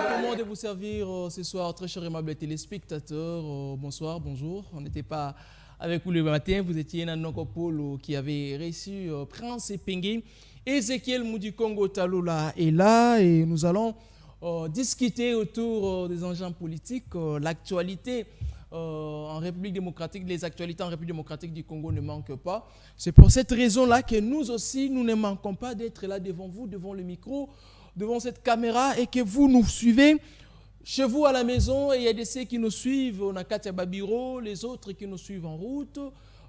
Comment de vous servir ce soir, très chers aimables téléspectateurs. Bonsoir, bonjour. On n'était pas avec vous le matin. Vous étiez Nanoko Polo qui avait reçu Prince Epenge. Ezekiel Mudikongo Talola est là et nous allons discuter autour des enjeux politiques, l'actualité en République démocratique, les actualités en République démocratique du Congo ne manquent pas. C'est pour cette raison-là que nous aussi, nous ne manquons pas d'être là devant vous, devant le micro, devant cette caméra et que vous nous suivez chez vous à la maison. Et il y a des ceux qui nous suivent, on a Katia Babiro, les autres qui nous suivent en route.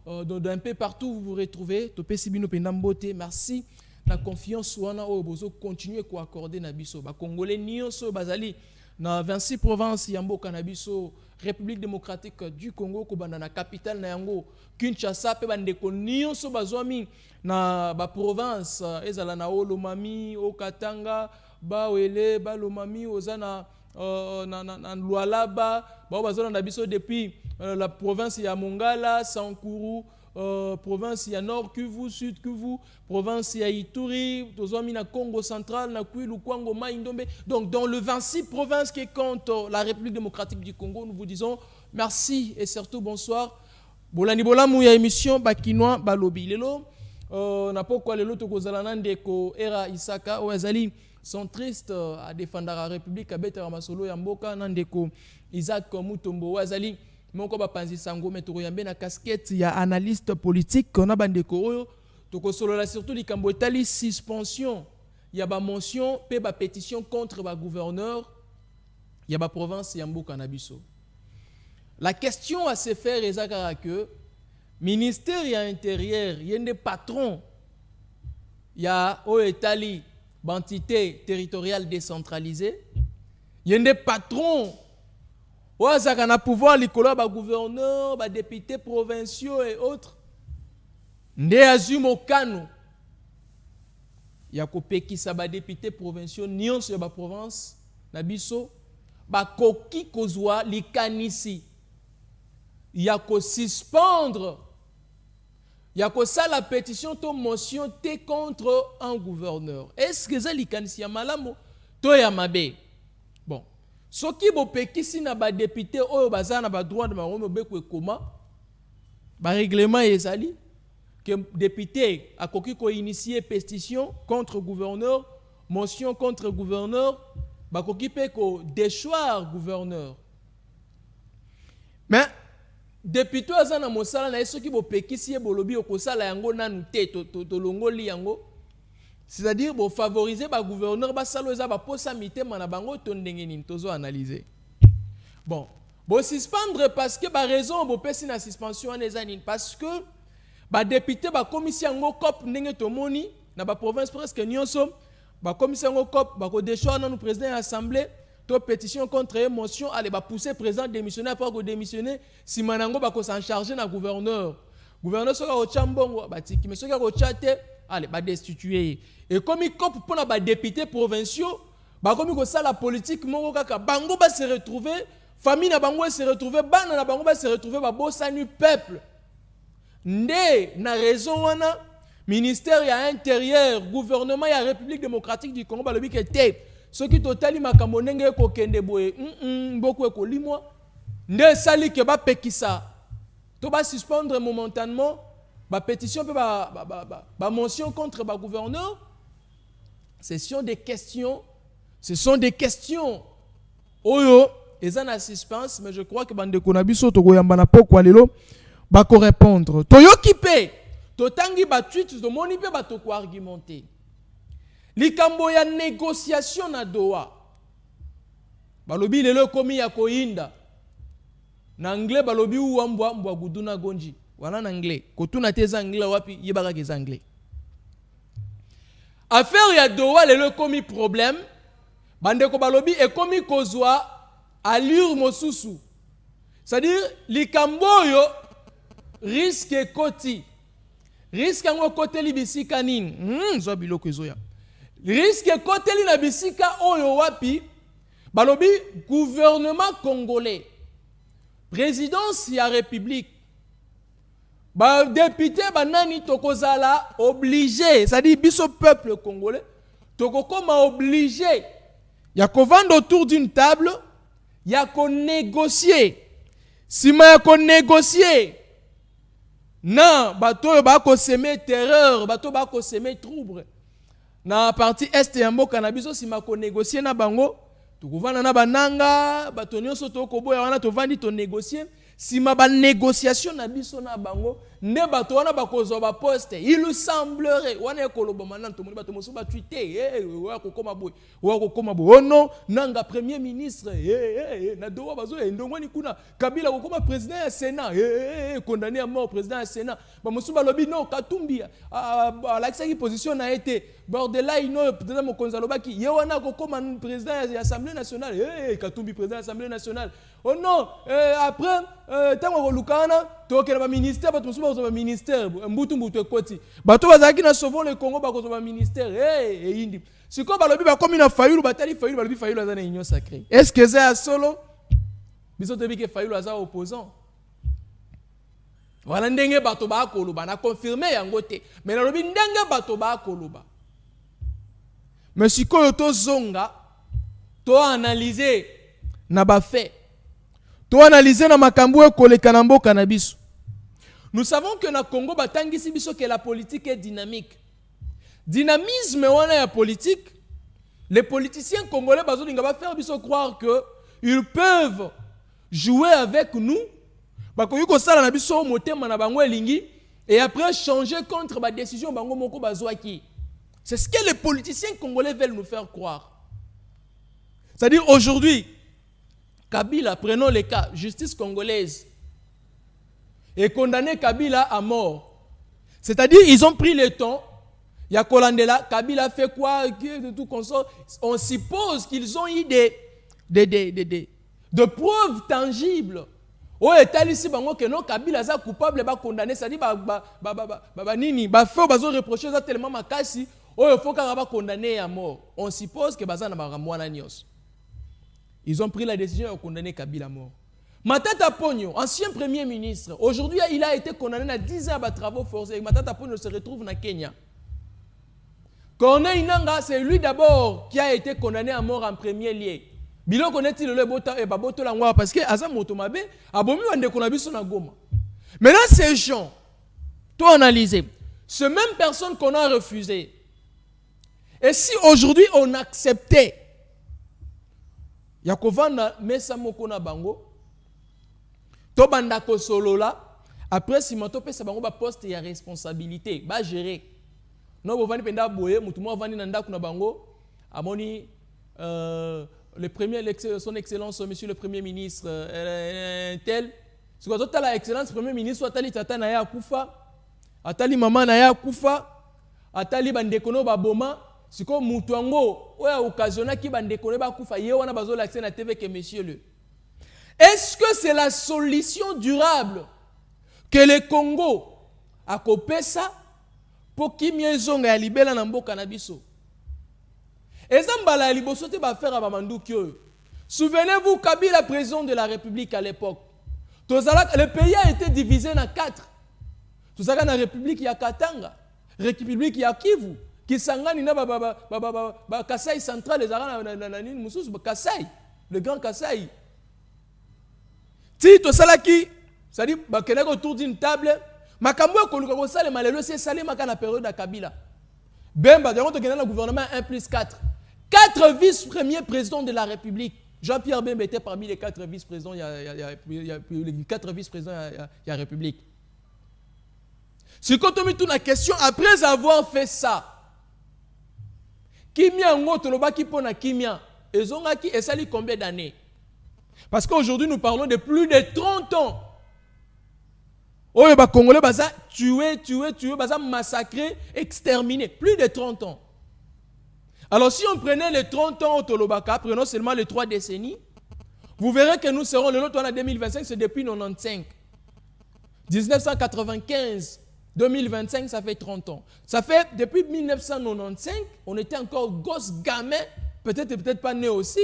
D'un peu partout, vous vous retrouvez. Topé Sibino Penambote, merci. La confiance, on a continuer à accorder na biso. Ba Congolais nyonso bazali na 26 provinces yambo kanabiso République démocratique du Congo ko banda na capitale na yango Kinshasa pe bandeko nyonso bazwami na ba province ezala na Olomami, Okatanga, Bawele, Balomami, ozana na Lualaba, ba bazona na biso depuis la province ya Mongala, Sankuru, province ya Nord Kivu, Sud Kivu, province ya Ituri, tozwami na Congo central, na Kwilu, Kwango, Maïndombe. Donc dans le 26 provinces qui comptent la République démocratique du Congo, nous vous disons merci et surtout bonsoir. Bolani bolamu ya émission Bakinois Balobi. Lelo na pokwa lelo tokozala na ndeko Era Isaka Oazali centriste à défendre la République à Betera Masolo ya mboka na ndeko Isaac Mutombo Oazali moko bapanzi sango metoro yambe na casquette ya analyste politique on a bandeko oyo tokosolola surtout likambo etali suspension ya ba motion pe ba pétition contre ba gouverneur ya ba province ya mboka na biso. La question à se faire est que ministère ya intérieur yende patron ya o etali entité territoriale décentralisée yende patron Ouazaka na pouvoir likolo ba gouverneur, ba députés provinciaux et autres. Nde azumo kanu. Ya kopekisa ba députés provinciaux nyonso ya ba province na biso ba koki kozwa likanisi. Ya ko suspendre. Ya ko sa la pétition to motion te contre un gouverneur. Est-ce que ça likanisi ya malamo to ya mabe? Bon. Soki bo pekisi na ba député oyo bazana ba droit de marome beko koma ba règlement ezali que député akoki ko initier pétition contre gouverneur, motion contre gouverneur, ba koki pe ko déchoir gouverneur. Mais député azana mosala na soki bo pekisi e bolobi okosala yango nanu te to longoli yango. C'est-à-dire pour favoriser le gouverneur, analyser. Bon, pour suspendre parce que la raison pour la suspension parce que les députés, la commission COP, dans la province presque nyonso, la commission COP, la déchoir dans le président de l'Assemblée, la pétition contre émotion, allez pousser le président démissionner après démissionner, si Manango va s'en charger dans le gouverneur. Le gouverneur sera au chambon, mais sera au chate, allez, va destituer. Et comme il coupe pour les députés provinciaux, comme ça la politique, bango va se retrouver, famille na bango va se retrouver, ban na bango va se retrouver, bosanu peuple. Ndé na raison wana, ministère ya intérieur, gouvernement ya République démocratique du Congo, balobi ke te, ceux qui totali makambo ndenge ko kende boye, beaucoup ko limwa, ndé sali ke ba pekisa, to ba suspendre momentanément, ba pétition pe ba motion contre ba gouverneur. Ce sont des questions. Oyo, ils ont un suspense, mais je crois que bande konabiso to goyamba pokwa lelo ba ko répondre. Toyo kipe, to tangi ba tweet to moni pe ba to ko argumenter. Likambo ya négociation na Doha. Balobi lelo komi ya koinda. Na anglais balobi uambwa mbwa guduna gonji. Wana na anglais. Kotuna teza anglais wapi yebaka keza anglais. Affaire ya Doha lelo komi problème bandeko balobi e komi kozwa allure mosusu, c'est-à-dire likambo yo risque koti risque ngo koteli bisika nini zo biloko ezoya risque koteli na bisika oyo wapi balobi gouvernement congolais présidence ya république député banani tokozala obligé, c'est-à-dire biso peuple congolais tokokoma obligé ya kovanda autour d'une table ya ko négocier sima ya ko négocier na bato ba ko semer terreur bato ba ko semer trouble na partie est ya mboka na biso sima ko négocier na bango tokovanda na bananga bato nyonso tokoboya wana tovandi to négocier sima ba négociation na biso na bango ne bato wana bakozwa ba poste il semblerait wana ekoloba manana to moni bato mosu ba tweeter wa kokoma boy oh non nanga premier ministre na dowa bazo ndongwani kuna Kabila kokoma président ya Sénat condamné à mort président ya Sénat ba mosu ba lobi non Katumbi l'accès position a été bordela ino peut-être mo konzalobaki ye wana kokoma président ya Assemblée nationale Katumbi président de l'Assemblée nationale oh non après tango kolukana toke na ministère bato mosuba ko ministère mbutu ekoti bato bazaki na sauvons le Congo ba ko ministère indi siko balobi ba komi na Fayulu batali Fayulu balobi Fayulu azana union sacrée est-ce que c'est solo biso tebi ke Fayulu aza opposant wala ndenge bato ba koloba na confirmer yango te mais na lobi ndenge bato ba koloba mais siko to zonga to analyser na ba fait to analyser na makambo ekoleka na mboka na biso. Nous savons que na Congo batangisi biso que la politique est dynamique. Dynamisme wana ya politique, les politiciens congolais bazolinga ba faire biso croire que ils peuvent jouer avec nous, bakoki ko sala na biso motema na bango elingi et après changer contre ba décision bango moko bazwaki. C'est ce que les politiciens congolais veulent nous faire croire. C'est-à-dire aujourd'hui Kabila, prenons le cas, justice congolaise, et condamné Kabila à mort. C'est-à-dire, ils ont pris le temps, il y a Kolandela, Kabila fait quoi, tout consort. On suppose qu'ils ont eu de preuves tangibles. Oh, et tel ici, que non, Kabila est coupable, est condamné, c'est-à-dire, ils ont reproché ça tellement makasi, oh, il faut qu'il condamné à mort. On suppose que Bazana Baramwana Nios. Ils ont pris la décision de condamner Kabila à mort. Matata Ponyo, ancien premier ministre, aujourd'hui il a été condamné à 10 ans à travaux forcés. Matata Ponyo se retrouve na Kenya. Corneille Nanga, c'est lui d'abord qui a été condamné à mort en premier lieu. Bilo connaît-il le bota et baboto langwa parce que Azam Motomabe a bomi wande konabiso na Goma. Maintenant ces gens, toi analyser, ces mêmes personnes qu'on a refusées. Et si aujourd'hui on acceptait Yakovana mesa moko na bango to banda ko solola après si moto pesa bango ba poste ya responsabilité ba gérer no bo vani penda boye mutu mo vani na ndako na bango amoni le premier son excellence monsieur le premier ministre tel ce que tota la excellence premier ministre atali tata na ya kufa atali mama na ya kufa atali bandeko no ba boma siko mutu ango oya occasionna ki bandeko ba kufa ye wana bazo l'accès na TV que monsieur le. Est-ce que c'est la solution durable que le Congo a copé ça pour qui miezonga ya libela na mboka na biso? Ezambala ya liboso te ba faire ba manduki oyo. Souvenez-vous Kabila président de la République à l'époque. Le pays a été divisé en 4. Tout ça na République ya Katanga, République ya Kivu. Kisangani na Kasai central les arana na nini mususu Kasai le grand Kasai ti to salaki c'est-à-dire bakena autour d'une table makambo ekoluka ko sale malelo c'est salé maka na période de Kabila Bemba donc to na gouvernement 1+4 4 vice-premiers présidents de la République. Jean-Pierre Bemba était parmi les 4 vice-présidents il y a les 4 vice-présidents il y a République. Si quand on met toute la question après avoir fait ça Kimia ngoto lobaki pona kimia ezongaki esali combien d'années? Parce qu'aujourd'hui nous parlons de plus de 30 ans. Oyo ba congolais baza tué baza massacré, exterminé, plus de 30 ans. Alors si on prenait les 30 ans au Tolobaka, prenons seulement les 3 décennies, vous verrez que nous serons le lot en 2025, c'est depuis 95. 1995 2025, ça fait 30 ans. Ça fait depuis 1995, on était encore gosse, gamin, peut-être pas né aussi.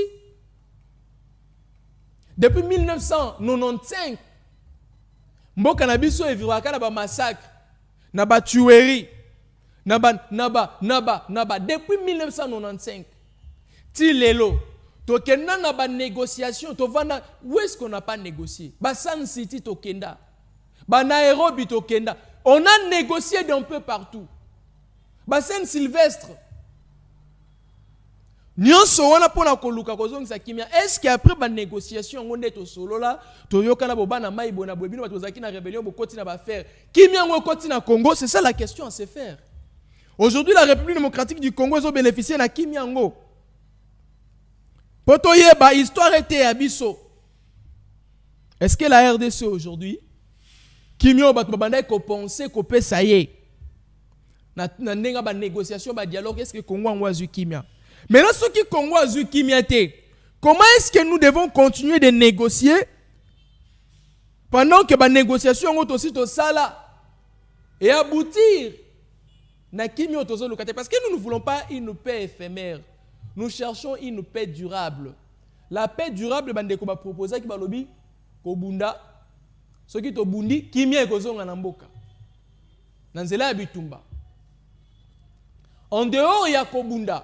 Depuis 1995, Mboka na biso eviraka na ba massacre, na ba tuerie. Naba. Depuis 1995, ti lelo, tokenda na ba négociation, où est-ce qu'on n'a pas négocié? Sun City tokenda, Nairobi tokenda. On a négocié d'un peu partout. Saint-Sylvestre. Est-ce qu'après la négociation, on est au solo là, c'est ça la question à se faire. Aujourd'hui, la République démocratique du Congo a bénéficié de Kimiango. Potoyeba, histoire était à Bisso. Est-ce que la RDC aujourd'hui, Kimio Batobanda ko penser ko pe ça y est. Na ndenga ba négociation ba dialogue est-ce que Congo a eu Kimia? Mais là ce qui Congo a eu Kimia té. Comment est-ce que nous devons continuer de négocier pendant que ba négociation ont aussi to sala et aboutir na Kimio tozo lokate parce que nous ne voulons pas une paix éphémère. Nous cherchons une paix durable. La paix durable bandeko ba proposer ki ba lobi ko bunda. Ce qui est bundi, kimia ekozonga na mboka. Nanzela ya bitumba. En dehors ya kobunda.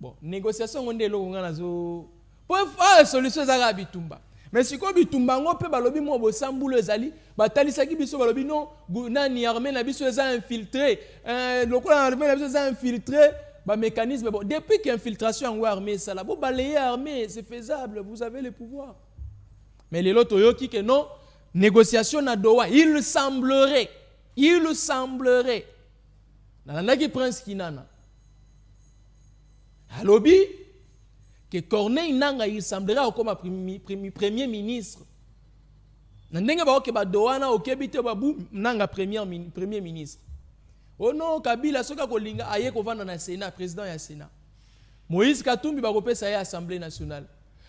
Bon, négociation ngonde lo ngana zo. Pour faire solution za bitumba. Mais si ko bitumba ngo pe balobi mo bo sambulo ezali, batalisa ki biso balobi non, nani armée na biso eza infiltré. Lokola armée na biso eza infiltré, ba mécanisme bon, depuis qu'infiltration en armée ça la bo balayer armée, c'est faisable, vous avez le pouvoir. Mais les lots toyoki que non, négociation na Doha, il semblerait, Nanaki Prince Kinana, à lobby, que Corneille Nanga, il semblerait comme premier ministre. Nandenga ba okeba Doha na okebite babu Nanga premier ministre. Oh non, Kabila soka kolinga aye kovanda na Sénat, président ya Sénat. Moïse Katumbi ba kopesa ya Assemblée nationale.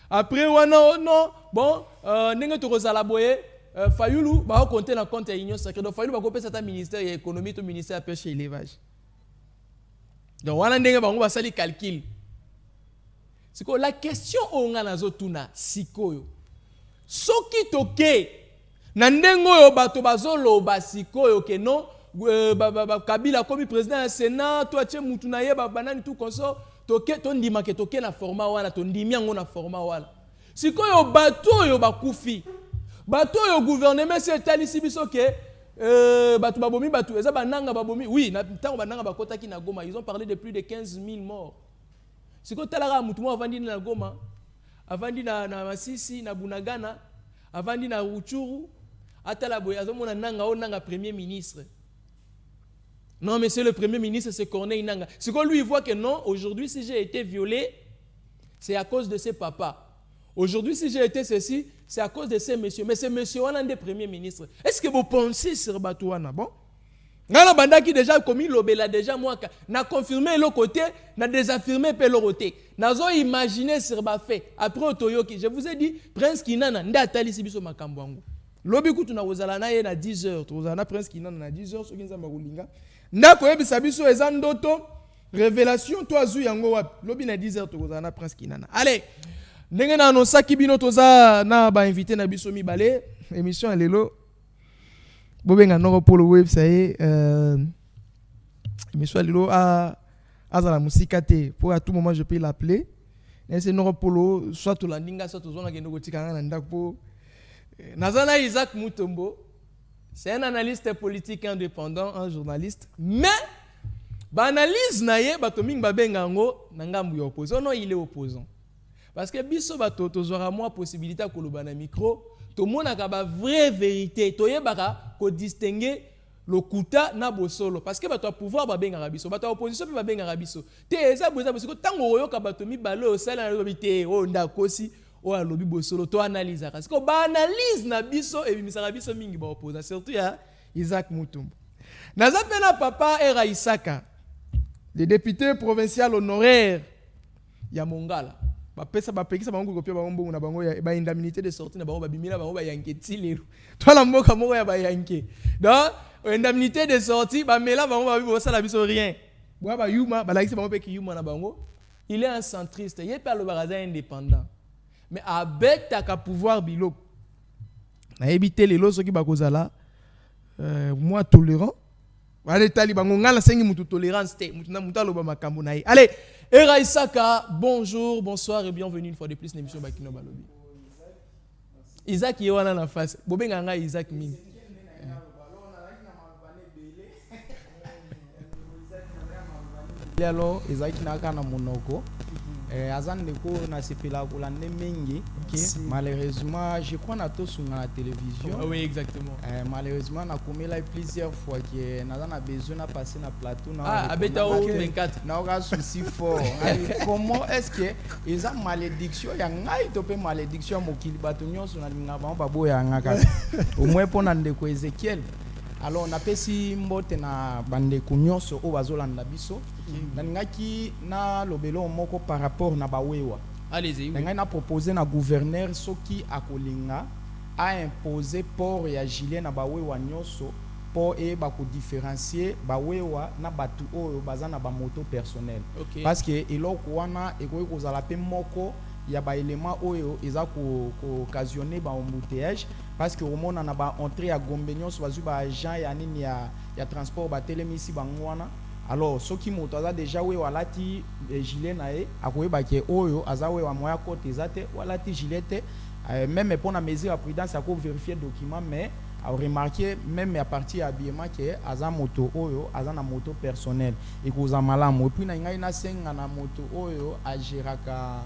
Après, non, bon, n'est-ce pas boye, Fayulu, bah, on compte dans le compte de l'Union sacrée. Donc, Fayulu, bah, on peut faire ministère de l'économie, le ministère de la pêche et l'élevage. Donc, on va faire les calculs. C'est que la question, on a zotuna, sikoyo. Soki toke, nandengo yo bato bazolo basikoyo ke non, Kabila comme président du Sénat, toi tu mutuna ye banani tout comme ça. Toke tondima ke toke na format wana tondimi yango na format wana sikoyo bato yo bakufi bato yo gouvernement c'est talisi biso ke bato babomi bato eza bananga babomi oui na tango bananga bakotaki na Goma ils ont parlé de plus de 15 000 morts sikoyo talaka mutu mo avandi na Goma avandi na Masisi na Bunagana avandi na Ruchuru atala boya azomona nanga premier ministre. Non, mais c'est le premier ministre, c'est Corneille Nanga. Ce qu'on lui voit que non, aujourd'hui, si j'ai été violé, c'est à cause de ses papas. Aujourd'hui, si j'ai été ceci, c'est à cause de ces messieurs. Mais ces messieurs, on a des premiers ministres. Est-ce que vous pensez sur Batouana? Bon? Nana Banda qui déjà commis l'obéla, déjà moi, n'a confirmé l'autre côté, n'a désaffirmé l'autre côté. N'a imaginé sur Bafé. Après Otoyoki, je vous ai dit, Prince Kinana, n'a tali sibiso makambwangu. Lobi kutu na wazalana ye na 10 heures. Wazalana Prince Kinana na 10 heures, so kinza marulinga. Ndako yebisa biso eza ndoto révélation to azu yango wapi lobi na 10h to kozana Prince Kinana. Allez ndenge na anosaki bino toza na ba invité na biso mibale émission lelo bobenga noko polo website émission lelo a azala musika te pour à tout moment je peux l'appeler c'est noko polo soit to landinga soit to zona kendo kotikanga na ndako nazana Isaac Mutombo. C'est un analyste politique indépendant, un journaliste, mais l'analyse naie batoming babengango nangambu opposant non il est opposant parce que biso bato tozora moi possibilité ko lobana micro to mona ka ba vraie vérité to yebaka ko distinguer le kuta na bosolo parce que bato pouvoir babengaka biso bato opposition pe babengaka biso te eza boza parce que tango oyoka bato mibale o sala na lobité o ndakosi o alobi bosolo to analyse parce que ba analyse na biso et bimisaka biso mingi ba opposant surtout ya Isaac Mutombo naza pena papa Era Isaka le député provincial honoraire ya Mongala ba pesa ba pekisa bango kopia bango na bango ya ba indemnité de sortie na bango ba bimila bango ba yanketi lero to la mboka moko ya ba yanke donc indemnité de sortie ba mela bango ba bibo sala biso rien boa ba yuma ba lakisa bango pe ki yuma na bango il est un centriste il est pas le baraza indépendant. Mais avec ta pouvoir bilo na éviter les lois qui bakozala moi tolérant Allez, Taliban, on a la tolérance, allez, Era Isaka, bonjour, bonsoir et bienvenue une fois de plus dans l'émission Bakino Balobi. Isaac est en la face. Bobé nganga Isaac min. Alors, Isaac n'a qu'un monoko. Azan Neko na sepela kolande mengi malheureusement je crois na to sur la télévision. Oui, exactement. Malheureusement na commis plusieurs fois que na besoin de passer na plateau na abeta au 24 na aucun souci fort. Comment est-ce que ils ont malédiction ya ngai to pe malédiction mokili bato nyonso na linga ba babo ya ngaka au moins pour Ndeko Ezekiel. Alors on appelle si mbote na bande nyonso o bazolanda biso na ngaki na lobelo moko par rapport na bawewa. Allez-y. Oui. Na proposé na gouverneur soki akolinga a imposé port ya gilet na bawewa nyonso pour e ba ko différencier bawewa na batu oyo bazana ba moto personnel. Okay. Parce que eloko wana ekoki kozala pe moko ya ba élément oyo eza ko occasionner ba embouteillage parce que au monde na ba entrée à Gombe nyonso bazu ba agent ya nini ya transport ba telemisi bangwana. Alors soki moto aza déjà we walati gilet na e akoyeba ke oyo aza we wa moya côté zate walati gilet te même pour na mesure à prudence à vérifier document mais a remarqué même à partir habillement que aza moto oyo aza na moto personnel et koza malamu et puis na ngai na senga na moto oyo a geraka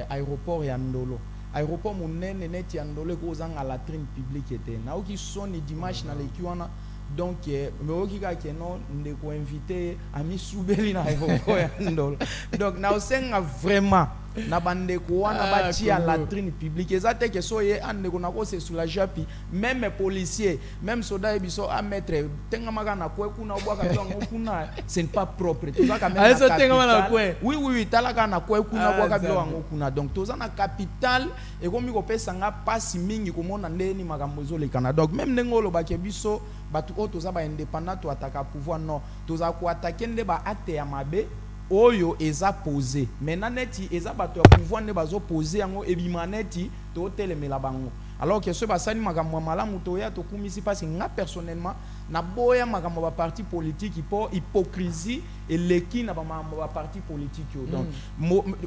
aéroport ya Ndolo aéroport monene neti ya Ndolo koza nga latrine publique était na oki soni dimanche na lekiwana. Donc, mais aussi que non, Ndeko invité à mi soubeli na aéroport Ndolo. Donc, na osenga vraiment na bande ko wana bati à latrine publique. Ezate que soye Ndeko na ko se soulager puis même policier, même soldat et biso à mettre tenga magana ko kuna obwaka biso kuna c'est pas propre. Tu vas quand même na oui, talaka na ko kuna obwaka biso kuna. Donc, toza na capitale et komi ko pesa nga passe mingi ko mona ndeni makambo zolekana. Donc, même ndengolo ba ke biso batu otoza ba indépendant to ataka pouvoir non toza ko attaquer nde ba acte ya mabe oyo eza posé maintenant neti eza bato ya pouvoir ne bazo poser yango ebimaneti to telemela bango alors que ce basali makambo malamu to ya to kumisi parce nga personnellement na boya makambo ba parti politique pour hypocrisie et leki na ba parti politique donc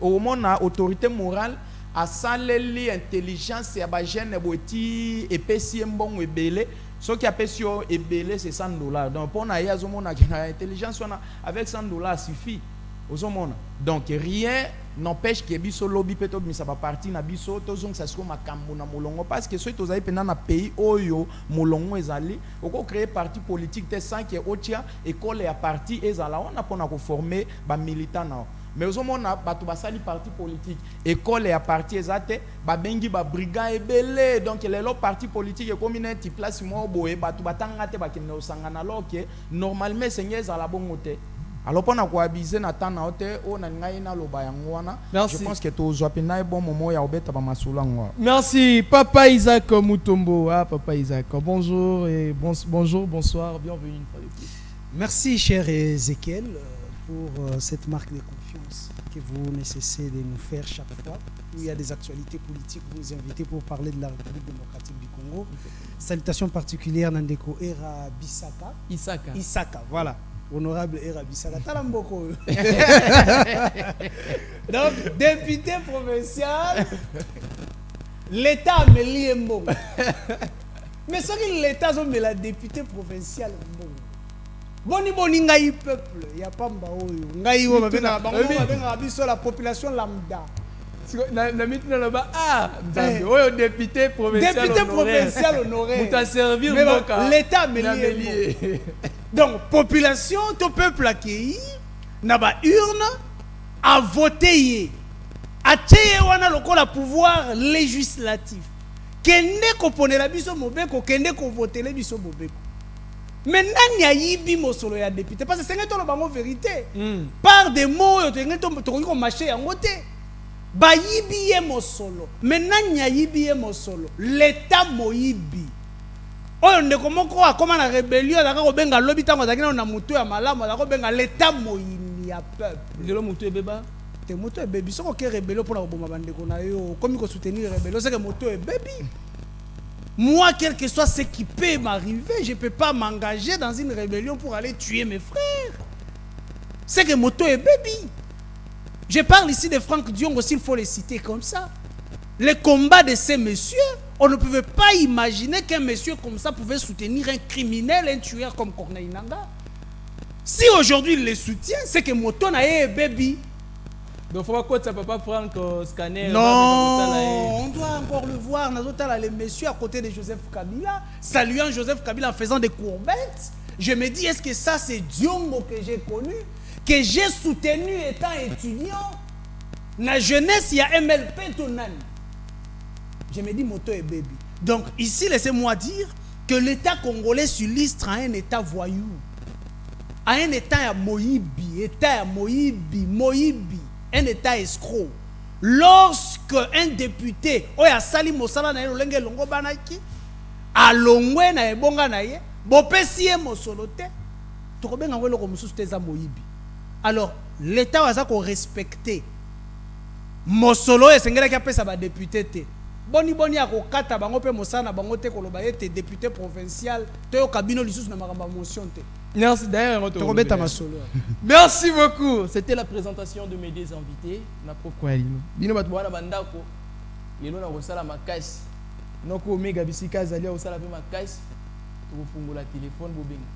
au mona autorité morale a saleli intelligence ya ba jeune boti epesi mbongo ebele. Ce qui a payé est belé, c'est $100. Donc, pour na intelligence, avec $100 suffit. Donc, rien n'empêche que biso lobby peut être ça va partir na biso tozong ça soit makambo na molongo parce que ceux tozali pendant na pays oyo molongo ezali oko créer parti politique te sans que otia école ya parti ezala on a pona ko former ba militant na. Mais au moment où batu basali parti politique école et à parti ezate ba bengi ba brigade ebele donc les autres partis politiques comme une petite place moi boye batu batanga te bakene osangana alors que normalement seigneur za la bongote alors pendant quoi abiser na tana ote o na ngai na loba yango wana je pense que to zoape na bon moment ya obeta ba masula ngwa. Merci Papa Isaac Mutombo. Papa Isaac, bonjour et bonjour, bonsoir, bienvenue une fois de plus. Merci cher Ezekiel pour cette marque de confiance que vous ne cessez de nous faire chaque fois où il y a des actualités politiques, vous nous invitez pour parler de la République démocratique du Congo. Salutations particulières Ndeko Era Isaka, voilà, honorable Era Bisaka. Talamboko. Donc, député provincial, l'État a mêlé un bon. Mais ce que l'État a mis la députée provinciale, boni ngai peuple ya pamba oyo ngai wo babenga bango babenga biso la population lambda na mitina là bas nzambe oyo député provincial honoré muta servir mboka l'état melié donc population to peuple accueilli na ba urne a voté a teye wana lokola pouvoir législatif kende ko ponela biso mobeko kende ko voter biso mobeko. Mais nani a yibi mosolo ya député parce que c'est ngento lo bango vérité par des mots to ngento to ko marché yango te ba yibi ye mosolo mais nani a yibi ye mosolo l'état moyibi oyo ndeko moko akoma na rébellion la ko benga lobi tango zakina na mutu ya malamu la ko benga l'état moyini ya peuple lelo mutu ebeba te mutu ebebi soko ke rébellion pour na boma bandeko na yo komi ko soutenir rébellion c'est que mutu ebebi Moi, quel que soit ce qui peut m'arriver, je ne peux pas m'engager dans une rébellion pour aller tuer mes frères. C'est que Moto et Baby. Je parle ici de Franck Dion aussi, il faut les citer comme ça. Les combats de ces messieurs, on ne pouvait pas imaginer qu'un monsieur comme ça pouvait soutenir un criminel, un tueur comme Corneille Nangaa. Si aujourd'hui il les soutient, c'est que Moto et Baby. Donc, il faut pas que ça papa Franck scanner. Non, on doit encore le voir. Les messieurs à côté de Joseph Kabila, saluant Joseph Kabila en faisant des courbettes. Je me dis, est-ce que ça c'est Diongo que j'ai connu, que j'ai soutenu étant étudiant? La jeunesse, il y a MLP Tonani. Je me dis Moto et Baby. Donc ici, laissez-moi dire que l'État congolais s'illustre à un État voyou. À un État Moïbi, un État escroc. Lorsque un député, oya sali mosala na lolenge longo banaki, alongwe na ebonga na ye, bopesi ye mosolo te, tokobenga ngwe loko mususu te za moyibi. Alors, l'État waza ko respecter mosolo esengela ki apesa ba député te. Boni ya kokata bango pe mosana bango te koloba ye te député provincial, to yo kabino lisusu na makamba motion te. Merci d'ailleurs. Merci beaucoup. C'était la présentation de mes deux invités. Na pourquoi Bino batwana bandako. Lelo na kosala makasi. Noko omega bisika zali osala pe makasi. To fungola téléphone bobenga.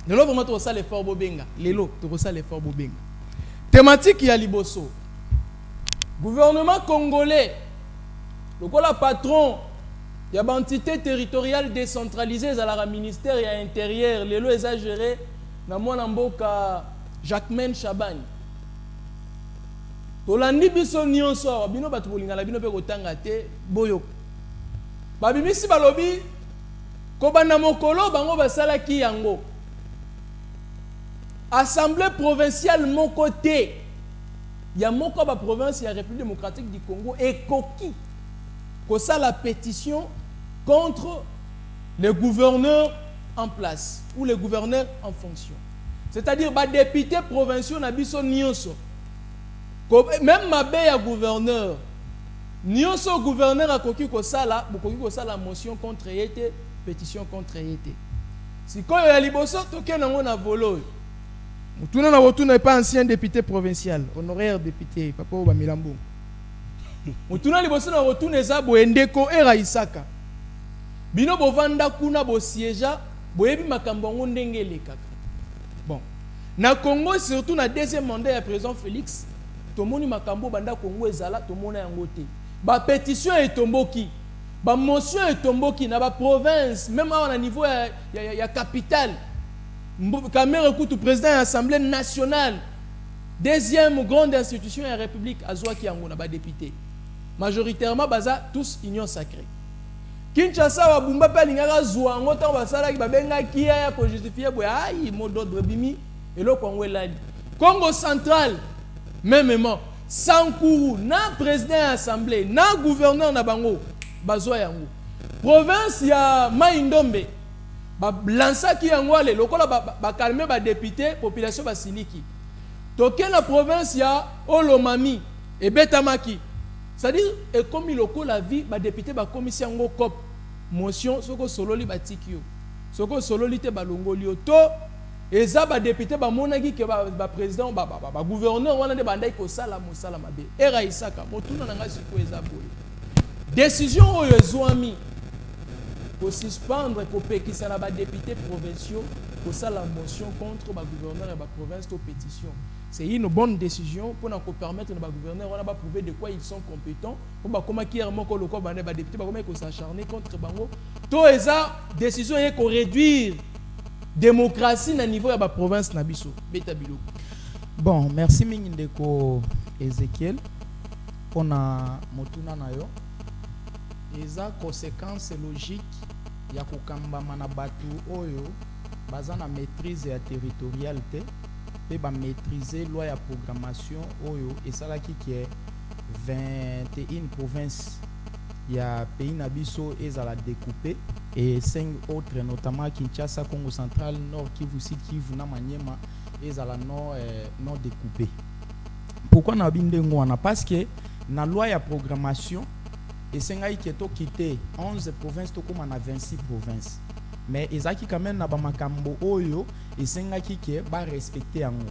Lelo vraiment to sala effort bobenga. Lelo to sala effort bobenga. Thématique ya liboso. Gouvernement congolais. Lokola patron il y a une entité territoriale décentralisée à la ministère et à l'intérieur. Les lois sont gérées dans mon amboka Jacquemain Chaban. Tolandi biso nyonso bino batu bolinga la bino pe kotanga te boyo. Babimisi balobi ko bana mokolo bango basala ki yango. Assemblée provinciale mon côté. Il y a moko ba province ya République démocratique du Congo et koki. Que ça la pétition contre les gouverneurs en place ou les gouverneurs en fonction. C'est-à-dire les députés provinciaux n'abisso nyonso. Même ma belle gouverneur, nyonso gouverneur a koki ko ça la motion contre yete, pétition contre yete. Si quand il y a liboso toke nango na volo. Mutuna na wotu n'est pas ancien député provincial, honoraire député papa ba Milambo. Mutuna liboso na retourne za boendeko era Isaka. Bino bovanda kuna bo siège boyebi makambo ngo ndenge lekaka. Bon. Na Congo surtout na deuxième mandat ya président Félix, tomoni makambo banda Congo ezala tomona yango te. Ba pétition etomboki. Ba motion etomboki na ba province, même à niveau ya capitale. Kamere kutu président de l'Assemblée nationale. Deuxième grande institution de la République azwaki yango na ba député. Majoritairement baza tous union sacrée. Kinshasa wa bumba pa lingaka zwa ngota basala ki babenga kia ya ko justifier boya ai modo bimi eloko ngwe lali. Congo central mêmement Sankuru na président de l'Assemblée na gouverneur na bango bazwa yango. Province ya Maindombe ba lança ki yango le lokola ba calmer ba député population basiliki. Toke la province ya Olomami et Betamaki. C'est-à-dire, et comme il a la vie, les députés ba commission ngo cop motion soko sololi batikio. Soko sololi te balongolio to eza ba député ba monaki ke ba président ba gouverneur wana de bandai ko sala mosala mabe. Era Isaka motuna nanga siko eza boye. Décision oyo ezwami pour suspendre pour pekisa na ba députés provinciaux pour ça la motion contre ba gouverneur et ba province to pétition. C'est une bonne décision pour nous permettre à gouverneurs on a prouver de quoi ils sont compétents pour comment qui est encore le corps des députés comment ils s'acharner contre bango to eza décision est qu'on réduire démocratie na niveau de la province na biso beta biloko. Bon, merci Mingindeko Ezekiel pour na motuna na yo eza conséquence logique ya kokamba mana batu oyo baza na maîtrise ya territorialité et maîtriser la loi de programmation oyo et ça là qui est 21 provinces il y a pays nabiso et à la découper et 5 autres notamment Kinshasa, Congo central, Nord Kivu, Sud Kivu, na Maniema et à la nord découpé. Pourquoi na binde ngwana parce que na loi de programmation et sengai qui to quitter 11 provinces to comme na 26 provinces. Mais ezaki quand même na ba makambo oyo et sengai qui ba respecter yango.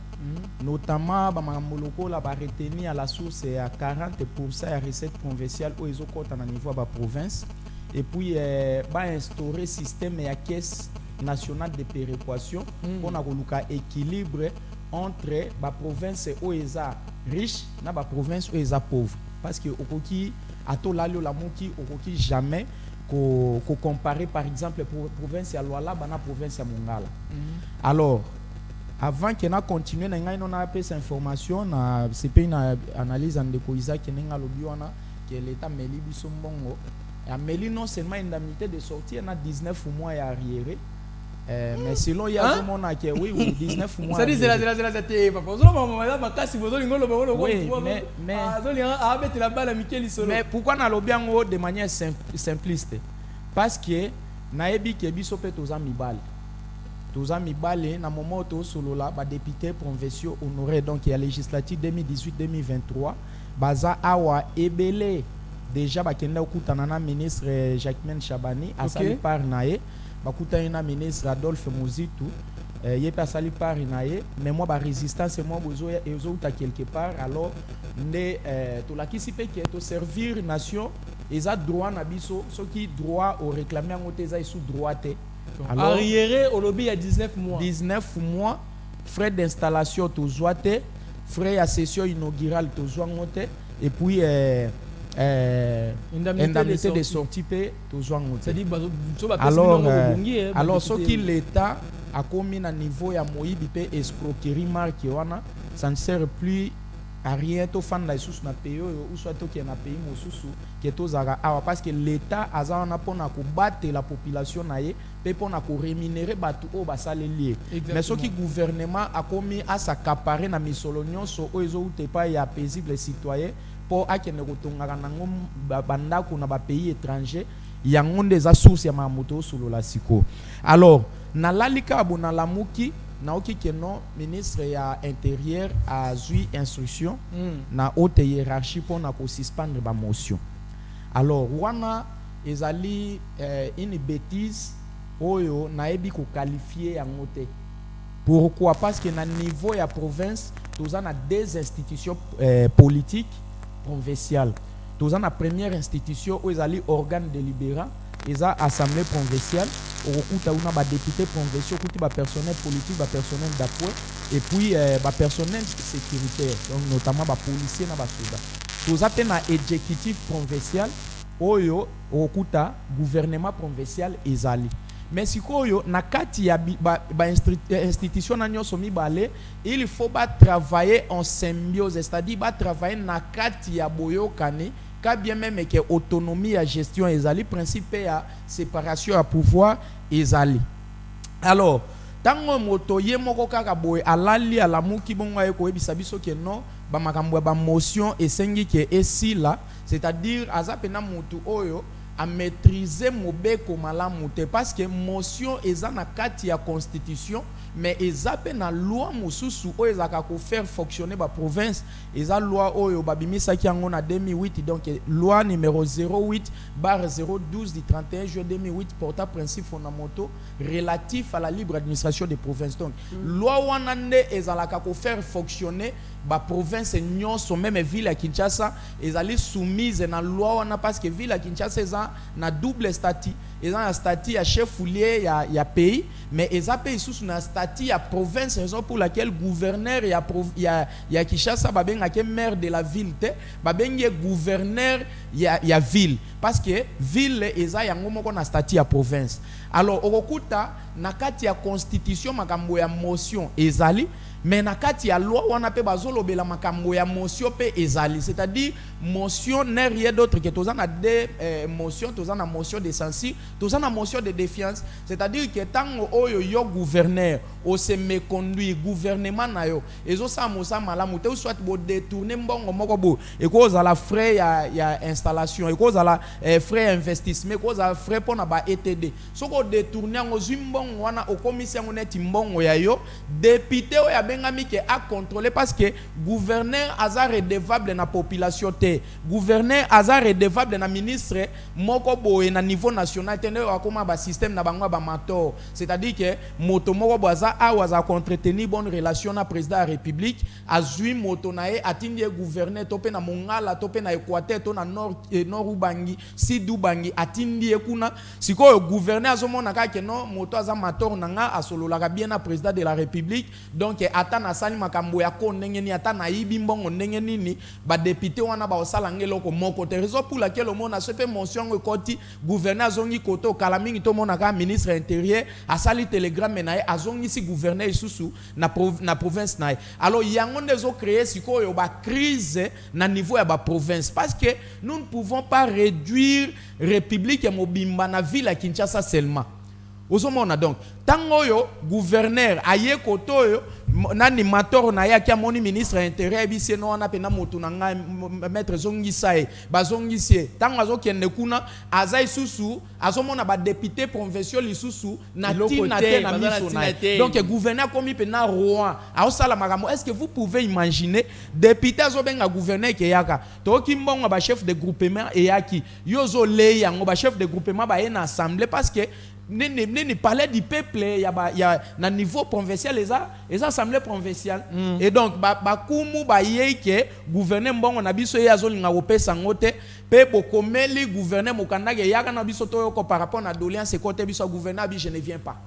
Notamment ba makambo lokola ba retenir à la source à 40% ya recette provinciale au ezokota na niveau ba province et puis ba instaurer système ya caisse nationale de péréquation pour na koluka équilibre entre ba province où eza riche na ba province où eza pauvre parce que okoki atolali la moki okoki jamais ko comparer par exemple pour province ya Luala bana province ya Mongala. Alors avant que na continuer na ngai na apesa information na CP na analyse en de Isaac nenga lobiwana que l'état meli biso mbongo ya meli non seulement indemnité de sortie na 19 mois ya arriéré. Mais selon ya mon que oui 19 mois. Ça dit c'est la tête papa. Mais pourquoi na lobiango de manière simpliste? Parce que na ebi ke biso pe toza mibale na moment to solo la ba député provinciaux honoré donc il y a législative 2018-2023 baza awa ebele déjà ba kenda okutana na ministre Jacquemaine Chabani asali par nae bakuta ina ministre Adolphe Mozitu yepe asali par nae mais moi ba résistance moi bozo ezo quelque part alors nde to la kisi pe ke to servir nation eza droit na biso soki droit au réclamer en eza sous droité. Alors arriéré au lobby il y a 19 mois. 19 mois frais d'installation to zoate, frais à session inaugurale to zoangote et puis indemnité de sortie pe to zoangote. Alors ce qui l'état a commis à niveau ya moyibi pe escroquerie marque wana ça ne sert plus à rien to fanda sous na pays ou soit to qui na pays mosusu que to zara parce que l'état azana pona ko battre la population naie pe pona ko rémunérer batu o basale lié mais ce qui gouvernement a commis à s'accaparer na misolonion so o ezo te pas ya paisible citoyen pour akene kotonga na ngom banda ko na ba pays étranger yango des sources ya mamoto solo la siko. Alors na lalika abona lamuki naoki que non ministre ya intérieur a eu instruction na haute hiérarchie pour na ko suspendre ba motion. Alors wana ezali une bêtise oyo na ebi ko qualifier yango te. Pourquoi? Parce que na niveau ya province toza na des institutions politiques provinciales. Toza na première institution où ezali organe délibérant eza assemblée provinciale okuta una ba député provinciaux okuti ba personnel politique ba personnel d'appui et puis ba personnel sécuritaire donc notamment ba policiers na ba soldats toza pe na exécutif provincial oyo okuta gouvernement provincial ezali mais sikoyo na kati ya ba institution na nyoso mibale il faut ba travailler en symbiose c'est-à-dire ba travailler na kati ya boyokani bien même que autonomie à gestion ezali principe ya séparation à pouvoir ezali. Alors tango moto ye moko kaka boy alali ala muki bongo ayeko ebisa biso ke non ba makambo ba motion esengi ke esila c'est-à-dire azapena mutu oyo à maîtriser mobeko malamu te parce que motion eza na kati ya constitution mais ezape na loi mususu oyo ezaka ko faire fonctionner ba province eza loi oyo babimisa ki yango na 2008 donc loi numéro 08/012 du 31 juillet 2008 portant principes fondamentaux relatifs à la libre administration des provinces. Donc loi wana nde ezalaka ko faire fonctionner ba province nyonso même ville ya Kinshasa ezali soumise na loi wana parce que ville ya Kinshasa eza na double statut eza na statut ya chef foulier ya pays mais eza pe sous na statut ya province raison pour laquelle gouverneur ya Kinshasa babenga ke maire de la ville te babenga gouverneur ya ville parce que ville eza yango moko na statut ya province. Alors okokuta na kati ya constitution makambo ya motion ezali mais na kati ya loi wana pe bazolobela makambo ya motion pe ezali c'est-à-dire motion n'est rien d'autre que toza na des motions toza na motion de censure toza na motion de défiance c'est-à-dire que tango oyo yo gouverneur o se méconduire gouvernement na yo ezo sa mosa malamu te soit bo détourner mbongo moko bo e ko za la frais ya installation e ko za la frais investissement ko za frais pona ba ETD soko détourner ngo zimbongo wana o commission neti mbongo ya yo député o ya abengami ke a contrôler parce que gouverneur aza redevable na population te, gouverneur aza redevable na ministre moko boye na niveau national te, ndeko akoma ba système na bango ba mentor, c'est-à-dire que moto moko boza a waza entretenir bonne relation na président de la République, azui moto na e atindi gouverneur tope na Mongala tope na Équateur to na nord Ubangi sud Ubangi atindi kuna sikoyo gouverneur azomona ka ke non moto aza mator nanga asolola bien na président de la République, donc ata na sali makambo ya ko ndenge ni ata na yibi mbongo ndenge nini ba député wana ba osala ngeloko moko te, raison pour laquelle on a fait mention que koti gouverneur zongi koto kalamingi to mona ka ministre intérieur asali télégramme na azongi si gouverneur isusu na province na. Alors yango ndezo créer sikoyo ba crise na niveau ya ba province parce que nous ne pouvons pas réduire république ya mobimba na ville à Kinshasa seulement. Ozomona donc tango yo gouverneur aye koto yo nani mator na ya kia moni ministre intérieur bise no wana pena moto na nga maître zongisae bazongisie tango azokende kuna aza isusu azomona ba député provincial isusu na tina te na miso na. Donc gouverneur komi pena roi aosala makambo. Est-ce que vous pouvez imaginer député azobenga gouverneur ke yaka toki mbongo ba chef de groupement e yaki yozo le yango ba chef de groupement ba en assemblée parce que ni parler du peuple ya na niveau provincial les assemblées provinciales et donc ba kumu ba yeke gouverneur mbongo na biso ya zolinga opesa ngote pe bokomeli gouverneur mokanda ke yaka na biso to yoko par rapport na doléance côté biso gouverneur bi je ne viens pas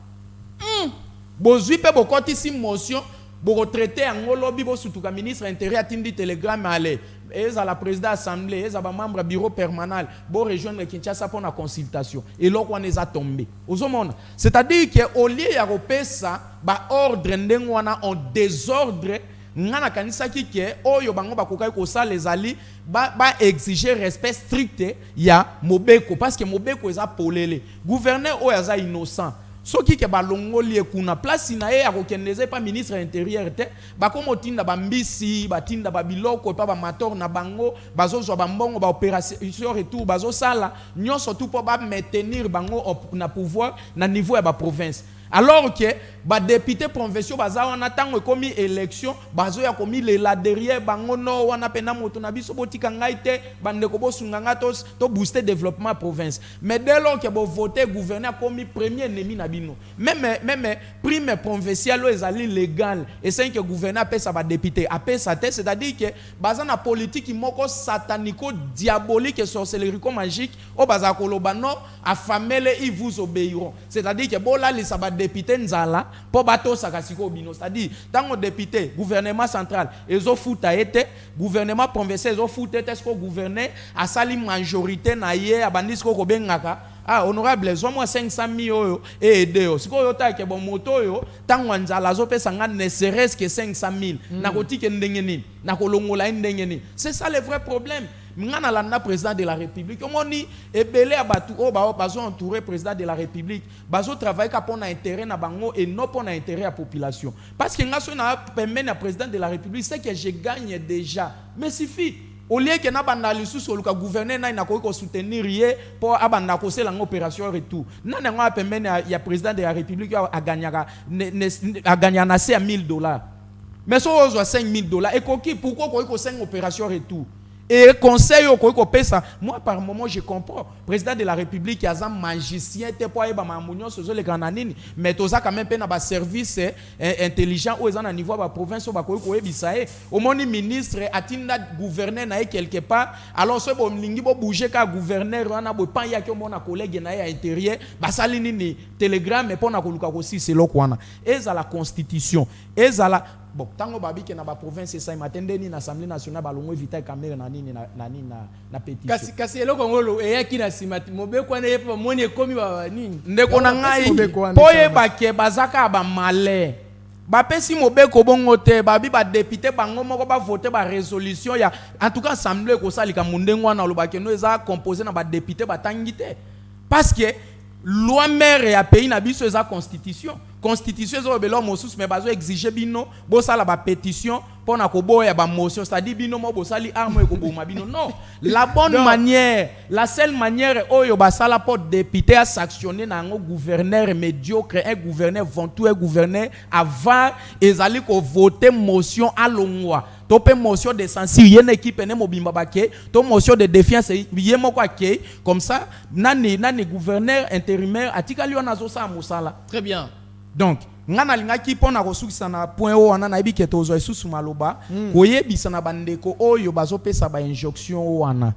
bozui pe bokoti si motion bo traiter en lobby bo sutuka ministre intérieur atindi télégramme aller et à la président assemblée et à ba membre bureau permanent bo rejoindre Kinshasa pour la consultation et là on les a tombé ozomona, c'est-à-dire que au lieu ya repesa ba ordre ndengwana en désordre ngana kanisa ki ke oyo bango bakokai ko sa les ali ba exiger respect strict ya Mobeko parce que Mobeko eza polele gouverneur oyo aza innocent soki ke balongoli ekuna place na ye akokendeze pa ministre intérieur te bakomo tinda bambisi batinda babiloko pa ba mator na bango bazozwa bambongo ba opération retour bazosala nyonso tout po ba maintenir bango na pouvoir na niveau ya ba province. Alors que ba député provinciaux baza wana tango komi élection bazo ya komi lela derrière bango no wana pena moto na biso botika ngai te bandeko bosunga nga to booster développement province. Mais dès lors que bo voter gouverneur komi premier ennemi na bino même prime provinciale ezali légal et c'est que gouverneur pesa ba député apesa te, c'est-à-dire que baza na politique moko satanico diabolique et sorcellerie magique o baza koloba no afamele ils vous obéiront, c'est-à-dire que bola les sabat député nzala po bato sakasiko bino, c'est-à-dire tant député gouvernement central ezo futa ete gouvernement provincial ezo futa ete ce gouverneur a sali majorité na ye abandisi ko bengaka honorable moi 500 000 et aider siko yo ta ke bon moto yo tango nzala zo pesa nga ne serait-ce que 500 000 na kotike ndenge nini na kolongola ndenge nini. C'est ça le vrai problème. Ngana landa président de la République omoni ebele abatu o bazo entourer président de la République bazo travailler ka pona intérêt na bango et non pona intérêt à population parce que ngaso na permet na président de la République c'est que je gagne déjà mais suffit au lieu que na banda lisusu luka gouverneur na ko soutenir ye pour abanda ko sela opération retour na nga permet ya président de la République a gagner na c'est à $1000 mais so ozo $5000 et pourquoi ko 5 opération retour. Et conseil au Pesa, moi par moment je comprends. Président de la République, il y a un magicien, mais tout ça quand même un service intelligent où ils ont un niveau de la province au moins ministre atinda gouverneur na quelque part. Alors ce bon lingi bo bouger ka gouverneur wana bo pan ya ke mon collègue na ya intérieur, ba salini ni télégramme pour na koluka aussi c'est lokwana. Et ça la constitution, et ça la bon, tango babi ke na ba province ça matende ni na assemblée nationale balongo éviter caméra na nini na pétition. Kasi eloko ngolo eyaki na simati Mobeko na yepa moni ekomi ba nini. Ndeko na ngai poye bake bazaka ba malais. Ba pesi Mobeko bongo te babi ba député bango moko ba voter ba résolution ya en tout cas assemblée ko salika mundengo na lobake no eza composé na ba député ba tangité. Parce que loi mère ya pays na biso eza constitution. constitution zo belo mosus mais bazo exiger bino bo sala ba pétition pour na ko boya ba motion, c'est-à-dire bino mo bo sali arme ko boma bino. Non, la bonne manière, la seule manière oyo ba sala pour député à sanctionner na ngo gouverneur médiocre, un gouverneur ventoux, un gouverneur avant ezali ko voter motion à longwa. Topé motion de censure yene équipe ne mobimba baké, to motion de défiance yemo kwa ke comme ça nani gouverneur intérimaire atikali ona zo sa musala. Très bien. Donc ngana linga ki pona ko sukisa na point o wana na ibike tozo esusu maloba koyebisa na bandeko oyo bazopesa ba injonction wana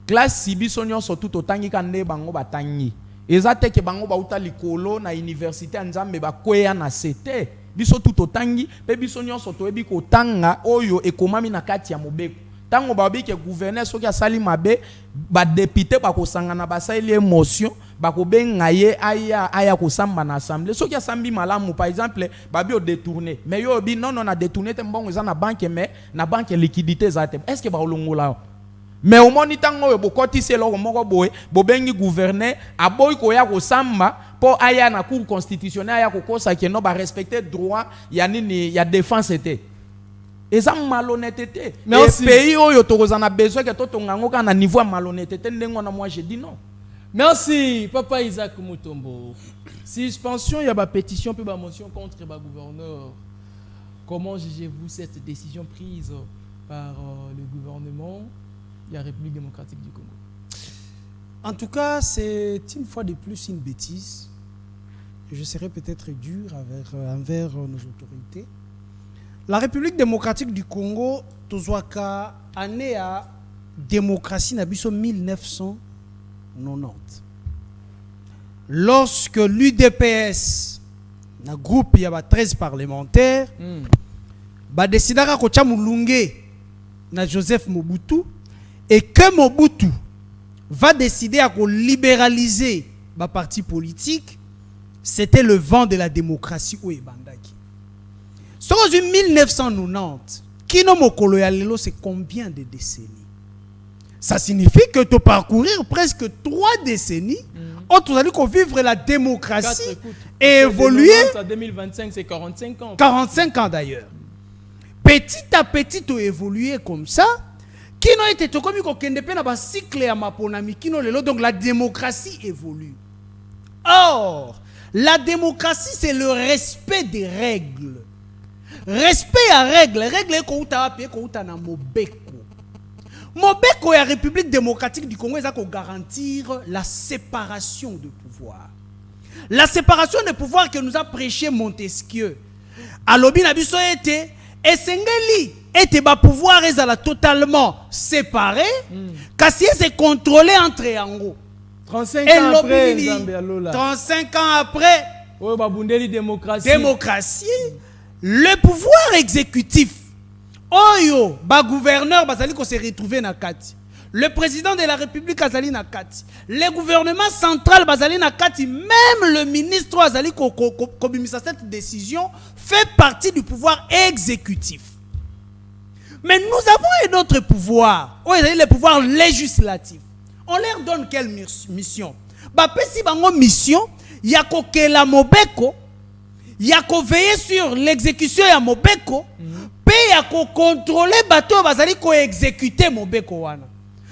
classe sibiso nyonso tout otangika nde bango batangi eza te ke bango bauta likolo na université nzambe bakwea na sete biso tout otangi pe biso nyonso toyebi ko tanga oyo ekomami na kati ya mobeko tango babike gouverneur soki asali mabe ba député bakosangana basali émotion bakobenga ye aya kosamba na assemblée soki asambi malamu par exemple babi o détourner mais yo bi non na détourner te mbongo eza na banque mais na banque liquidité zate est-ce que ba olongola mais au moni tango yo bokoti se loko moko boye bobengi gouverneur aboyi ko ya kosamba po aya na cour constitutionnelle aya kokosa ke no ba respecter droit ya nini ya défense était. Et ça malhonnêteté. Merci. Et pays où yo tokozana besoin que toto ngangoka na niveau malhonnêteté ndengo na moi je dis non. Merci Papa Isaac Mutombo. Suspension il y a ba pétition puis ba motion contre ba gouverneur. Comment jugez-vous cette décision prise par le gouvernement de la République démocratique du Congo? En tout cas, c'est une fois de plus une bêtise. Je serai peut-être dur envers nos autorités. La République démocratique du Congo, tozwaka année à démocratie na biso 1990. Lorsque l'UDPS, na groupe il y a 13 parlementaires, ba décidera ko Mulunge na Joseph Mobutu et que Mobutu va décider à libéraliser ba parti politique, c'était le vent de la démocratie au Ebandaki. Sur 1990, Kino Mokolo ya lelo, c'est combien de décennies? Ça signifie que tu parcourir presque 3 décennies, tu allais vivre la démocratie et évoluer. En 2025, c'est 45 ans. 45 ans d'ailleurs. Petit à petit, tu évolué comme ça. Kino était comme un cycle à Maponami, Kino lelo, donc la démocratie évolue. Or, la démocratie, c'est le respect des règles. Respect à règles. Règles est qu'on t'a appelé qu'on t'a na Mobeko. Mobeko est la République démocratique du Congo, ça garantir la séparation de pouvoir. La séparation de pouvoir que nous a prêché Montesquieu. Alobi na biso était esengeli était ba pouvoir ezala totalement séparé. Kasi c'est contrôlé entre yango. 35 ans après, 35 ans après, démocratie. Le pouvoir exécutif, Oyo, ba gouverneur, bazali ko se retrouver na kati. Le président de la République azali na kati. Le gouvernement central bazali na kati. Même le ministre azali ko bimisa cette décision fait partie du pouvoir exécutif. Mais nous avons un autre pouvoir, le pouvoir législatif. On leur donne quelle mission? Si bango mission, yako kela Mobeko, yako veiller sur l'exécution ya Mobeko, pe yako contrôler bateau bazali ko exécuter Mobeko wana.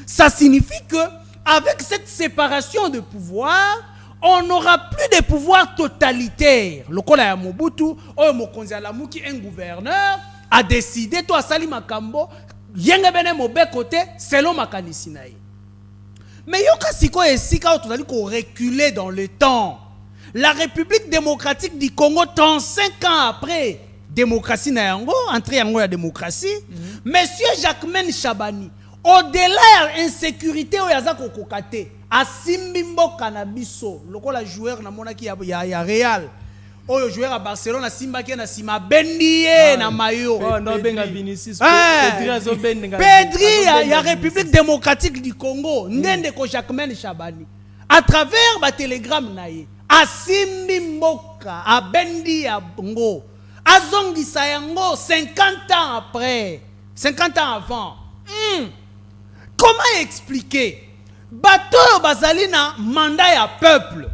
Ça signifie que avec cette séparation de pouvoir, on n'aura plus de pouvoir totalitaire. Lokola ya Mobutu, oyo mokonzi alamuki un gouverneur a décidé to asali makambo yenge bene Mobeko te selon makanisi na ye. Mais yoka siko esika tozali ko reculer dans le temps. La République démocratique du Congo 35 ans après démocratie na yango, entrée yango ya démocratie, monsieur Jacquemaine Chabani, au-delà de l'insécurité oyaza ko kokate, asimbi mboka na biso, lokola joueur na monaki ya Real. Oyo joueur à Barcelone na simba ki na sima bendiye na mayo. Oh non benga Vinicius. Pedri ya République démocratique du Congo, ndende ko Jacquemaine Chabani. À travers ba télégramme na ye, asimbi mboka, abendi ya bongo. Azongisa yango 50 ans après, 50 ans avant. Comment expliquer? Bato bazali na mandat ya peuple.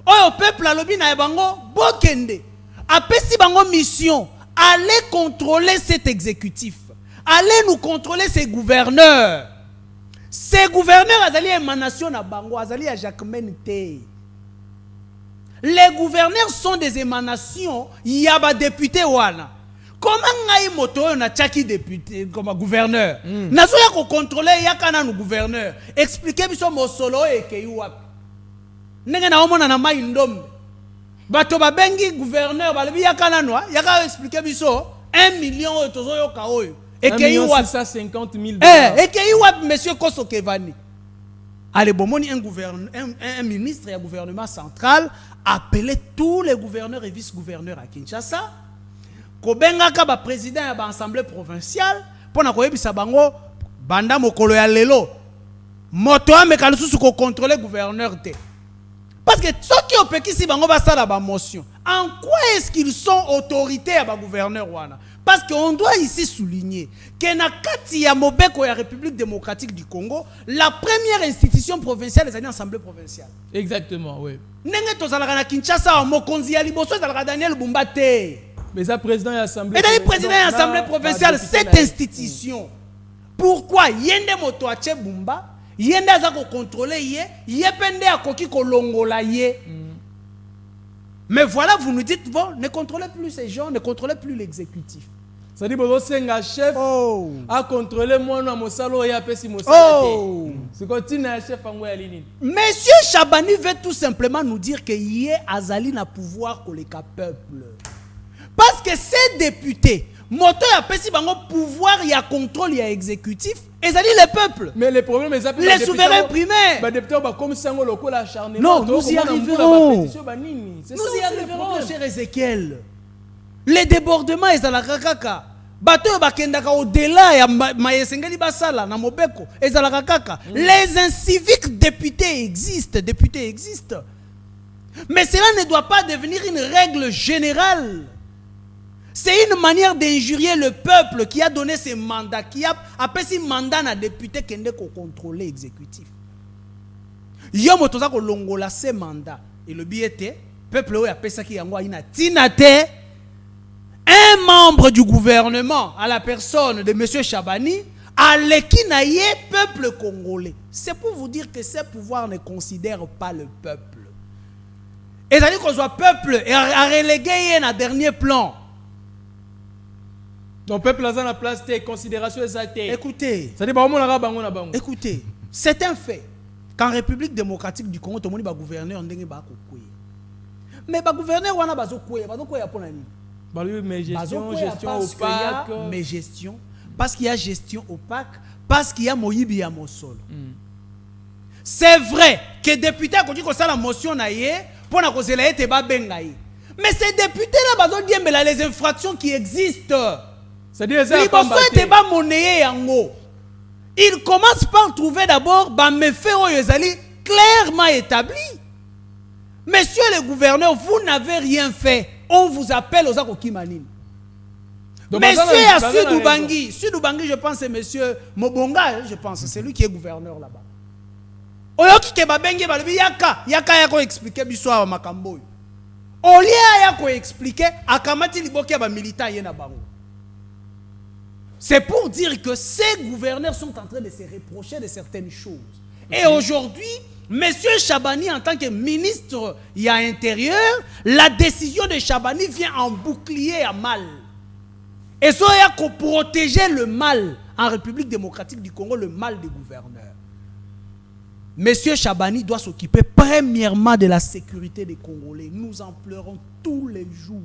Oyo peuple alobi na bango bokende. Apesi bango mission, allez contrôler cet exécutif. Allez nous contrôler ces gouverneurs. Ces gouverneurs azali émanation na bango, azali ya Jacquemaine te. Les gouverneurs sont des émanations, yaba député wana. Comment ngai moto na tchaki député comme gouverneur? Nazoya ko contrôler yakana no gouverneur. Expliquez biso mosolo ekei wapi. Ndenge na omona na mai ndombe. Bato babengi gouverneur balebi yakana no, yaka expliquer biso 1 million oyo tozoyoka oyo. Ekei wapi 150 000 $. Ekei wapi monsieur Koso Kevani? Allez, bomoni un ministre et un gouvernement central appelé tous les gouverneurs et vice-gouverneurs à Kinshasa. Kobenga ka ba président ya ba assemblée provinciale pour na koyebisa bango banda mokolo ya lelo. Moto ameka lususu ko contrôler gouverneur te. Parce que ceux qui ont pekisi bango ba sala ba motion. En quoi est-ce qu'ils sont autorités à ba gouverneur wana? Parce qu'on doit ici souligner que na kati ya mobeko ya République démocratique du Congo, la première institution provinciale est l'Assemblée provinciale. Exactement, oui. Nenge tozalaka na Kinshasa mokonzi ya liboso ezalaka Daniel Bumba te. Mais ça président de l'Assemblée. Et d'ailleurs président de l'Assemblée provinciale, cette institution. Pourquoi yende moto ache Bumba, yende azako contrôler ye pende akoki kolongola ye. Mais voilà, vous nous dites, bon, ne contrôlez plus ces gens, ne contrôlez plus l'exécutif. Ça dit, bon, c'est un chef à contrôler moi, mon salaud et à passer mon salaud. C'est quand il y a un chef en Guadeloupe. Monsieur Chabani veut tout simplement nous dire que y a Azali na pouvoir pour le peuple. Parce que ces députés, moto ya pesi bango pouvoir, il y a contrôle, il y a exécutif, et ça dit le peuple. Mais le problème est les souverains primaires. Non, nous y arriverons. Nous y arriverons, cher Ézéchiel. Les débordements, ils sont là. Bateau bakendaka au-delà ya maesengeli basala na mobeko ezalaka kaka. Les inciviques députés existent, mais cela ne doit pas devenir une règle générale. C'est une manière d'injurier le peuple qui a donné ses mandats, qui a appelé ses mandats à député qui ne contrôler l'exécutif. Yomo toza ko longola ses mandats et le biete peuple a appelé ça qui yango ina tinate. Un membre du gouvernement, à la personne de M. Chabani, a l'ekinaye peuple congolais. C'est pour vous dire que ces pouvoirs ne considèrent pas le peuple. Et ça dit qu'on soit peuple et à reléguer un dernier plan. Donc peuple a la place de considération exaltée. Écoutez. Ça dit écoutez, c'est un fait. Qu'en République démocratique du Congo, tout le monde est gouverneur, mais le gouverneur wana bazo kouye pour nani? Mais gestion opaque. Mais gestion, parce qu'il y a gestion opaque, parce qu'il y a Moïbi ya Mosolo. C'est vrai que député a dit que ça la motion naie pour na cause la ete ba bengaï. Mais ces députés là bazo dire mais les infractions qui existent. C'est-à-dire il commence par trouver d'abord bah méfaits clairement établis. Monsieur le gouverneur, vous n'avez rien fait. On vous appelle aux Akokimanine. Monsieur Sudoubangi, je pense c'est monsieur Mobonga, je pense, c'est lui qui est gouverneur là-bas. Oyoki Kebabengi Balobi Yaka yako expliquer biso makambo. Olia yako expliquer akamati liboki ba militant yena bango. C'est pour dire que ces gouverneurs sont en train de se reprocher de certaines choses. Et aujourd'hui, M. Chabani, en tant que ministre intérieur, la décision de Chabani vient en bouclier à mal. Et ça, il y a qu'on protéger le mal en République démocratique du Congo, le mal des gouverneurs. M. Chabani doit s'occuper premièrement de la sécurité des Congolais. Nous en pleurons tous les jours.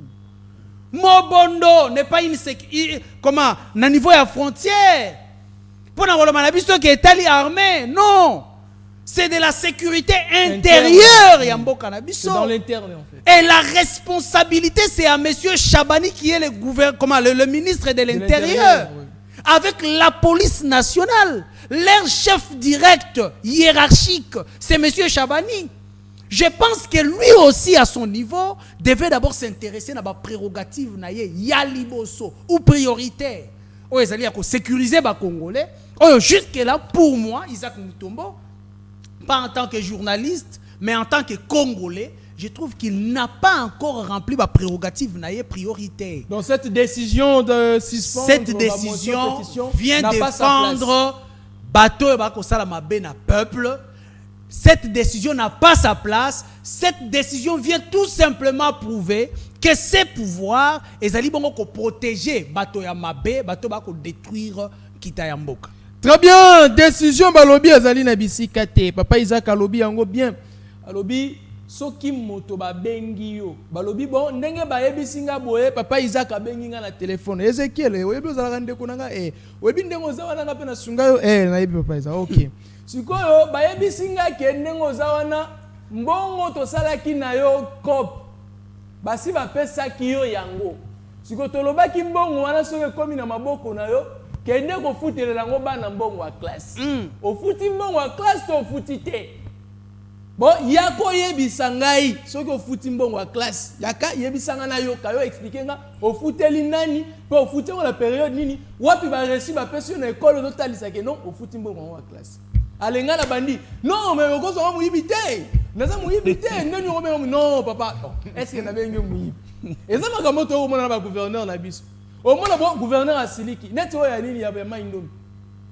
Mobondo n'est pas une sécurité. Comment? Na niveau de la frontière. Pour la Manabisto qui est allé armé. Non. C'est de la sécurité intérieure. C'est dans l'interne en fait. Et la responsabilité, c'est à M. Chabani qui est le ministre de l'Intérieur. Oui. Avec la police nationale. Leur chef direct, hiérarchique, c'est M. Chabani. Je pense que lui aussi, à son niveau, devait d'abord s'intéresser à la prérogative yaliboso ou prioritaire. Ils allaient sécuriser les Congolais. Jusque-là, pour moi, Isaac Mutombo, pas en tant que journaliste, mais en tant que Congolais, je trouve qu'il n'a pas encore rempli ma prérogative prioritaire. Donc cette décision de suspendre cette décision vient défendre bateau et bakosala mabe na peuple. Cette décision n'a pas sa place. Cette décision vient tout simplement prouver que ces pouvoirs ezali bongo ko protéger bateau ya mabe, bateau ba ko détruire kita ya mboka. Très bien, décision balobi azali na bisika te. Papa Isaac alobi yango bien. Alobi soki moto ba bengi yo. Balobi bon ndenge ba yebisinga boye papa Isaac abengi nga na téléphone. Ezekiel oyebi ozala ndeko nanga oyebi ndenge ozawana nga pe na sunga yo na yebi papa Isaac. OK. Sikoyo ba yebisinga ke ndenge ozawana mbongo to salaki na yo cop. Basi ba pesa ki yo yango. Siko tolobaki mbongo wana soki komi na maboko na yo. Kende ko futelela ngo bana mbongo wa classe. Ofuti mbongo wa classe to ofuti te. Bon, yako yebisa ngai soki ofuti mbongo wa classe. Yaka yebisanga na yo kayo expliquer nga ofuteli nani pe ofuti ngo la période nini wapi ba reçu ba pesa na école totalisa ke non ofuti mbongo wa classe. Alenga na bandi. Non, mais on cause on muibité. Naza muibité, ndeni o me non papa. Est-ce que na bengi muibi? Eza makamoto o mona ba gouverneur na biso. Au moins, le gouverneur a siliki. Net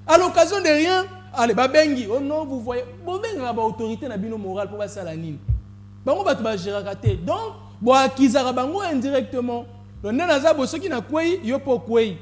à l'occasion de rien, allez, babengi. Oh non, vous voyez. Bon, ben, on a autorité na bino morale pour passer à la nine. Bango bat ba gérer. Donc, bon, akizara bango indirectement. Le nenaza ceux qui na kwei, yo po kwei.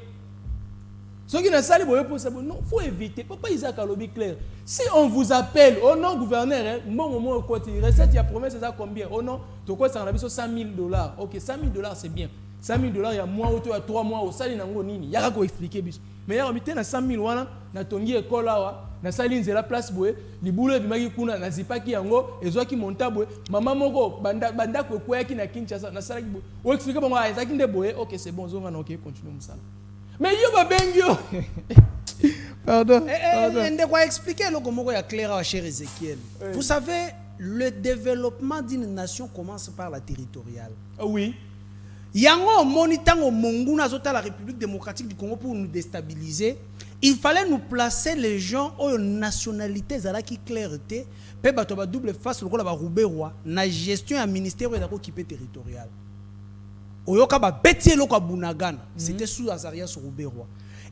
Ceux qui na sali bo yo po sabo. Non, faut éviter. Papa Isaac a lobby clair. Si on vous appelle, oh non, gouverneur, bon moment au côté, recette, il y a promesse, c'est ça combien? Oh non, tu quoi, ça en a besoin $100,000. Ok, $100,000, c'est bien. $100,000 il y a mois ou 3 mois au sali nango nini yaka ko expliquer biso mais ya habité na 100,000 wana na tongi école awa na sali nzela place boye libule bimaki kuna na zipaki yango ezwaki monta boye mama moko banda ko kweki na Kinshasa na sala boye o expliquer bongo ezaki nde boye OK c'est bon zonga na OK continue musala mais yo ba bengio pardon ndeko quoi expliquer loko moko ya clair à cher Ezekiel. Vous savez, le développement d'une nation commence par la territoriale. Oui. Yango monitango monguna zota la République démocratique du Congo pour nous déstabiliser. Il fallait nous placer les gens aux nationalités qui clarté pe bato ba double face lokola ba Rouberwa na gestion ya ministère ya ko équipe territoriale. Oyoka ba betie loko Bunagana, c'était sous Azarias Rouberwa.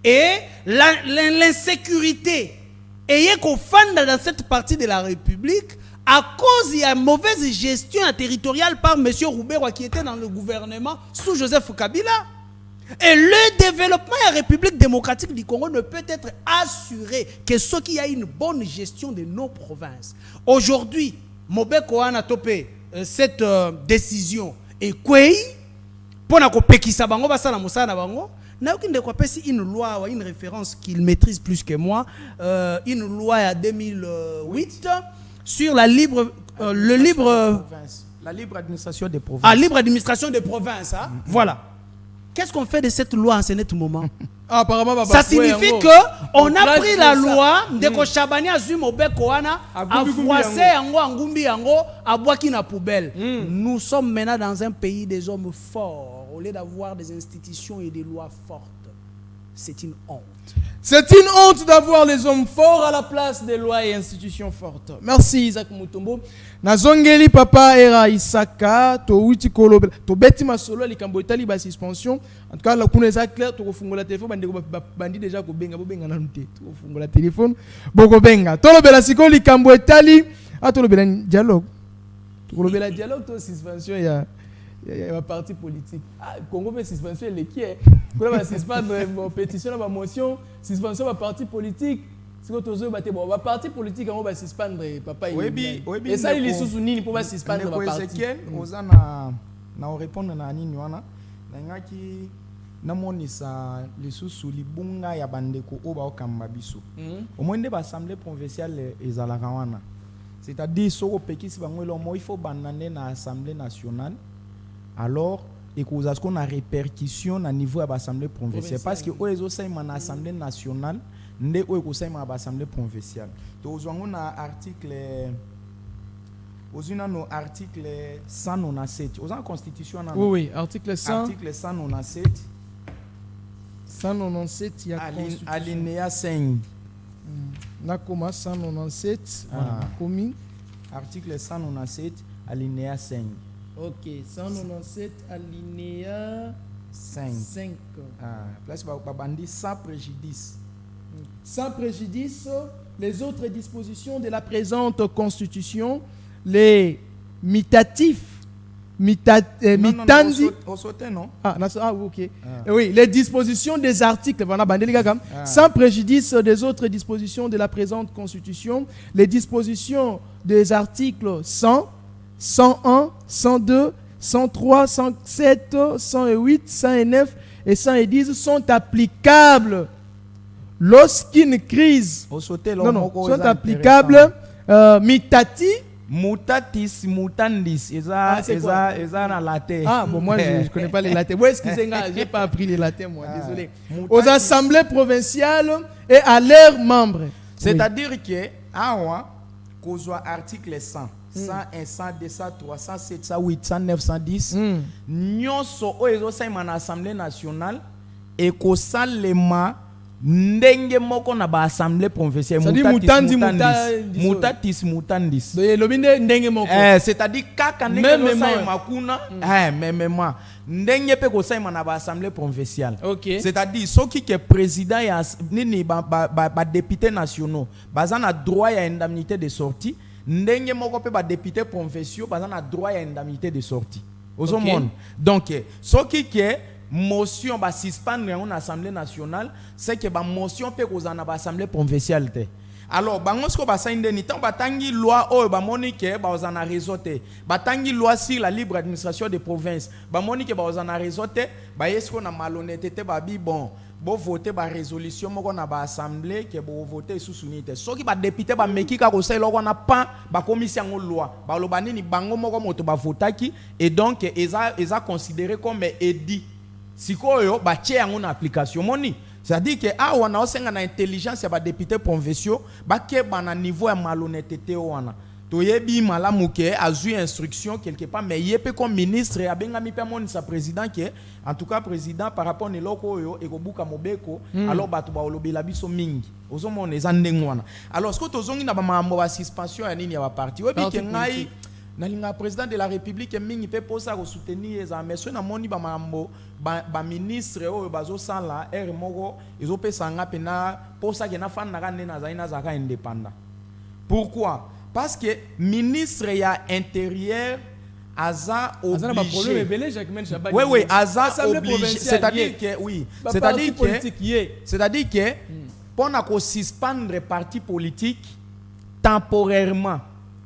Et l'insécurité ayant qu'on fanda dans cette partie de la République à cause de la mauvaise gestion territoriale par M. Rouberwa qui était dans le gouvernement sous Joseph Kabila. Et le développement de la République démocratique du Congo ne peut être assuré que ce qu'il y a une bonne gestion de nos provinces. Aujourd'hui, Mobeko a topé cette décision et quoi pour na ko pekisa bango basala musana bango na aucune de quoi une loi ou une référence qu'il maîtrise plus que moi, une loi à 2008 sur la libre la libre administration des provinces. Ah, libre administration des provinces, hein? Voilà. Qu'est-ce qu'on fait de cette loi en ce moment? Apparemment, ça signifie que on a pris la loi de Kochabani Azum Obekoana à froisser yango angumbi yango à boaki na poubelle. Nous sommes maintenant dans un pays des hommes forts au lieu d'avoir des institutions et des lois fortes. C'est une honte. C'est une honte d'avoir les hommes forts à la place des lois et institutions fortes. Merci Isaac Mutombo. Nazongeli papa era Isaka to witi kolobe to beti masolo likambo etali ba suspension. En tout cas la kuna za clair to kofungola téléphone bandi déjà ko benga bobenga na nte to kofungola téléphone boko benga. To lobela siko likambo etali to lobela dialogue. To lobela dialogue to suspension ya un parti politique. Congo fait suspension qui est quand on va suspendre pétition la motion suspension va parti politique c'est quand on va bon parti politique on va suspendre papa et ça il est sous nini pour va suspendre va parti ozana na répondre na nini wana na ngaki na monisa les sous libunga ya bandeko oba okamba biso au moins de l'assemblée provinciale ezalaka wana c'est-à-dire soko pekisi bangwelo mo il faut banane na assemblée nationale. Alors, et qu'on a répercussion à niveau de l'Assemblée provinciale. Parce que les autres sont en Assemblée nationale, les autres sont en Assemblée provinciale. Donc, on a article 197. On a la Constitution. Oui, article 100. Article 197. 197, il y a alinéa 5. Nakoma 197. Voilà. Article 197. alinéa 5. Ok, 197 alinéa 5. Place babandi sans préjudice. Sans préjudice, les autres dispositions de la présente Constitution, les mitatifs, mitandi. Au sauté, non? Ok. Oui, les dispositions des articles, sans préjudice des autres dispositions de la présente Constitution, les dispositions des articles 100, 101, 102, 103, 107, 108, 109 et 110 sont applicables lorsqu'une crise sont applicables mutatis mutandis eza latin. Moi je connais pas les latins. Excusez-moi, j'ai pas appris les latins moi, désolé. Aux assemblées provinciales et à leurs membres. C'est-à-dire que kozwa article 100 101, 102, 103, 107, 108, 109, 110 nyonso oyo ezosaima na assemblée nationale ekosalema ndenge moko na ba assemblée provinciale mutatis mutandis c'est-à-dire kaka ndenge ezosaima kuna memema ndenge pe kosaima na ba assemblée provinciale. C'est-à-dire soki ke président ya nini ba députés nationaux baza na droit ya indemnité de sortie ndenge moko pe ba députés provinciaux baza na droit ya indemnité de sortie. Donc soki ke motion ba suspendre en assemblée nationale, c'est que ba motion pe kozana ba assemblée provinciale te. Alors bango sko ba sainde ni tant batangi loi o ba monike ba ozana réseauté. Batangi loi sur la libre administration des provinces. Ba monike ba ozana réseauté, ba yesko na malhonnêteté ba bi bon. Bo voter ba résolution moko na ba assemblée que bo voter sous unité. Soki ba député ba meki ka ko selo ko na pas ba commission loi. Ba lobani ni bango moko moto ba votaki et donc eza considéré comme édit. Sikoyo ba tie yango na application moni. C'est-à-dire que wana osenga na intelligence ya ba député provinciaux ba ke bana niveau ya malhonnêteté wana. Toyebi malamu ke azu instruction quelque part mais yepe comme ministre ya benga mi pe moni sa président ke en tout cas président par rapport ne loko yo e ko buka mobeko alors batu ba olobela biso mingi. Ozomona eza ndenge wana. Alors ce que tozongi na ba mambo ba suspension ya nini ya ba parti. Webi ke ngai nalinga président de la République mingi pe posa ko soutenir eza mais so na moni ba mambo ba ministre oyo bazo sala er moko ezo pesa nga pena posa ke na fana ka nena zaina zaka indépendant. Pourquoi? Parce que ministre ya intérieur aza obligé. Oui, aza obligé. C'est-à-dire que oui, c'est-à-dire que pour na ko suspendre parti politique temporairement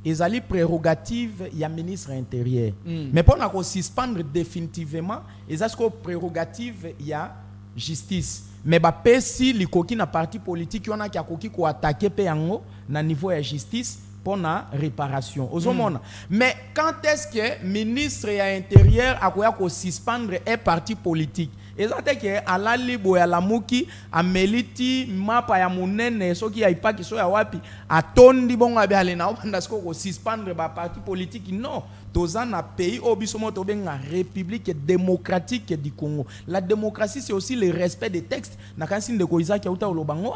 ils ont les prérogatives il y a ministre intérieur mais pour na ko suspendre définitivement ils ont les prérogatives il y a justice mais ba pesi likoki na parti politique yona ki akoki ko attaquer pe yango na niveau ya justice pour na réparation ozomona mais quand est-ce que ministre ya intérieur akoya ko suspendre un parti politique ezate ke alali boya lamuki ameliti mapa ya munene soki ya ipaki so ya wapi atondi bongo abale na obanda sko ko suspendre ba parti politique non toza na pays obiso moto benga république démocratique du Congo. La démocratie c'est aussi le respect des textes na kansi ndeko Isaac uta olobango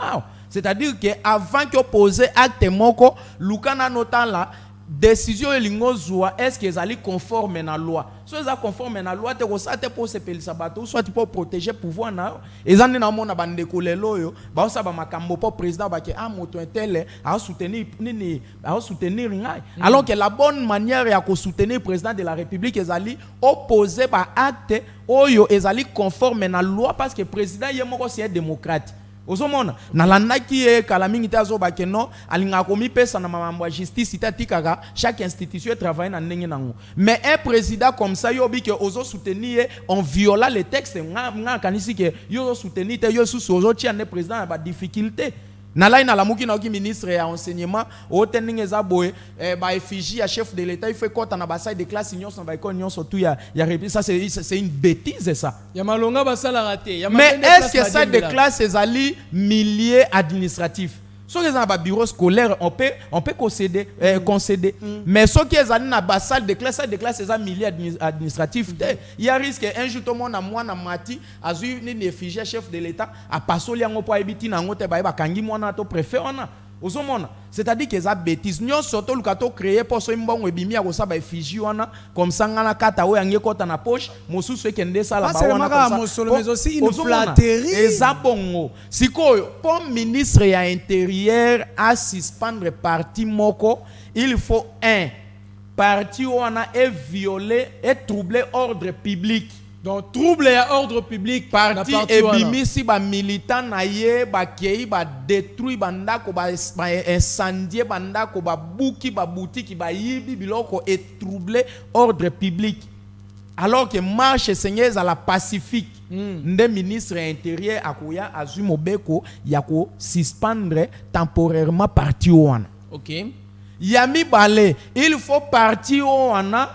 c'est-à-dire que avant que poser acte moko lukana notala décision elingozwa est-ce que ezali conforme na loi so eza conforme na loi te ko sa te pour se pelisa bato soit pour protéger pouvoir na ezande na mona bandeko lelo yo ba osa ba makambo pour président ba ke moto intel a soutenir nini a soutenir ngai alors que la bonne manière ya ko soutenir président de la République ezali opposer ba acte oyo ezali conforme na loi parce que président yemoko c'est démocrate. Ozomona nalandaki kala mingi tazo bakeno alinga komi pesa na mambo ya justice itatikaka chaque institution travaille na ndenge nango mais un président comme ça yobi que ozo soutenir on viola les textes nga kanisi que yo soutenir te yo sous ozo tia ne président ba difficulté nalai na lamuki na oki ministre ya enseignement oteninga za boye ba effigie ya chef de l'état il fait quoi na ba salle de classe union son ba école union surtout ya ça c'est une bêtise ça ya malonga ba sala raté mais est-ce que ça de classe ezali milliers administratifs so que ba bureau scolaire on peut concéder mais so que ezali na ba salle de classe eza milliers administratifs il y a risque un jour tout monde na mwana mati azui ni effigie chef de l'état a pasoli yango po ebiti na ngote ba kangi mwana to préfet ona C'est-à-dire que ça bêtise. Nous surtout le cato créé pour ce mbongo ebimi ya kosa ba effigie wana comme ça ngana kata we yangi kota na poche mosu ce kende sala ba wana comme ça. Mais aussi une flatterie. Ezabongo. Sikoyo pour ministre ya intérieur à suspendre parti moko, il faut un parti wana est violé et troubler ordre public. Donc trouble à ordre public parti ebimisi ba militant na ye ba kei ba détruit bandako ba incendier bandako ba buki ba boutique ba yibi biloko et troubler ordre public alors que marche seigneur à la pacifique nde ministre intérieur akoya azui mobeko ya ko suspendre temporairement parti wana. OK. Yami balé il faut parti wana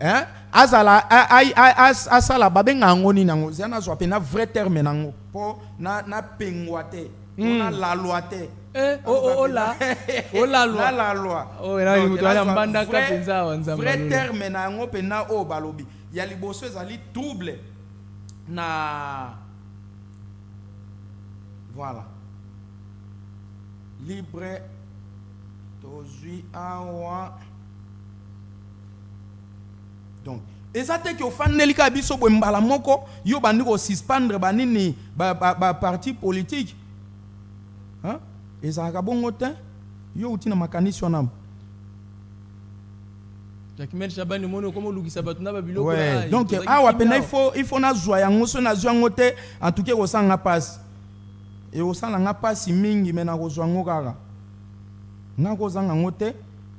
hein asala babenga ngoni nango zana zo pena vrai terme nango po na pengwate na la loi te la loi la loi vrai terme nango pena o balobi ya liboso ezali trouble na voilà libre tozui awa. Donc, exactement que au fandeli ka biso bo mbala moko yo bandi ko suspendre banini ba parti politique. Hein? Ezaka bongo te yo utina makanisi na. Jakimel Chabani mono comme lugisa batuna ba biloko. Ouais, donc awa pena il faut na zwa yango so na zwa ngote en tout cas ko sanga passe. Et au sanga nga passe mingi mena ko zwa ngo kaka. Na ko sanga ngote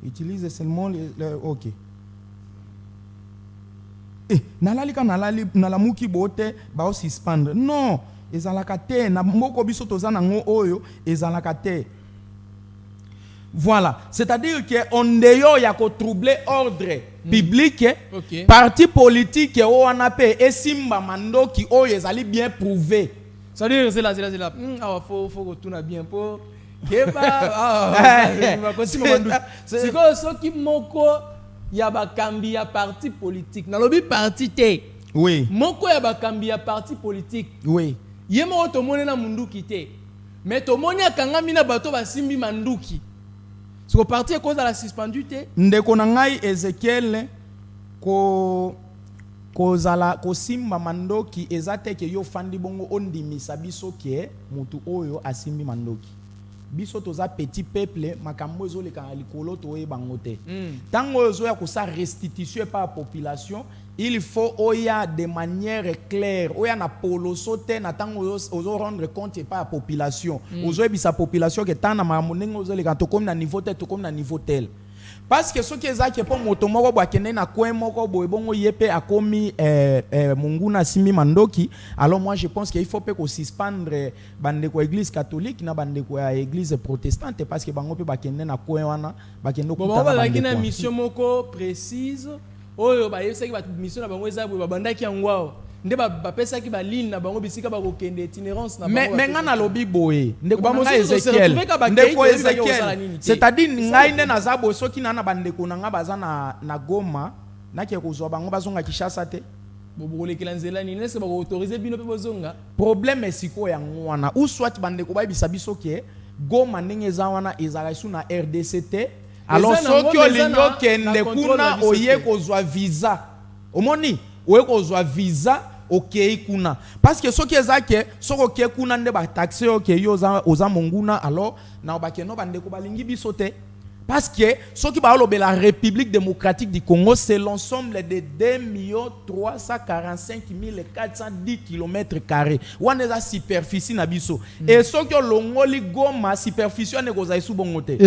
utilise seulement le OK. Nalalika nalamuki bote ba suspendre. Non, ezalaka te na moko biso tozana ngo oyo ezalaka te. Voilà, c'est-à-dire que on deyo ya ko troubler ordre public, parti politique o anape esimba mandoki oyo ezali bien prouvé. C'est-à-dire c'est là. Faut que tout na bien pour keba c'est quoi ce qui moko ya bakambi ya parti politique na lobi parti te. Oui. Moko ya bakambi ya parti politique. Oui. Yemo to monena munduki te. Mais to monia kangami na bato basimbi manduki. Ce parti est cause de la suspendu te. Ndeko na ngai Ezekiel ko simba mandoki ezate ke yo fandi bongo ondimisa biso ke mutu oyo asimbi mandoki. Biso toza petit peuple makambo ezoleka likolo to ebangote. Tango ozo ya ko sa restitution par la population, il faut oya de manière claire, oya na poloso te na tango ozo rendre compte par la population. Ozo ebisa population que tana mamonengo ozoleka to comme na niveau tel to comme na niveau tel. Parce que ce qui est ça qui est pour moto moko bakene na coin moko boye bongo yepe akomi munguna simi mandoki. Alors moi je pense qu'il faut pas qu'on suspendre bande ko église catholique na bande ko église protestante parce que bango pe bakene na coin wana bakene ko ta ba na mission moko précise oyo ba yesa ki ba mission na bango eza boye babandaki ngwao nde ba pesa ki ba ligne na bango bisika ba ko kende itinérance na bango. Mais ngana lobi boye nde ko na Ezekiel nde ko Ezekiel c'est-à-dire ngai nde na zabo soki na bande ko nga baza na Goma na ke ko zo bango bazonga Kinshasa te bobo lekela nzela ni nese ba ko autoriser bino pe bozonga problème siko ya ngwana ou soit bande ko ba bisa biso ke Goma ndenge za wana ezala su na RDCT alors soki olingo kende kuna oye ko zo visa omoni oye ko zo visa OK kuna parce que ce qui est ça que ce OK kuna nde ba taxer OK yo oza monguna alors na ba keno bande ko balingi bisote parce que ce qui ba lobe la République démocratique du Congo c'est l'ensemble de 2 345 410 km². Wana za superficie na biso et ce que longoli Goma superficie ne goza isu bongote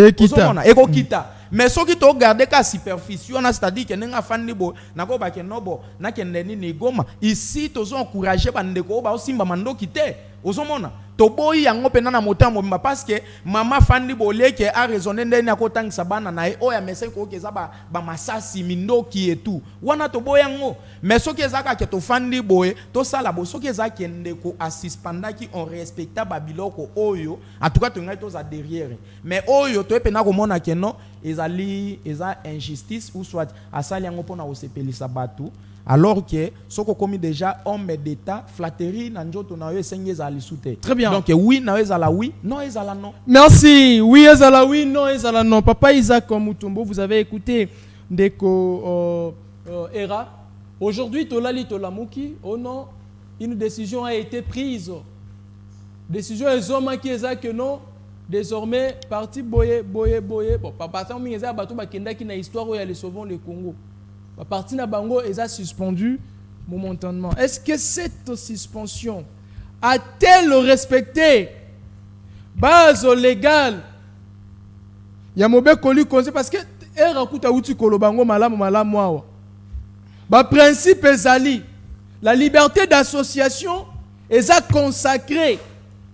eko kita mais ce qui to regarder ka superficie on a c'est-à-dire que nga fandi bo nako ba ke nobo na ke neni Goma ici tozo encourager bande ko ba osimba mandoki te ozomona toboyi yango pena na moto mobimba parce que mama fandi boleke a raisonner ndeni akotangisa bana na o ya message ko keza ba masasi mindoki et tout wana toboyi yango mais soki ezaka ke to fandi boye to sala bo soki ezaka ndeko asispandaki on respecta babiloko oyo en tout cas to ngai to za derrière mais oyo to pena ko mona ke non eza injustice ou soit asali yango pona osepelisa batu alors que ce qu'on commis déjà homme d'état flatterie na njoto na yo senye za lisute. Très bien. Donc oui na ezala oui, non ezala non. Merci. Oui, ezala oui, non, ezala non. Papa Isaac Mutombo, vous avez écouté Ndeko Era. Aujourd'hui, Tolali Tolamuki, oh non, une décision a été prise. Décision est qui est que non, désormais, parti boye. Bon, papa, ça m'a dit bateau bakenda qui na histoire où il y a les sauvons le Congo. Parti na bango est suspendu momentanément. Est-ce que cette suspension a-t-elle respecté base légale? Il y a mauvais colis conseil parce que erakuta uti kolobango malamu awa. Ba principe ezali la liberté d'association est consacrée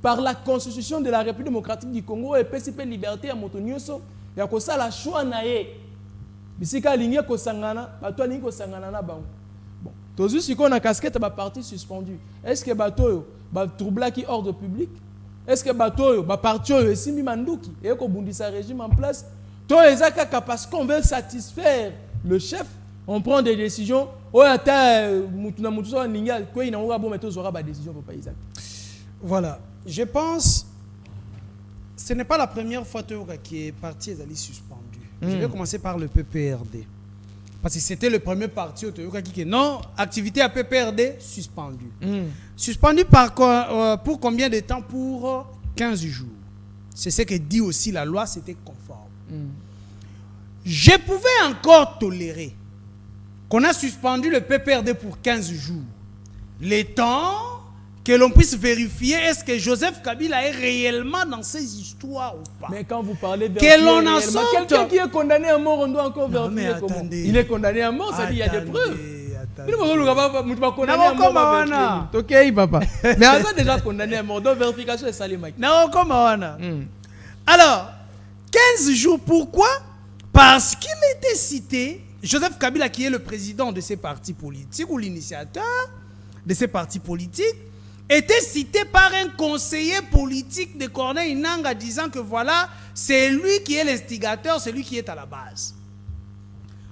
par la Constitution de la République démocratique du Congo et principe liberté à motonyoso ya ko sala choix na ye. Bisika ligne ko sangana, bato ligne ko sangana na bango. Bon, tozu siko na casquette ba parti suspendu. Est-ce que bato yo ba troubla qui ordre public? Est-ce que bato yo ba parti yo esimi manduki et ko bundisa régime en place? To ezaka parce qu'on veut satisfaire le chef, on prend des décisions. Voilà, je pense ce n'est pas la première fois qui est parti est suspendu. Je vais commencer par le PPRD. Parce que c'était le premier parti qui non, activité à PPRD suspendue. Suspendu pour combien de temps? Pour 15 jours. C'est ce que dit aussi la loi, c'était conforme. Je pouvais encore tolérer qu'on a suspendu le PPRD pour 15 jours. Le temps que l'on puisse vérifier est-ce que Joseph Kabila est réellement dans ces histoires ou pas. Mais quand vous parlez de que l'on en sorte... Quelqu'un qui est condamné à mort, on doit encore vérifier comment. Il est condamné à mort, ça dit il y a des preuves. Ok, papa. Mais on a déjà condamné à mort, donc vérification est salimaki. Alors, 15 jours, pourquoi? Parce qu'il était cité, Joseph Kabila, qui est le président de ces partis politiques ou l'initiateur de ces partis politiques, était cité par un conseiller politique de Corneille Nangaa disant que voilà, c'est lui qui est l'instigateur, c'est lui qui est à la base.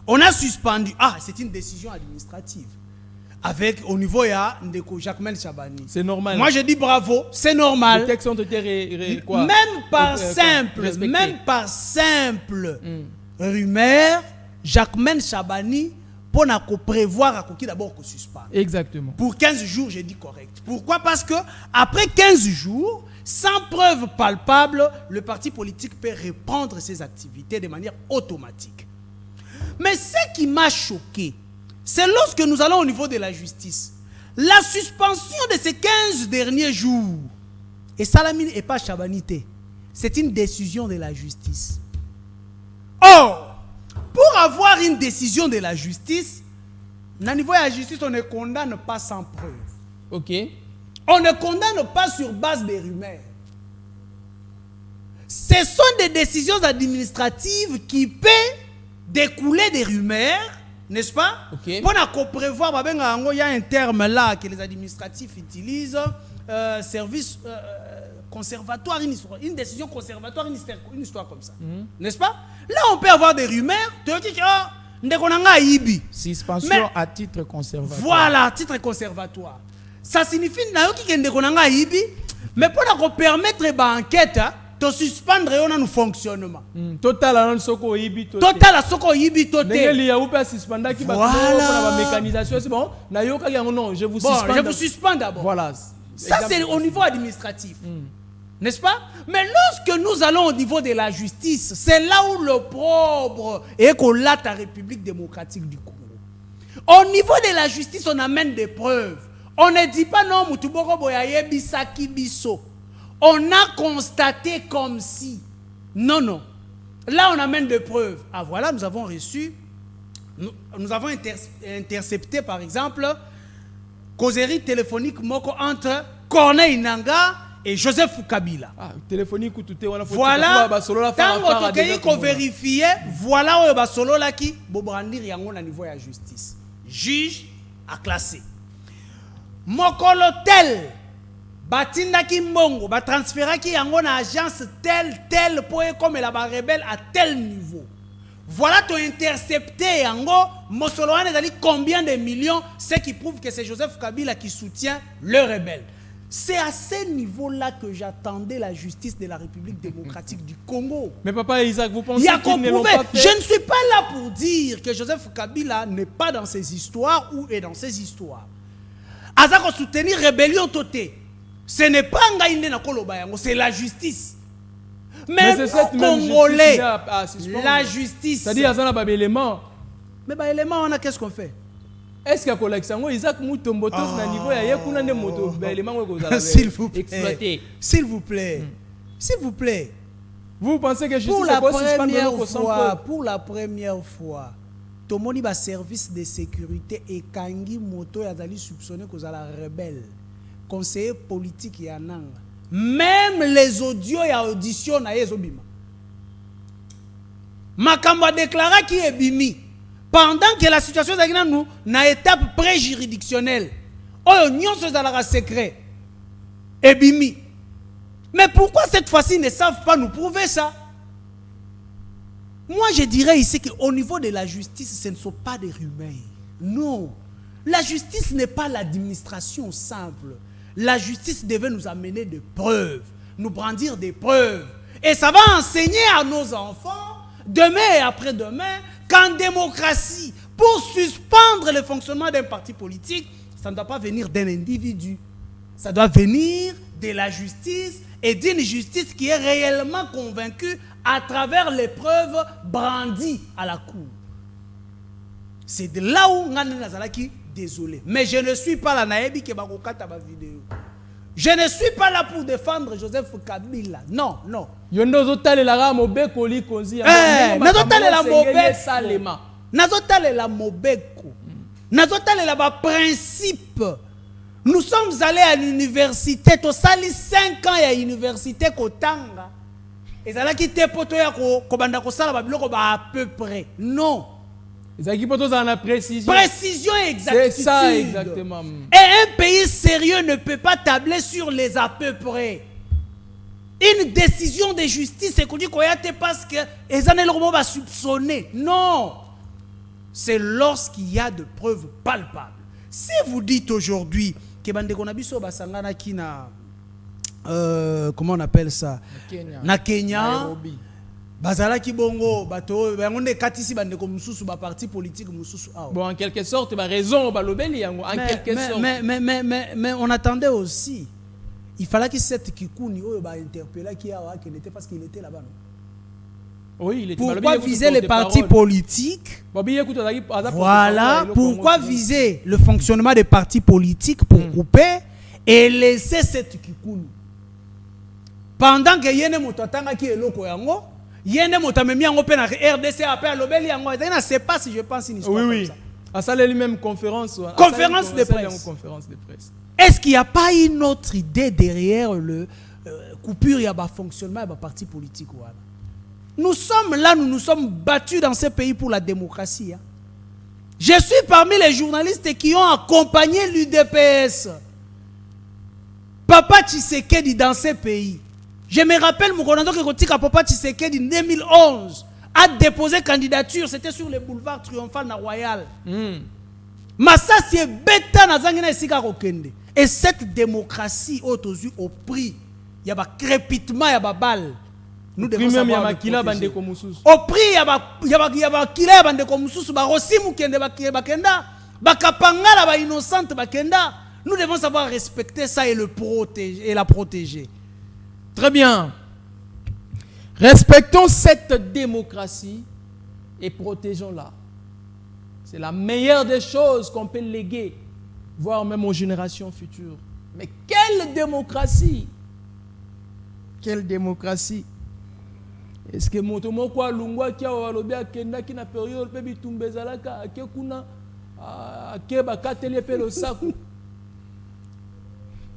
On a suspendu. Ah, c'est une décision administrative. Avec, au niveau, il y a Ndeko Jacquemain Chabani. C'est normal. Moi, je dis bravo, c'est normal. Les textes ont été quoi? Même par simple rumeur, Jacquemain Chabani, pour prévoir d'abord qu'on suspende. Exactement. Pour 15 jours, j'ai dit correct. Pourquoi? Parce que après 15 jours, sans preuve palpable, le parti politique peut reprendre ses activités de manière automatique. Mais ce qui m'a choqué, c'est lorsque nous allons au niveau de la justice. La suspension de ces 15 derniers jours, et Salamine et pas Chabanité, c'est une décision de la justice. Or, pour avoir une décision de la justice, au niveau de la justice, on ne condamne pas sans preuve. Ok. On ne condamne pas sur base des rumeurs. Ce sont des décisions administratives qui peuvent découler des rumeurs, n'est-ce pas? Ok. Pour prévoir, il y a un terme là que les administratifs utilisent, service conservatoire, une décision conservatoire, une histoire comme ça. N'est-ce pas? Là, on peut avoir des rumeurs. Suspension à titre conservatoire. Voilà, titre conservatoire. Ça signifie mais pour permettre l'enquête, de suspendre le fonctionnement. Total à soko yibi toté. Total à soko yibi toté. Voilà. Mécanisation, c'est bon. Non, je vous suspends. Bon, je vous suspends d'abord. Voilà. Ça, c'est au niveau administratif. N'est-ce pas? Mais lorsque nous allons au niveau de la justice, c'est là où le propre est qu'on l'a la République démocratique du Congo. Au niveau de la justice, on amène des preuves. On ne dit pas non, Moutuboko Boyaye Bisaki Biso. On a constaté comme si. Non, non. Là, on amène des preuves. Ah voilà, nous avons reçu, nous avons intercepté par exemple, causerie téléphonique moko entre Corneille Nangaa et Joseph Kabila. Ah, téléphonique ou tout est voilà. Tant qu'on vérifie, voilà où est solo là qui bobrandir yango na niveau de justice. Juge a classé. Mokolo tel batinda ki mbongo ba transférer ki yango na agence tel pour comme la rebelle à tel niveau. Voilà, tu as intercepté yango, Mosoloane a dit combien de millions, ce qui prouve que c'est Joseph Kabila qui soutient le rebelle. C'est à ce niveau-là que j'attendais la justice de la République démocratique du Congo. Mais papa Isaac, vous pensez qu'ils ne l'ont pas fait? Je ne suis pas là pour dire que Joseph Kabila n'est pas dans ses histoires ou est dans ses histoires. Azako soutenir rébellion toté. Ce n'est pas Ngaïne na Koloba yango, c'est la justice. Mais c'est cette Congolais, même la justice. C'est-à-dire Azana ba élément. Mais bah élément on a qu'est-ce qu'on fait? Est-ce qu'il y a collection Isaac Mutombo na niveau ya yekuna ne moto ba élément ko za s'il vous plaît. exploiter. S'il vous plaît. S'il vous plaît. Vous pensez que pour la première fois, Tomoni ba service de sécurité et Kangi Moto yazali soupçonné que la rebelle, conseiller politique ya nanga. Même les audios ya audition na yezobima. Makambo a déclaré qui est bimi. Pendant que la situation est nous na étape pré-juridictionnelle. Oh, nous sommes dans la secret. Et bimi. Mais pourquoi cette fois-ci ils ne savent pas nous prouver ça? Moi je dirais ici qu'au niveau de la justice, ce ne sont pas des rumeurs. Non. La justice n'est pas l'administration simple. La justice devait nous amener des preuves, nous brandir des preuves. Et ça va enseigner à nos enfants, demain et après-demain, qu'en démocratie, pour suspendre le fonctionnement d'un parti politique, ça ne doit pas venir d'un individu. Ça doit venir de la justice et d'une justice qui est réellement convaincue à travers les preuves brandies à la cour. C'est de là où Ngane Nazalaki, désolé. Mais je ne suis pas là, Naebi Kebakokata ma vidéo. Je ne suis pas là pour défendre Joseph Kabila. Non, non. Yondozotale la mobeko li konzi. Nazotale la mobeko. Salema. Nazotale la mobeko. Nazotale la principe. Nous sommes allés à l'université. Tu sali 5 ans à l'université Kotanga. Et ça là qui te poto ya ko banda ko sala ba biloko ba à peu près. Non. Précision et exactitude. C'est ça exactement. Et un pays sérieux ne peut pas tabler sur les à peu près. Une décision de justice, c'est qu'on dit qu'on y a parce que les années va soupçonner. Non. C'est lorsqu'il y a de preuves palpables. Si vous dites aujourd'hui que Bandekonabiso Basangana qui na comment on appelle ça? Na Kenya. Nairobi. Bazala ki bongo bato bangonde katisi bande ko mususu ba parti politique mususu ah. Bon en quelque sorte ba raison ba lobeli yango en quelque sorte. Mais on attendait aussi. Il fallait que cette Kikuni oyo ba interpeller qui a qu'il était parce qu'il était là-bas. Oui, il était. Pourquoi viser les partis politiques? Voilà, pourquoi viser le fonctionnement des partis politiques pour couper et laisser cette Kikuni? Pendant que yene mototanga ki eloko yango Yende motamemi yango pe na RDC appelle lobeli yango je ne sais pas si je pense une histoire comme ça. À ça les même conférence de presse. Est-ce qu'il n'y a pas une autre idée derrière le coupure ya ba fonctionnement ya ba parti politique voilà. Nous sommes là, nous nous sommes battus dans ce pays pour la démocratie. Hein. Je suis parmi les journalistes qui ont accompagné l'UDPS. Papa Tshisekedi dans ce pays. Je me rappelle, Moukonando que Papa Tshisekedi en 2011 a déposé candidature, c'était sur le boulevard Triomphal na Royal. Massassi est bêta na zangina esika kokende. Et cette démocratie au prix, il y a un crépitement, il y a un balle. Nous devons savoir au prix, il y a un kila bandeko mususu ba rosimu kende bakenda, bakapangala ba innocente bakenda. Nous devons savoir respecter ça et le protéger et la protéger. Très bien. Respectons cette démocratie et protégeons-la. C'est la meilleure des choses qu'on peut léguer, voire même aux générations futures. Mais quelle démocratie? Quelle démocratie? Est-ce que motomo kwa lungwa kia walobi akenda kina période pe bitumbe zalaka akekuna akeba kateli pe lo saku?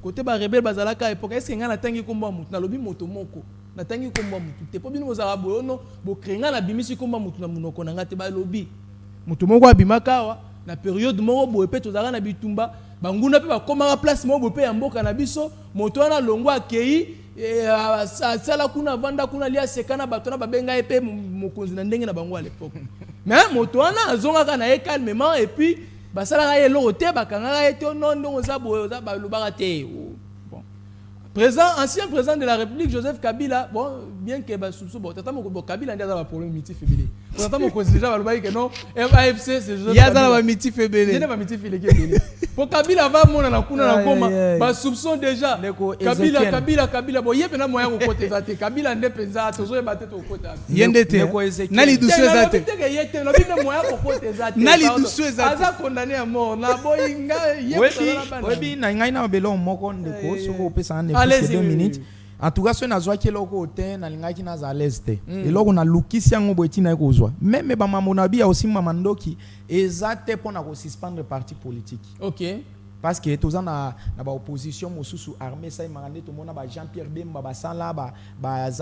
Côté ba rebelle bazalaka époque est-ce que nga natangi komba mutu na lobi moto moko natangi komba mutu te po bino bozala boyono bo krenga na bimisi komba mutu na munoko na ngate ba lobi moto moko abimaka wa na période moko bo epe tozala na bitumba banguna pe ba koma place moko pe ya mboka na biso moto wana longwa akei sala kuna vanda kuna lia sekana batona babenga epe mokonzi na ndenge na bango à l'époque. Mais moto wana azonga na ye calmement et puis basala ga yelo te bakanga ete non ndongo za boyo za balubaka te. Ancien président de la République, Joseph Kabila, bon, bien que Kabila n'a pas de problème multifébrilé. Pourtant, mon conseiller déjà va que non, AFC, c'est Joseph. Il y a ça multifébrilé. Il y a pas multifébrilé. Pour Kabila va mon na kuna na koma, ba soupçon déjà. Kabila, bon, yé pena moyen au côté zate. Kabila ndé penza, tozo e batete au côté. Yendete. Nali douceux zate. Na bina moyen au côté zate. Nali douceux zate. Aza condamné à mort. Na boyinga yé. Webi na ngai na belo moko ndeko soko pesa ne. 2 minutes. En tout cas, ce n'a pas été le côté, na linga qui n'a à l'aise. Et là, on a l'oukisi en obéti na ekozwa. Même ba mamonabi a aussi mamandoki ezate pour na suspendre parti politique. OK. Parce que tous na ba opposition mosusu armée ça imagane tout monde ba Jean-Pierre Bemba ba sala ba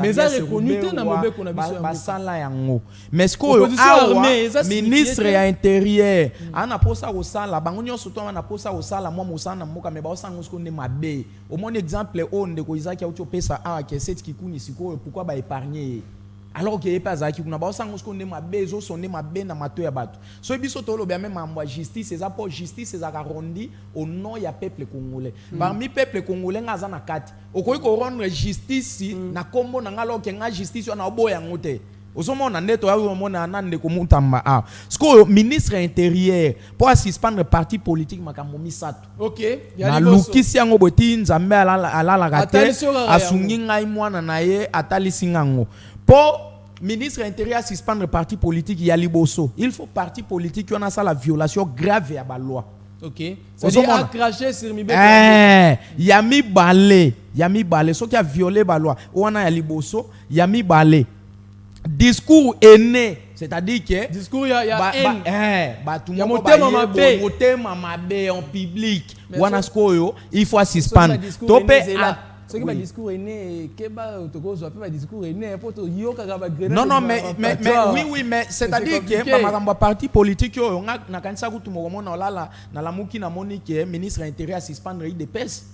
mais ça reconnu te na mobe ko na biso ba sala yango. Mais ce ko armée ministre ya intérieur ana posa ko sala bango nyonso to na posa ko sala moi mosana moka me ba osango ko ne mabe. Au mon exemple on de ko Isaac ya ucho pesa a ke set kikuni siko pourquoi ba épargner alors que pas ça qui kuna ba osango ko ne mabe zo sonne mabe na mato ya bato. So biso to lo bien même en justice c'est ça pour justice c'est ça arrondi au nom ya peuple congolais. Parmi peuple congolais ngaza na kati. Okoyi ko rendre justice na kombo na ngalo ke nga justice na oboya ngote. Ozomona ndeto ya mona nande ko mutamba a. Sko ministre intérieur pour suspendre parti politique makambo misato. OK. Na lukisi yango boti nzambe ala kate asungi ngai mwana na ye atalisi ngango. Pour ministre intérieur suspendre parti politique il y a liboso. Il faut parti politique qui a ça la violation grave à la loi. OK. C'est à cracher sur mi yami balé ce qui a violé la loi. On a liboso yami balé. Discours aîné, c'est-à-dire que discours ya tout le monde en public. Wana skoyo, il faut suspendre. Topé ce qui discours aîné keba tokozo pas discours aîné pour to yoka ga grenade. Non mais oui mais c'est-à-dire que ma parti politique yo na kanisa kutu mona na la muki na monique ministre intérieur suspendre IDPS.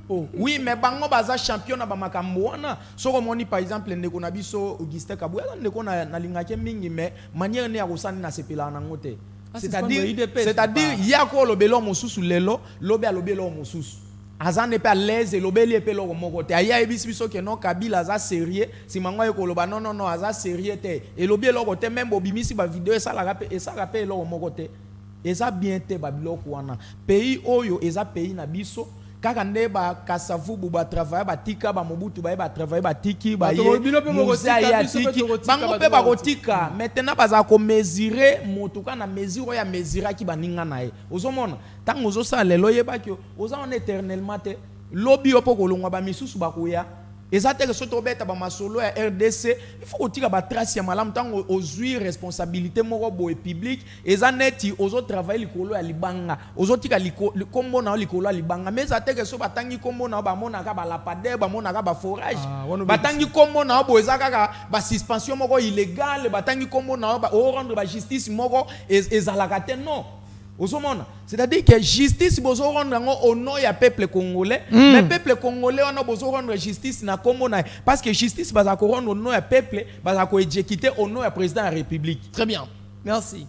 Oh. Oui, mais bango baza champion na ba makambo wana. Soko moni par exemple ndeko na biso Augustin Kabouya ndeko na lingake mingi mais manière ne ya kosani na sepela na ngote. C'est-à-dire ya ko lobelo mosusu lelo, lobe alobelo mosusu. Azane pe à l'aise et lobeli pe lo moko te. Aya ebisi biso ke non Kabila za sérieux, si mango e ko loba non aza sérieux te. Et lobi lo kote même bobimisi ba vidéo e ça la rappel lo moko te. Eza bien te ba biloko wana. Pays oyo eza pays na biso. Kaka nde ba kasavu ba travailler ba tika ba mobutu ba travailler ba tiki ba ye bango pe ba kotika maintenant baza ko mesurer motuka na mesure ya mesura ki baninga na ye ozomona tango ozo sa lelo ye ba ki oza on éternellement te lobby opo kolongwa ba misusu ba koya ezate que soto beta ba masolo ya RDC il faut kotika ba trace ya malamu tango ozui responsabilité moko boye public ezaneti ozo travailler likolo ya libanga ozo tika kombo na likolo ya libanga mais ezate que so batangi kombo na ba mona ka ba lapader ba mona ka ba forage batangi kombo na bo ezaka ba suspension moko illégale batangi kombo na ba rendre ba justice moko ezalaka te non. C'est-à-dire que justice bozo rendre au nom ya peuple congolais mais peuple congolais on a besoin rendre justice na kombo na parce que justice baza ko rendre au nom ya peuple baza ko exécuter au nom ya président de la République. Très bien. Merci.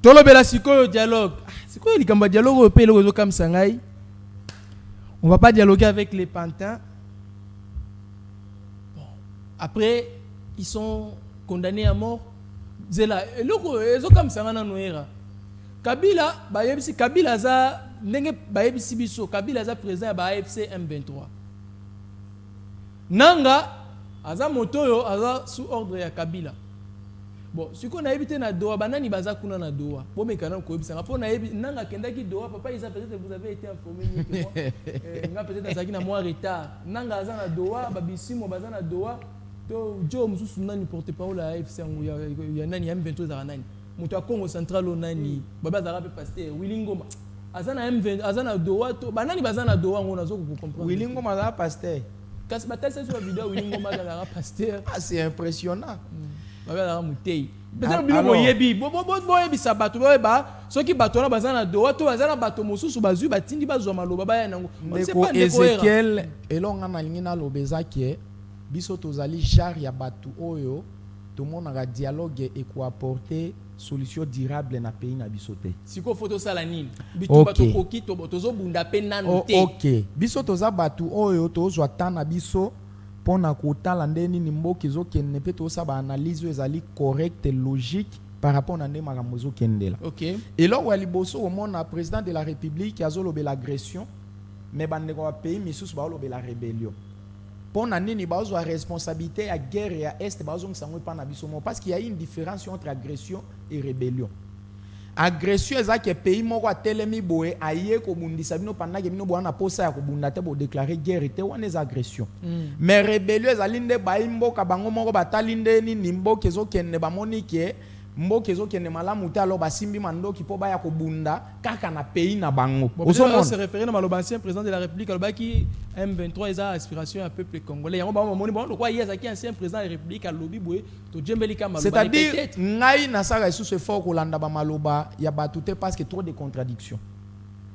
Tolo bela sikoyo dialogue. Sikoyo likamba dialogue pe le comme sangai. On va pas dialoguer avec les pantins. Bon. Après ils sont condamnés à mort. Zela loko ezo comme sanga na noera. Kabila, Kabila za ndenge bayebisi biso Kabila za président ba AFC M23. Nanga aza motoyo aza sous ordre ya Kabila. Bon, si qu'on a évité na Doha, banani baza kuna na Doha. Bon mais quand même ko ebisa ngapo na nanga kendaki Doha, papa Isa peut-être vous avez été informé que moi. Nga peut-être azaki na moi retard. Nanga aza na Doha, babisimo baza na Doha. To jo mususu nani porte-parole à AFC ya nani M23 za nani. Moto ya Congo Central onani baba zarape pasteur Willingoma azana M20 azana Doha to banani bazana Doha ngona zo ku comprendre Willingoma za pasteur kasi batasa sur la vidéo Willingoma za pasteur c'est impressionnant baba zara mutei peut-être bilo boyebi boyebi sa bato boyeba soki bato na bazana do to bazana bato mosusu bazu batindi bazwa maloba baya nango ndeko Ezekiel elonga na lingi na lobeza ke biso tozali jar ya bato oyo tomonaka dialogue et ko apporter solution durable na pays na biso te. Siko photo sala nini bitu bato koki to tozo bunda pe nanu te. OK biso toza bato oyo tozwa tana biso pona kotala ndeni ni mboki ezokende pe tosa ba analyse ezali correcte logique par rapport na ndema makambo ezokendela. OK eloko ya liboso omona président de la république azolobe l'agression mais bandeko ba pays misusu baolobe la rébellion. Pona nini bazwa responsabilité ya guerre ya est bazongisa ngo pa na biso mo parce qu'il y a une différence entre agression et rébellion. Agression ezaki pays moko atelemi boye aye ko bundisa bino pendant que bino boana posa ya ko bunda te bo déclarer guerre te wana ez agression. Mais rébellion ezali nde baimboka bango moko batali nde ni nimboka ezokende bamoni ke mboka ezokende malamu te alors basimbi mandoki po baya ko bunda kaka na pays na bango. On se référer na maloba ancien président de la République alobaki M23 eza aspiration à peuple congolais. Yango ba moni bon quoi hier zaki ancien président de la République alobi boye to djembeli ka maloba. C'est-à-dire ngai na saka sous effort ko landa ba maloba ya batute parce que trop de contradictions.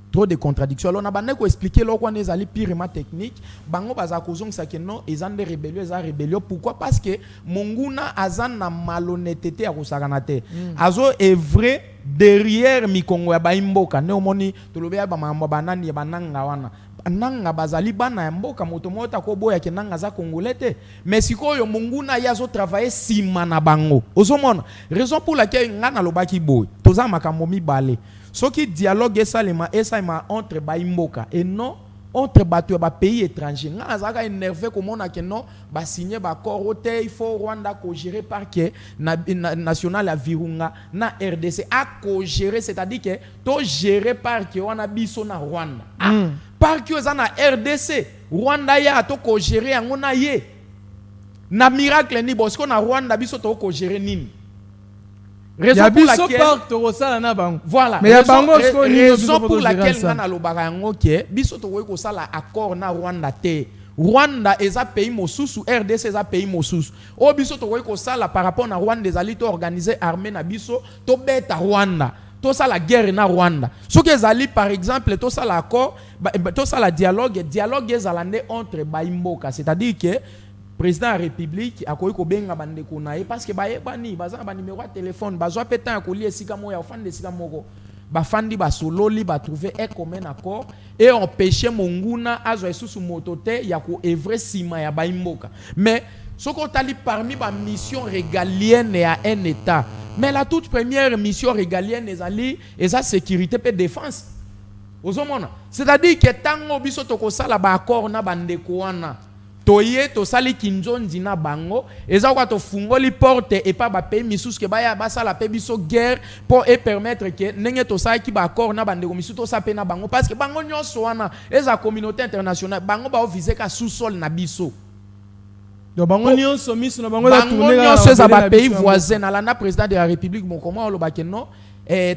Trop de contradictions. Alors, on a besoin d'expliquer qu'on est allé purement technique. Bango baza kozong sa que non, ils ont des rébellions, ils ont rébellion. Pourquoi? Parce que monguna azan na malhonnêteté à kosaganate. Azo est vrai derrière mi Congo ya baimboka. Ne omoni tolobe ya ba mamba banani ya bananga wana. Nanga bazali bana ya mboka moto mota ko boya ke nanga za congolais. Mais sikoyo monguna yazo travailler sima na bango. Ozomona raison pour laquelle ngana lobaki boy. Toza makambo mi balé. Ce qui dialogue ça entre baimboka et non entre bateaux ba pays étrangers. Nga zaka énervé comme on a que non ba signer ba accord il faut Rwanda ko gérer par que national à Virunga na RDC a ko gérer c'est-à-dire que to gérer par que on a biso na Rwanda. Par que za na RDC Rwanda ya to ko gérer ngona ye. Na miracle ni bosko na Rwanda biso to ko gérer nini. Raison pour laquelle voilà raison pour laquelle ngana lobaka yango ke biso to ko sala accord na Rwanda te. Rwanda est un pays mosusu, RDC est un pays mosusu. O biso to ko sala par rapport na Rwanda des alliés organiser armée na biso to beta Rwanda. To ça la guerre na Rwanda. Ce que zali par exemple to ça l'accord, to ça la dialogue ezalande entre baimboka, c'est-à-dire que président de la République a koyi ko benga bande konaye parce que baye bani baza ba numéro de téléphone bazwa petan ko lié sika moya ofande sika moko ba fandi ba sololi ba trouver un commun accord et empêcher monguna azo esusu motote ya ko evre sima ya baimboka. Mais ce qu'on tali parmi ba mission régalienne à un état, mais la toute première mission régalienne est la sécurité et défense. C'est-à-dire que tango biso toko sala ba accord na bande ko wana toye to sali kinzondi na bango eza kwa to fungoli porte et pas ba pays misusu ke baya basala pe biso guerre pour et permettre que nenge to sala ki ba accord na bande ko misusu to sa pe na bango parce que bango nyonso wana eza communauté internationale bango ba viser ka sous-sol na biso. Donc bango nyonso miso na bango la tourner nyonso eza ba pays voisin na la président de la République mon comment lo ba ke non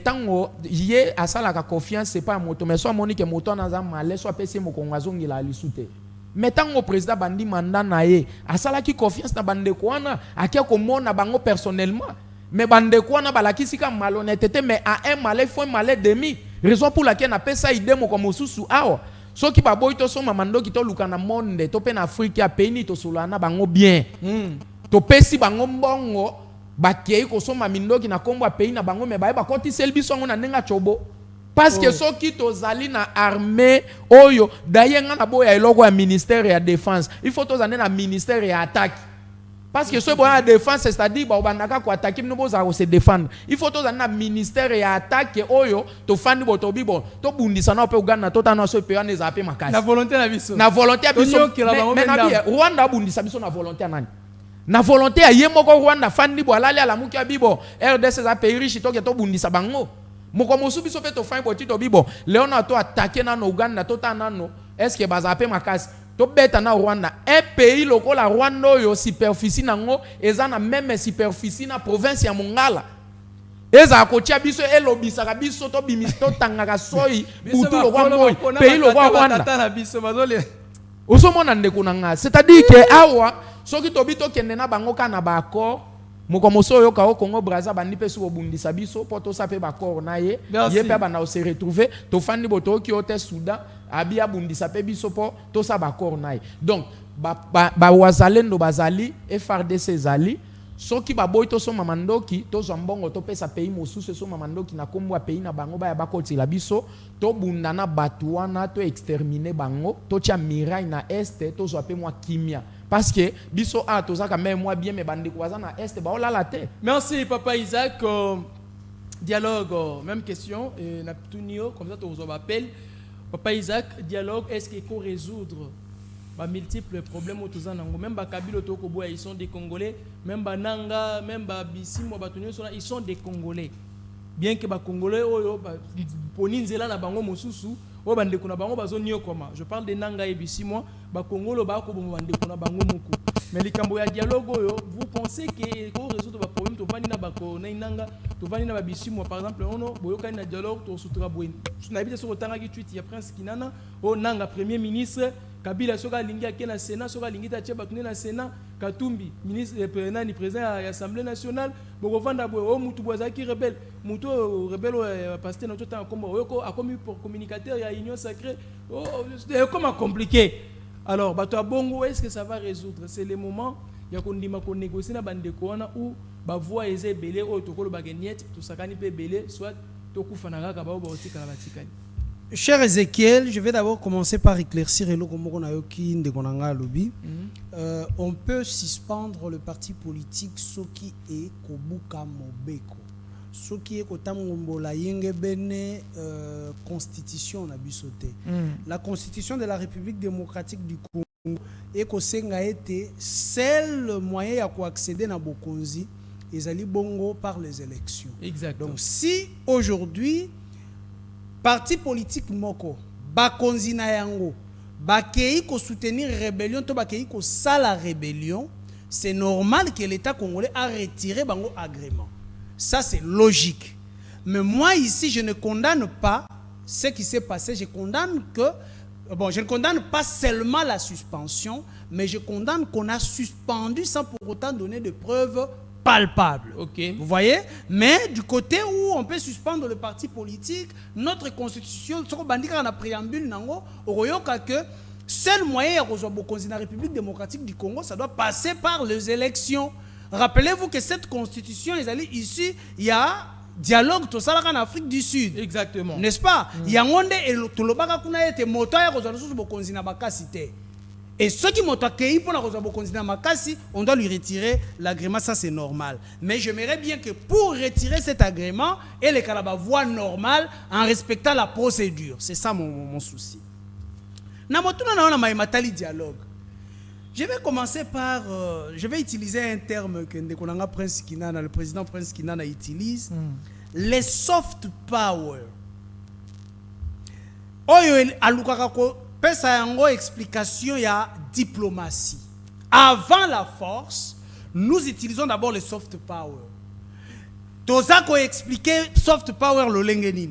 tango yé asala ka confiance c'est pas moto mais soit monique moto na za malé soit pesi mo kongazongi la lisute. Mais tant que président bandi mandat na ye asala ki confiance na bande ko wana akia ko mona bango personnellement mais bande ko wana balaki sika malhonnêteté mais à un malais faut un malais demi raison pour laquelle na pesa idée mo comme susu awa so ki ba boy to so mamando ki to luka na monde to pe na Afrique ya pays to solana bango bien to pesi bango mbongo bakei ko so mamindo ki na kombo pays na bango mais ba ba koti selbi so ngona nenga chobo. Parce que ceux qui tozali na armée oyo d'ailleurs ngana boya eloko ya ministère ya défense il faut tozane na ministère ya attaque parce que ceux boya ya défense c'est-à-dire ba obandaka ko attaquer nous boza ko se défendre il faut tozane na ministère ya attaque oyo to fandi bo to bibo to bundisa na pe uganda to tana so pe wana ezape makasi na volonté na biso mais na Rwanda bundisa biso na volonté nani na volonté ya yemoko Rwanda fandi bo alali ala muki ya bibo RDC za pays riche to ke to bundisa bango. Moko mosubi so fait to fin boti to bibo Léona to attaquer na Uganda to tanano est-ce que bazape makasi to beta na Rwanda un pays lokola Rwanda yo superficie nango eza na même superficie na province ya Mongala eza kotia biso elobisa ka biso to bimisto tangaka soyi butu lokwa moyi pays lokwa Rwanda osomona ndeko nanga c'est-à-dire que awa soki to bito kende na bango kana ba accord mokomoso oyo ka Congo Brazza bandi pe so bundisa biso poto sa pe ba corps na ye ye pe bana se retrouver to fandi boto ki ote Soudan abia bundisa pe biso po to sa ba corps na ye. Donc ba wazalendo bazali FARDC zali soki ba boy to so mamandoki to zo mbongo to pesa pays mosusu so mamandoki na kombo ya pays na bango ba ya bakoti la biso to bundana batuana to exterminer bango to tia mirai na este to zo pe moi kimia. Parce que biso a tozaka même moi bien mais bandi kwaza na est ba olala te. Merci Papa Isaac. Dialogue, même question na tunio comme ça tu vous appelle Papa Isaac. Dialogue, est-ce qu'il faut résoudre ba multiples problèmes autour nango même ba kabilo to koboya ils sont des Congolais, même ba nanga, même ba bisimo ba tunio ils sont des Congolais. Bien que ba Congolais oyo ba poninzela na bango mosusu o bande kuna bango bazonio koma. Je parle de nanga et bisimo ba Congolo ba ko bande kuna bango moko. Mais likambo ya dialogue oyo, vous pensez que ko résoudre ba problème to vani na ba ko na nanga to vani na ba bisimo par exemple ono boyoka na dialogue to sutra boine. Na bité sur otanga ki tweet ya Prince Kinana o nanga premier ministre Kabila soka lingi akena Sénat soka lingi ta tcheba kuna na Sénat Katumbi ministre président à l'Assemblée nationale bokovanda boy o mutu bozaki rebelle mutu rebelle pasteur na tota komba oyoko akomi pour communicateur ya union sacrée oh c'est comment compliqué. Alors bato bongo est-ce que ça va résoudre? C'est le moment ya kondima ko négocier na bande ko wana ou ba voix ezé belé o tokolo bageniet to sakani pe belé soit to kufana kaka ba otika na batikani. Cher Ezekiel, je vais d'abord commencer par éclaircir on peut suspendre le parti politique Soki et Kobuka Mobeko. Soki et Kotamombola Yengebene constitution na bisoté. La constitution de la République démocratique du Congo et Kosenga a été seul moyen à accéder à Bokonzi et Zali Bongo par les élections. Exactement. Donc si aujourd'hui parti politique moko bakonzi na yango bakei ko soutenir rébellion to bakei ko sala rébellion, c'est normal que l'État congolais a retiré bango agrément. Ça c'est logique. Mais moi ici je ne condamne pas ce qui s'est passé, je condamne que je ne condamne pas seulement la suspension, mais je condamne qu'on a suspendu sans pour autant donner de preuves palpable. Okay. Vous voyez? Mais du côté où on peut suspendre le parti politique, notre constitution, ce qu'on dit dans la préambule, que seul moyen de la République démocratique du Congo, ça doit passer par les élections. Rappelez-vous que cette constitution est allée ici, il y a dialogue tout ça en Afrique du Sud. Exactement. N'est-ce pas? Il y a un monde et tout le baga kuna été moteur à bakasité. Et ceux qui m'ont accueilli pour la Makasi, on doit lui retirer l'agrément, ça c'est normal. Mais j'aimerais bien que pour retirer cet agrément, et les Kalaba voient normal en respectant la procédure. C'est ça mon souci. Dialogue. Je vais commencer par, je vais utiliser un terme que le président Prince Kinana utilise, les soft power. Pesa yango explication ya diplomatie. Avant la force, nous utilisons d'abord le soft power. Tozako expliquer soft power le lengenin.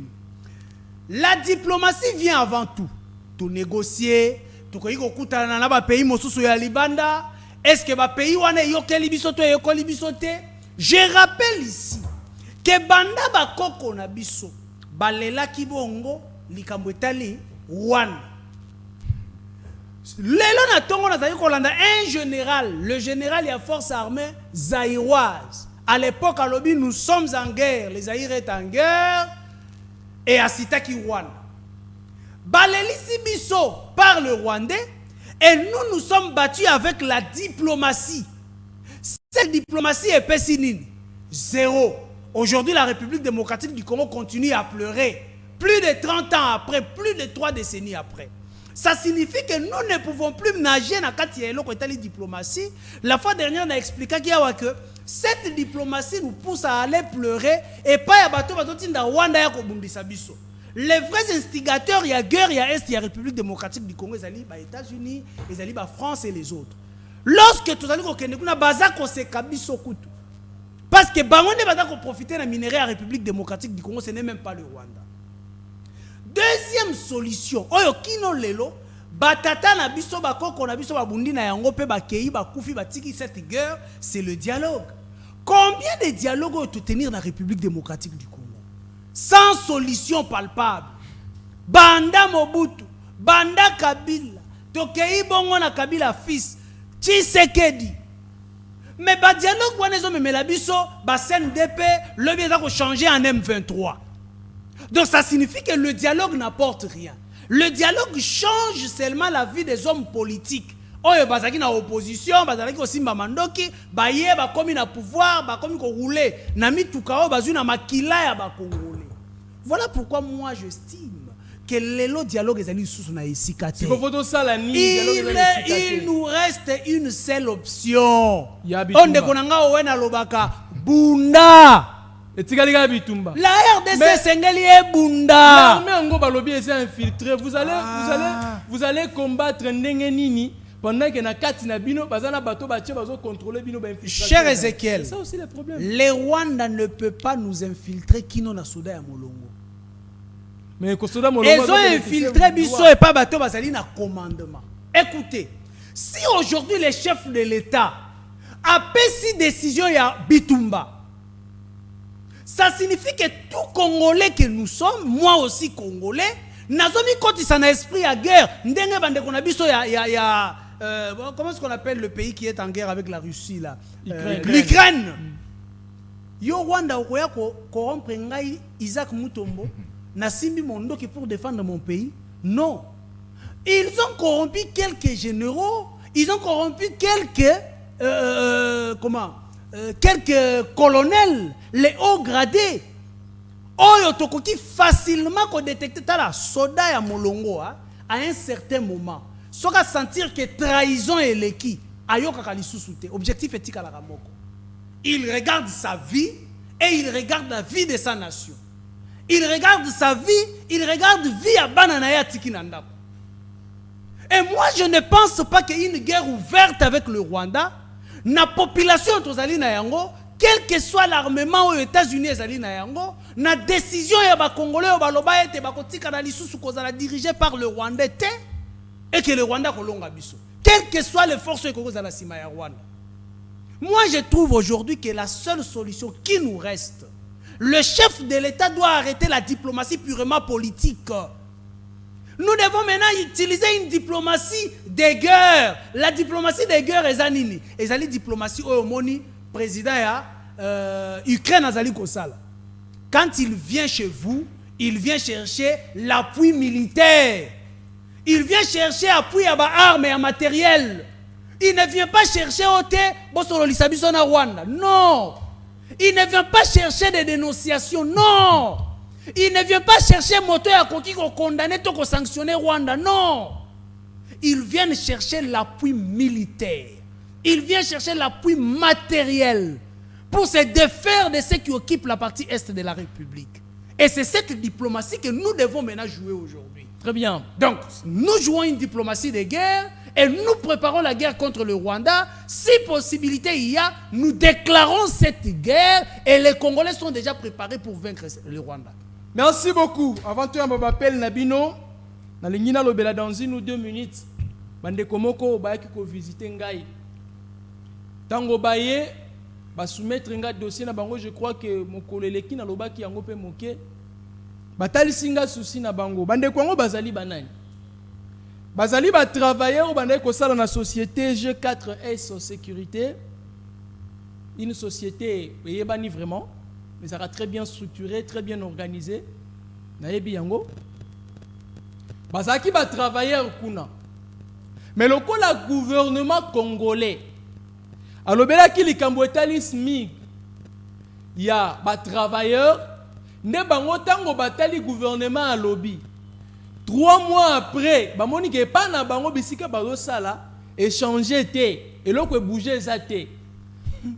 La diplomatie vient avant tout. Tout négocier, tout ko kutana na ba pays mosusu ya libanda, est-ce que ba pays wana yokeli biso to yokoli biso te? Je rappelle ici que banda ba koko na biso balela kibongo likambo etali Rwanda. Un général, le général et la force armée zaïroise. À l'époque, à Lobi, nous sommes en guerre. Les Zaïre est en guerre. Et à Sitaki Rwanda. Balelisi Bisso par le Rwandais. Et nous sommes battus avec la diplomatie. Cette diplomatie est pessinine. Zéro. Aujourd'hui, la République démocratique du Congo continue à pleurer. Plus de 30 ans après, plus de 3 décennies après. Ça signifie que nous ne pouvons plus nager dans la diplomatie. La fois dernière, on a expliqué que cette diplomatie nous pousse à aller pleurer et pas à bateau Rwanda. Les vrais instigateurs, il y a guerre, il y a Est, il y a République démocratique du Congo, les États-Unis, les France et les autres. Lorsque tout allons au Kenya, on a bazar qu'on s'est kabiso kutu. Parce que Bangonde va profiter de la minerai à la République démocratique du Congo, ce n'est même pas le Rwanda. Deuxième solution, oyo kino lelo, batata na biso bakoko na biso babundi na yango pe bakei bakufi batiki cette guerre, c'est le dialogue. Combien de dialogues ont été tenus dans la République démocratique du Congo sans solution palpable? Banda Mobutu, Banda Kabila, Tokei Bongo na Kabila fils, Tshisekedi. Mais ba dialogue wana zo memela biso ba CNDP le bien ko changer en M23. Donc ça signifie que le dialogue n'apporte rien. Le dialogue change seulement la vie des hommes politiques. Oyo bazaki na opposition, bazaki aussi mamandoki, baye ba komi na pouvoir, ba komi ko rouler, na mituka o bazu na makila ya ba congolais. Voilà pourquoi moi j'estime que le dialogue est allé sous na isikate. Il nous reste une seule option. On de konanga owena lobaka bunda. La RDC Sengeli est bunda. Vous allez combattre Ndengenini pendant que na kati na bino bazana bato bache bazo contrôler bino ba infiltration. Cher Ezekiel, c'est ça aussi le problème. Les Rwanda ne peut pas nous infiltrer kino na Souda ya Molongo. Mais Kosoda Molongo ils ont infiltré biso et pas bato bazali na commandement. Écoutez, si aujourd'hui les chefs de l'État a pris décision ya Bitumba, ça signifie que tout Congolais que nous sommes, moi aussi Congolais, nazomi koti sa na esprit à guerre. Ndenge bande kona biso comment est-ce qu'on appelle le pays qui est en guerre avec la Russie là? L'Ukraine. Yo Rwanda okoya ko corrompre ngai Isaac Mutombo na simbi mondoki pour défendre mon pays? Non. Ils ont corrompu quelques généraux, ils ont corrompu quelques quelques colonels, les hauts gradés. Oyo tokoki facilement ko détecter la soda ya Molongo à un certain moment. Soka sentir que trahison est l'équi. Ayoka kalisusu te. Objectif est tika la ramoko. Il regarde sa vie et il regarde la vie de sa nation. Il regarde sa vie, il regarde vie à bananaya tiki nanda. Et moi je ne pense pas qu'il y ait une guerre ouverte avec le Rwanda. Na population tozali na yango, quel que soit l'armement aux États-Unis ezali na yango, na décision ya ba Congolais ba loba ete ba kotika na lisusu kozala dirigé par le Rwandais et que le Rwanda kolonga biso. Quelles que soient les forces kozala sima ya Rwanda. Moi je trouve aujourd'hui que la seule solution qui nous reste, le chef de l'État doit arrêter la diplomatie purement politique. Nous devons maintenant utiliser une diplomatie de guerre. La diplomatie de guerre est anini. Et la diplomatie Oyomoni, président ya Ukraine azali kosala. Quand il vient chez vous, il vient chercher l'appui militaire. Il vient chercher appui à armes et à matériel. Il ne vient pas chercher ote bosolo lisabiso na Rwanda. Non. Il ne vient pas chercher des dénonciations. Non. Il ne vient pas chercher moto ya koki ko condamner to ko sanctionner Rwanda. Non. Ils viennent chercher l'appui militaire. Ils viennent chercher l'appui matériel pour se défaire de ceux qui occupent la partie est de la République. Et c'est cette diplomatie que nous devons maintenant jouer aujourd'hui. Très bien. Donc, nous jouons une diplomatie de guerre et nous préparons la guerre contre le Rwanda. Si possibilité il y a, nous déclarons cette guerre et les Congolais sont déjà préparés pour vaincre le Rwanda. Merci beaucoup. Avant tout, je m'appelle Nabino. Dans le dans 1 ou 2 minutes, bande komoko bayaki ko visiter ngai. Tango baye ba soumettre ngai dossier na bango, je crois que mon koleleki na lobaki yango pe moke. Batali singa souci na bango. Bande kongo bazali banani. Bazali ba travailleurs bande ko sala na société G4S sécurité. Une société yebani vraiment, mais ça sera très bien structuré, très bien organisé. Na yebi yango. Bazaki ba travailleurs kuna. Mais le gouvernement congolais, alobela ki likambo etali SMIC, il y a ba travailleurs, ne bango tango batali gouvernement à lobby. 3 mois après, ba moni ke pa na bango bisika bazo sala échanger té et loko bouger ça té.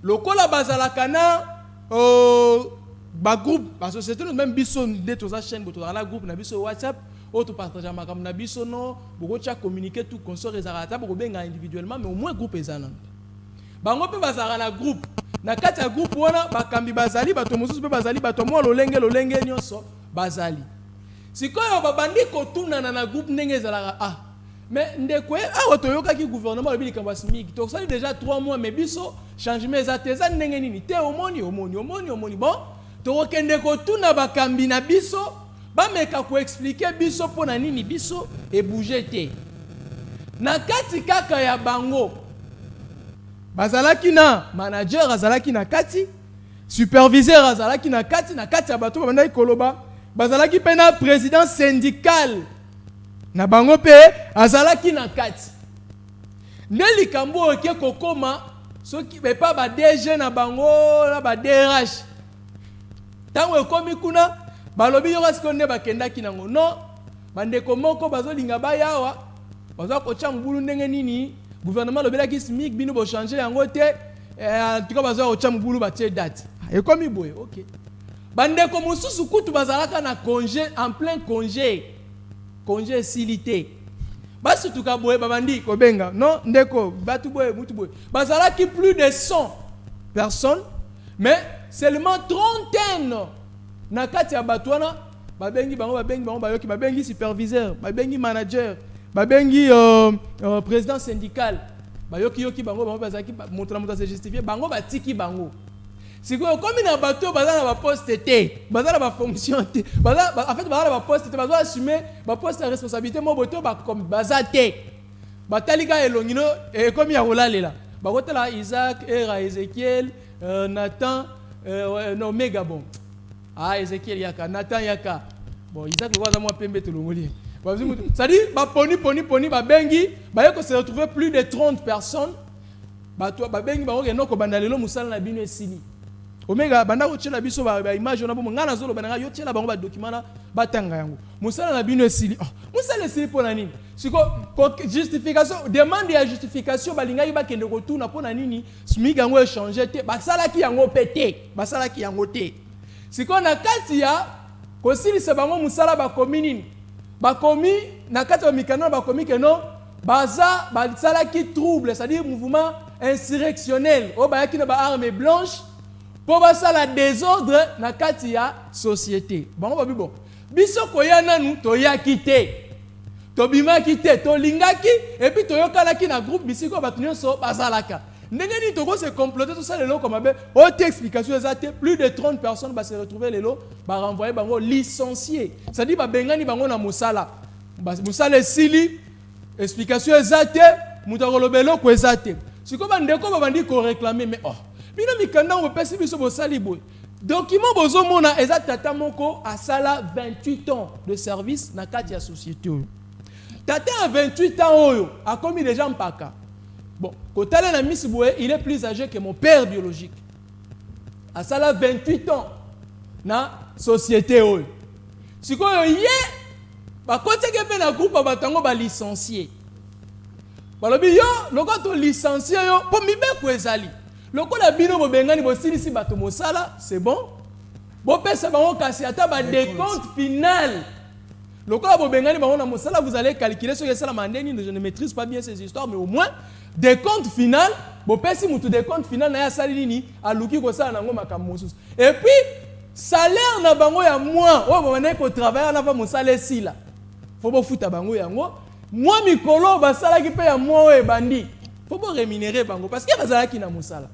Lokola bazala kana ba groupe, ba société même biso de to za chaîne boto la groupe na biso WhatsApp. Autre partage à makam na biso no boko cha communiquer tout consort ezarata boko benga individuellement mais au moins groupe ezana bango pe bazara na groupe na kati ya groupe wana bakambi bazali bato mosusu pe bazali bato mo lolenge nyonso bazali sikoyo babandi kotuna na groupe ndenge ezalaka mais ndeko awa toyoka ki gouvernement lobi likambo SMIC to sali déjà 3 mois mais biso changement ezate za ndenge nini te omoni bon to kende ko tuna bakambi na biso ba meka ko expliquer biso pona nini biso e bouger te na kati kaka ya bango bazalaki na manager azalaki na kati superviseur azalaki na kati ya bato babanda ikoloba bazalaki pe na président syndical na bango pe azalaki na kati nde likambo oke kokoma soki bepa ba DG na bango na ba DRH tango ekomi kuna balobi yo kasi konde bakendaki nango non bandeko moko bazolinga bayawa bazo kocha mbulu ndenge nini gouvernement lobelaki SMIC bino bo changer yango te en tout cas bazo kocha mbulu batie date ekomi boye OK bandeko mosusu kutu bazalaka na congé en plein congé silité basi tuka boye babandi kobenga non ndeko batu boye mutu boye bazalaki plus de 100 personnes mais seulement 30 na kati ya batwana babengi bango bayoki babengi superviseur babengi manager babengi président syndical bayoki bango bazaki montra se justifier bango batiki bango sikoyo comme na bato bazana ba poste te bazana ba fonction te bazana en fait bazana ba poste te bazana assumer ba poste de responsabilité mo boto ba comme bazate batalika elongino e comme ya olalela bakotela Isaac era Ezekiel Nathan non méga bon Ezekiel yaka Nathan yaka bon Isaac le moi pembe to longoli ça dit ba poni ba bengi ba yoko se retrouver plus de 30 personnes ba bengi ba ngeno ko bandalelo musala na bino esili omega banda ko tshela biso ba image na bomo ngana zolo bananga yo tshela bango ba document na batanga yango musala na bino esili musala esili pona nini siko justification demande ya justification balinga ba kende ko tuna pona nini smiga ngo échanger te basala ki yango pété basala ki yango te siko na kati ya ko silisa bango musala ba komini bakomi na kati ya mikano bakomi que non baza basala ki trouble c'est-à-dire mouvement insurrectionnel o ba yakina ba arme blanche pour basala désordre na kati ya société bango babi bon biso koyana nu to yakite to bimaki te to lingaki et puis to yokalaki na groupe bisiko batunyo so bazalaka ndenge ni to ko se comploter tout ça lelo comme abe haute explication exacte plus de 30 personnes va se retrouver lelo ba renvoyer bango licencié ça dit ba bengani bango na musala musala sili explication exacte mutakolobelo ko exacte siko bandeko babandi ko réclamer mais bino mikanda on pesi biso bo sali boy document bozo mona exact tata moko asala 28 ans de service na kati ya société tata a 28 ans oyo a commis déjà mpaka bon kotala na Miss Boé il est plus âgé que mon père biologique asala 28 ans na société oyo sikoyo ye ba koteke pe na groupe batango ba licencié balobi yo loko to licencié yo po mibeko ezali loko la bino bo bengani bo silisi bato mosala c'est bon bo pesa bango kasi ata ba décompte final loko la bo bengani bango na mosala vous allez calculer ce que c'est la mandeni je ne maîtrise pas bien ces histoires mais au moins décompte final bo pesi mutu décompte final na ya sali nini aluki ko sala nango makambo mosusu et puis salaire na bango ya mois o bo ne ko travailler na ba mosala sila faut bo futa bango yango moi mikolo ba sala ki pe ya mois e bandi faut bo rémunérer bango parce que bazala ki na mosala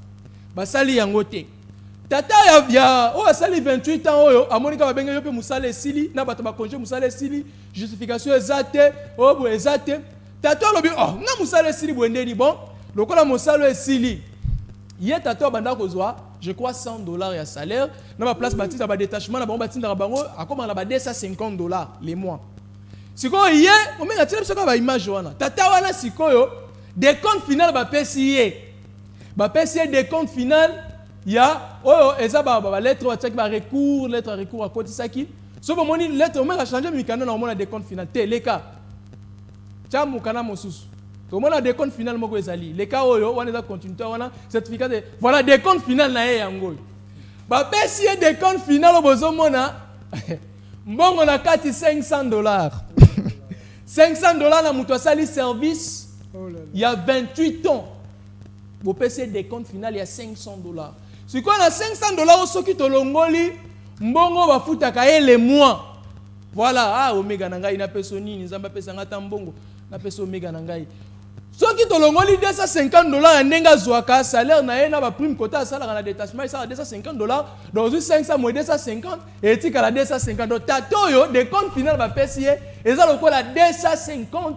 basali yango te tata ya o asali 28 ans oyo amonika ba benga yo pe mosala sili na bato ba congé mosala sili justification exacte o bo exacte tata lobi na mosala sili bwendeni bon lokola mosala sili ye tata banda kozwa je crois $100 ya salaire na ba place batita ba détachement na bango batinda bango akoma na ba $250 les mois sikoyo ye omenga tele biso ka ba image wana tata wana sikoyo décompte final ba PCA ba PCA décompte final ya oyo eza ba lettre wa tchaki ba recours lettre recours à côté saki so ba moni lettre omenga changer mikanda na mona décompte final te leka chamu kana mosusu to mona décompte final moko ezali leka oyo wana eza continuité wana certificat de voilà décompte final na ye yango ba PCA décompte final obozo mona mbongo na kati $500 $500 na mutu asali service il y a 28 ans vous payez des comptes final il y a $500 si quoi na $500 soki to longoli mbongo ba futaka les mois voilà omega na ngai na peso nini nzamba pesa ngata mbongo na peso omega na ngai Ceux qui te l'ont dit $250 n'enga zoaka salaire na ba prime quota salaire na détachement ça $250 dans une 500 moins 250 et tu la 250 donc tato yo de compte final va payer et ça le la $250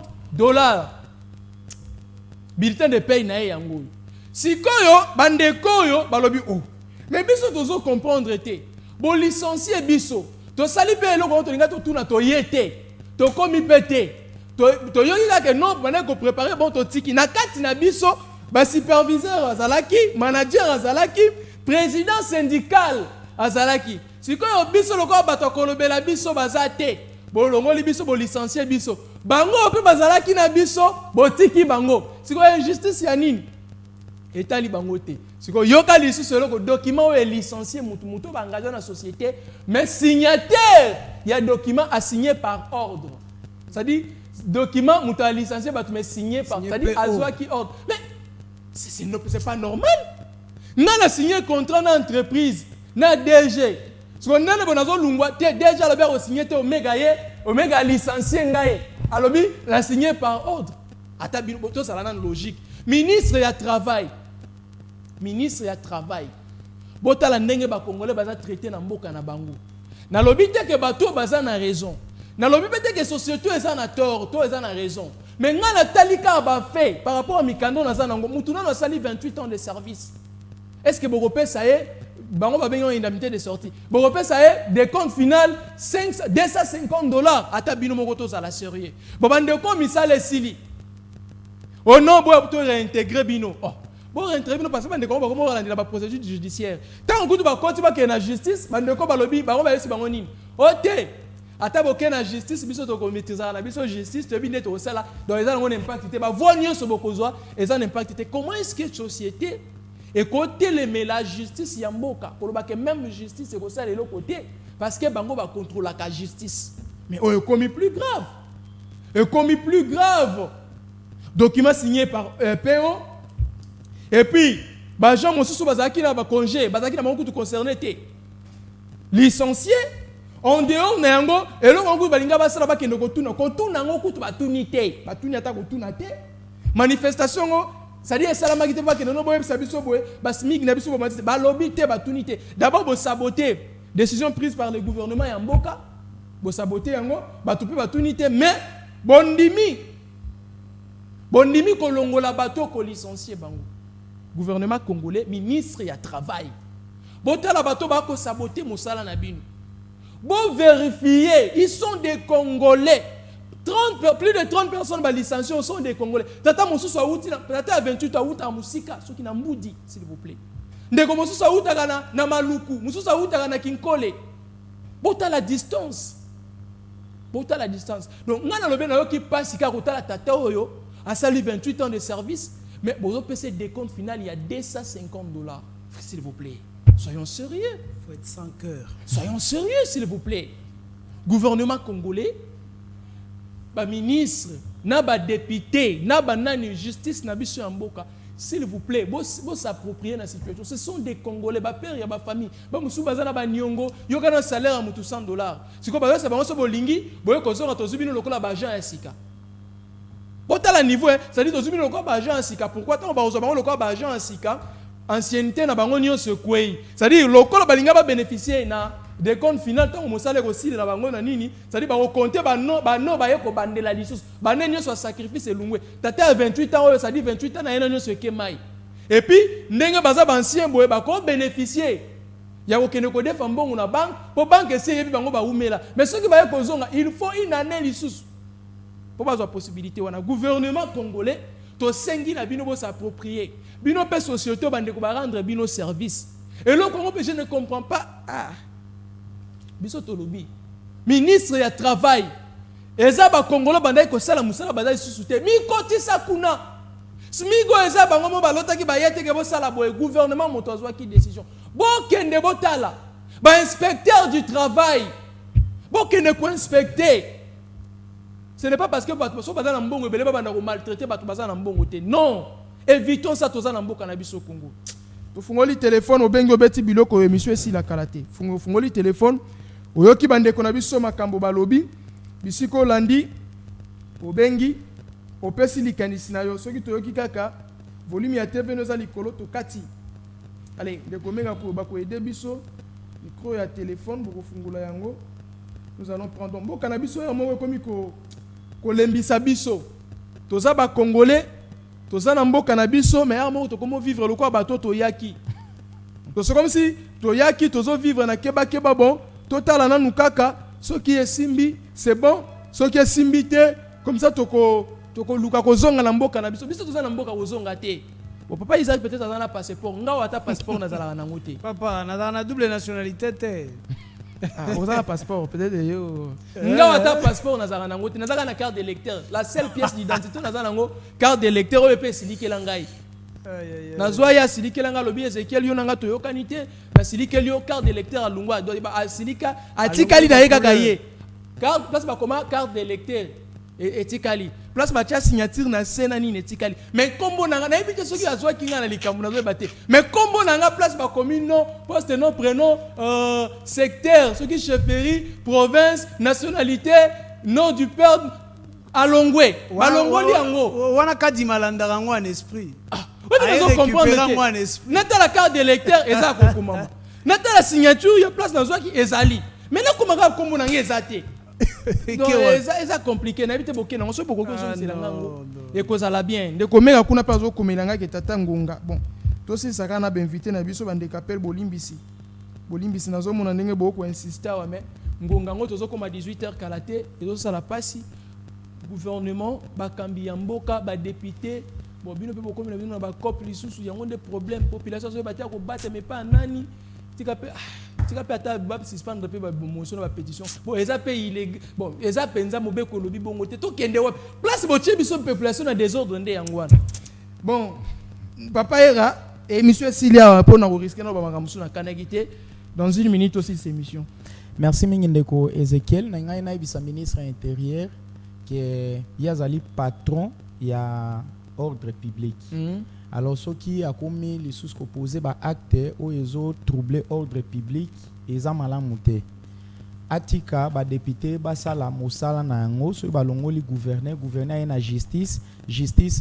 bulletin de paye na yango sikoyo bandeko yo balobi oh mais biso tozo comprendre te bo licencier biso to sali pe eloko to linga to tuna to yete to komi pété to yoka que non pendant que préparer bon to tiki na kati na biso ba superviseur azalaki manager azalaki président syndical azalaki sikoyo biso loko bato kolobela biso bazate bo longoli biso bo licencier biso bango pe bazalaki na biso bo tiki bango sikoyo injustice ya nini etali bango te sikoyo yoka lisusu eloko document o licencier mutu ba engagé dans la société mais signataire il y a document à signer par ordre c'est-à-dire document mutu a licencier ba mais signé par c'est-à-dire azwa qui ordre mais c'est pas normal na signer contrat na entreprise na DG sikoyo nana bonazo lungwa te déjà la ber signer te omega licencier ngai alobi la signer par ordre ata bino to sala na logique ministre ya travail botala ndenge ba congolais baza traité na mboka na bango na lobi te que bato baza na raison na lobi te que société eza na tort to eza na raison mais nga na talika ba fait par rapport à mikando na zanango mutu na sali 28 ans de service est-ce que Boropé ça est bango ba bengo indemnité de sortie Boropé ça est des comptes final $250 ata bino moko to za la sérieux bobande ko misale sili au nom bo to réintégrer bino bon réintégrer bino parce que bande ko ba ko la procédure judiciaire tant que tu ba konti ba ke na justice bande ko ba lobi bango ba yesi bango nini ote ata boke na justice biso to ko maîtriser na biso justice to bine to sala dans les ans on impact te ba voignon so bokozwa et en impact te comment est-ce que société et côté les la justice ya mboka pour ba que même justice ko sala le côté parce que bango ba contrôle la justice mais on est commis plus grave document signé par PO et puis ba gens mosusu bazaki na ba congé bazaki na bango tout concerné te licencié en dehors na yango elo ngo balinga basala ba kendo kotuna ngo kutu batuni ata kotuna te manifestation ngo c'est-à-dire salama ki te ba kendo no boye biso boye basmig na biso ba lobby te batuni te d'abord bo saboter décision prise par le gouvernement ya mboka bo saboter yango batupi batuni te mais bondimi kolongola bato ko licencier bango gouvernement congolais ministre ya travail botala bato ba ko saboter mosala na bino bon vérifier ils sont des Congolais plus de 30 personnes ba licenciés sont des Congolais tata mosusu auti tata à 28 auti à musika soki na mbudi s'il vous plaît ndeko mosusu auti na maluku mosusu auti na kinkole botala distance donc ngana lobe na yo ki passe ka kotala tata oyo a sali 28 ans de service mais bozo PC décompte final il y a $250 s'il vous plaît. Soyons sérieux. Il faut être sans cœur. Soyons sérieux, s'il vous plaît. Gouvernement congolais, ba ministre, na ba député, na ba nani justice na biso mboka, s'il vous plaît, vous s'approprier la situation. Ce sont des Congolais, ba père ya ba famille, ba musu bazana ba nyongo, yo kana salaire à mutu $100. Si ko ba ça ba so bolingi, boye ko so to zubino lokola ba agent ya sika. Botala niveau, ça dit to zubino lokola ba agent ya sika. Pourquoi tant ba zo ba lokola ba agent ya sika? Ancienneté na bango nyonso kwei c'est-à-dire lokola balinga ba bénéficier na des comptes final tant mosala ko sile na bango na nini c'est-à-dire ba compter ba no ba yeko bandela lisusu ba ne nyonso sacrifice elungwe tata à 28 ans ça dit 28 ans na yena nyonso ke mai et puis ndenge baza ba ancien boye ba ko bénéficier ya ko kene ko defa mbongo na banque po banque esi yebi bango ba umela mais ce qui ba yeko zonga il faut une année lisusu pour ba zo possibilité wana gouvernement congolais to sengi na bino bo s'approprier bino pe société bande ko ba rendre bino service et le Congo je ne comprends pas biso to lobi ministre ya travail eza ba congolais bande ko sala musala bazali susute mi kotisa kuna smigo eza bango mo balota ki ba yete ke bo sala boye gouvernement moto azwa ki décision bo kende botala ba inspecteur du travail bo kende ko inspecter. Ce n'est pas parce que bato baza na mbongo ebele banda ko maltraiter bato baza na mbongo te non évitons ça toza na mboka na biso Congo to fungoli téléphone obengi obeti biloko émission esi la kalaté fungoli téléphone oyoki bande ko na biso makambo balobi bisiko landi obengi opesi likanisi na yo soki toyoki kaka volume ya TV no za likolo to kati. Allez, de komeka pour ba ko aider biso micro ya téléphone pour fungula yango. Nous allons prendre bon cannabis ya mo komi ko lembisa biso. Toza ba congolais, toza na mboka na biso mais ya mo to komo vivre le quoi bato to yaki. To c'est comme si to yaki tozo vivre na keba bon, total na nukaka, ce qui est simbi, c'est bon, ce qui est simbi te comme ça toko luka ko zonga na mboka na biso. Biso toza na mboka ko zonga te. Bon, papa Isaac peut-être dans un passeport. Nga wata passeport na zala na ngote. Papa, na na double nationalité te. Ah, vous avez un passeport peut-être yo. Nga wata passeport na zala na ngote. Na zala na carte d'électeur. La seule pièce d'identité na zala ngo carte d'électeur o pe silikela ngai. Na zwa ya silikela nga lobi Ezekiel yo nanga toyokani te. Na silikela yo carte d'électeur a lungwa do ba silika atikali na yeka kaye. Carte place ba comment carte d'électeur etikali. Place ba tia signature na sena ni etikali. Mais kombo nanga na ebite soki azwa kinga na likambu na zo bate. Mais kombo nanga place ba commune non, poste non, prénom, secteur, soki chefferie, province, nationalité, nom du père Alongwe. Balongoli yango. Wana kadi malanda rango en esprit. Vous comprendre. Nata la carte d'électeur eza kokoma. Nata la signature ya place na zo ki ezali. Mais na komaka kombo nanga ezate. C'est compliqué. N'habite beaucoup non. On se beaucoup c'est la langue. Et cause à la bien. De combien à kuna pas zo komelanga ke tata ngonga. Bon. Toi si ça kana ba invité na biso bande kapel bolimbisi. Bolimbisi nazo mona ndenge beaucoup insister wa mais ngonga ngo tozo koma 18h kalaté et zo sala pasi. Gouvernement ba kambi ya mboka ba député bon bino pe beaucoup na ba cop lisusu yango des problèmes population so ba tia ko battre mais pas nani. Tika pe ata bab suspendre pe ba motion ba pétition bon eza pe illégal bon eza penza mobeko lobi bongo te to kende wa place botie biso population na désordre ndé yangwana bon papa era et monsieur Silia pour na risquer na ba makamsu na kanagité dans une minute aussi cette émission. Merci Mingindeko Ezekiel na ngai na bisa ministre intérieur que yazali patron ya ordre public. Alors ceux qui a commis les sous opposés ba acte ou ils ont troublé ordre public ils ont malamuté. Atika ba député ba sala mosala na ngo so ba longoli gouverneur na justice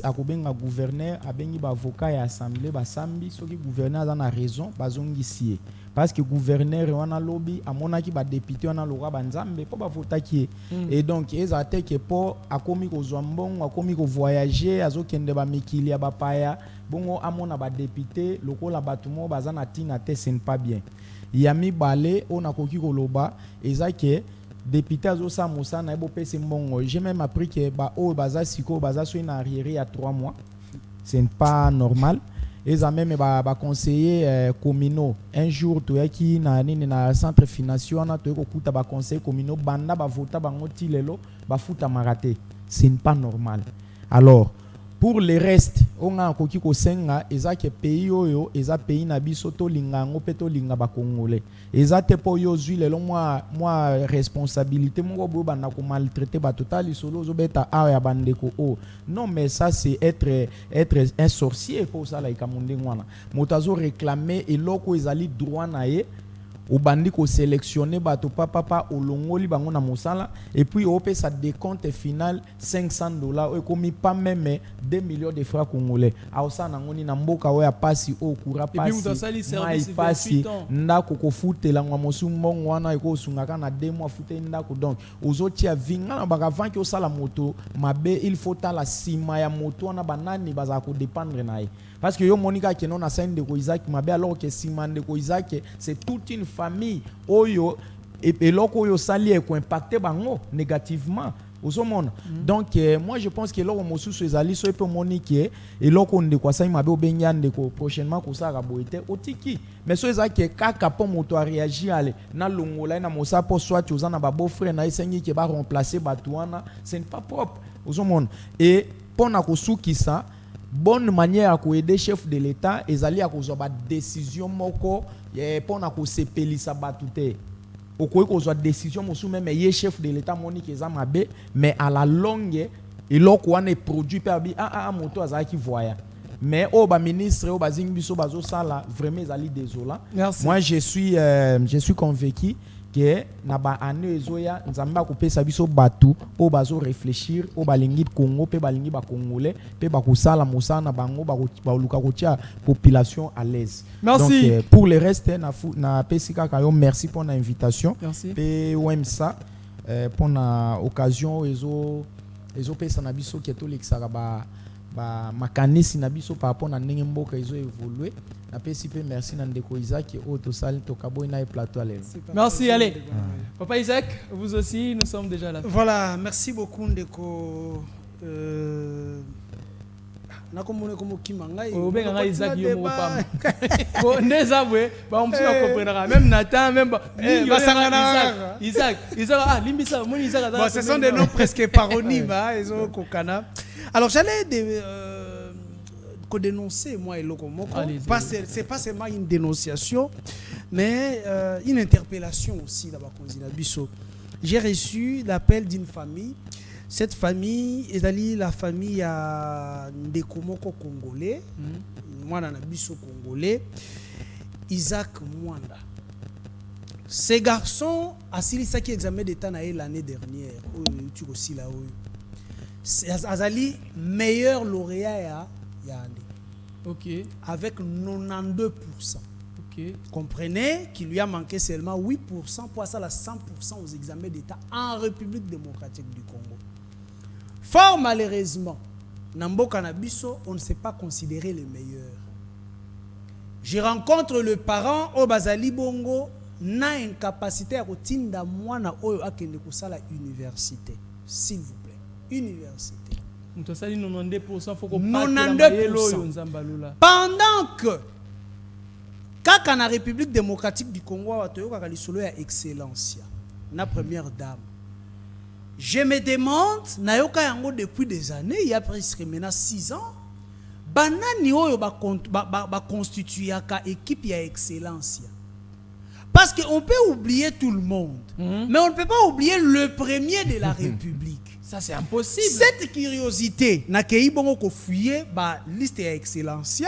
a kobenga gouverneur abengi ba avocat ya assemblée ba sambi so ki gouverneur a raison bazongisie parce que gouverneur wana lobby amonaki ba député wana loka banzambe po ba votaki et donc ezate que po akomi ko zwambon akomi ko voyager azokende ba mikili ya ba paya bongo amona ba député lokola batumo bazana tina te c'est pas bien yami balé on a koki koloba ezake député azosa musa na ebo pese mbongo j'ai même appris que ba o baza siko baza so na arriéré à 3 mois c'est pas normal. Ils ont même conseiller communaux un jour tu es qui na centre financier on a tu écouter ba conseiller communaux banda ba vota ba ngoti lelo ba futa maraté c'est pas normal. Alors pour le reste on a koki ko senga ezake pays oyo eza pays na biso to linga ngo peto linga ba congolais ezate po yo zui lelo moi responsabilité mo bo bana ko maltraiter ba total solo zo beta a ya bandeko o non mais ça c'est être un sorcier pour ça la ikamunde ngwana motazo réclamer eloko ezali droit na ye au bandi ko sélectionner bato papa olongoli bango na mosala et puis au pe sa décompte final $500 et komi pas même 2 millions de francs congolais aosa na ngoni na mboka oya pasi o kura pasi mai pasi ndako ko futela ngwa mosu mbongo wana eko sungaka na 2 mois fute ndako donc ozotia vinga na baka vanki osala moto mabe il faut ta la sima ya moto wana banani baza ko dépendre na ye parce que yo monika kenon na scène de Isaac mabe alors que Simon de Isaac c'est toute une famille oyo et loko yo sali ko impacter bango négativement aux hommes. Donc moi je pense que loko mosusu ezali so pe monique et loko nde kwa sai mabe obenyande ko prochainement ko sara boite otiki mais so ezaki kaka po moto a réagir ale na longola na mosa po soit ozana ba beau frère na esengi ke ba remplacer batuana c'est pas propre aux hommes et pona ko sukisa bonne manière à aider chef de l'état ezali a kozwa ba décision moko pour na ko sepelisa batute okoyi kozwa décision mosu même ye chef de l'état monique eza mabe mais à la longue eloko wana produit pe abi moto azaki voya mais au ba ministre au bazingi biso bazo sala vraiment ezali désolant. Moi je suis convaincu que na ba année ezoya nzamba ko pesa biso batu o bazo réfléchir o balingi Congo pe balingi ba congolais pe ba ko sala musana bango ba luka ko tia population à l'aise. Merci. Donc pour le reste na pesika kayo merci pour l'invitation. Merci. Pe wemsa pour na occasion ezo pesa na biso ki to lexaka ba makanisi na biso par rapport na ndenge mboka ezo évoluer. Merci Nandeko Isaac et Otto Sal Tokabo et plateau à l'aise. Merci, allez. Papa Isaac, vous aussi, nous sommes déjà là. Voilà, merci beaucoup Ndeko. Nakomone komo kimangai. Oh ben Isaac yo mo pam. Ko ndeza bwe, ba on peut comprendre même Nathan même Isaac ah limbisa moni Isaac. Bon, ce sont des noms presque paronymes ils ont kokana. Alors j'allais dénoncer moi et Lokomoko. C'est pas seulement une dénonciation mais une interpellation aussi là-bas. J'ai reçu l'appel d'une famille. Cette famille est la famille à Ndekomoko congolais, moi na biso congolais, Isaac Mwanda. Ces garçons a silisa qui examen d'état l'année dernière. Tu aussi là Azali meilleur lauréat OK. Avec 92%. OK. Comprenez qu'il lui a manqué seulement 8% pour ça la 100% aux examens d'état en République démocratique du Congo. Fort malheureusement, Namboka Nabiso, on ne s'est pas considéré les meilleurs. Je rencontre le parent au Bazali Bongo na incapacité à rotinda mwana oyo akende kusala université. S'il vous plaît, université. 92% faut qu'on 92%. Pendant que kaka na République démocratique du Congo watoyoka kalisolo ya excellencia na première dame. Je me demande, nayoka yango depuis des années, il y a presque maintenant 6 ans, banani oyo ba constituer ka équipe ya excellence. Parce qu'on peut oublier tout le monde, mais on ne peut pas oublier le premier de la République. Ça c'est impossible. Cette curiosité, na kei bongo ko fouiller ba liste ya excellence,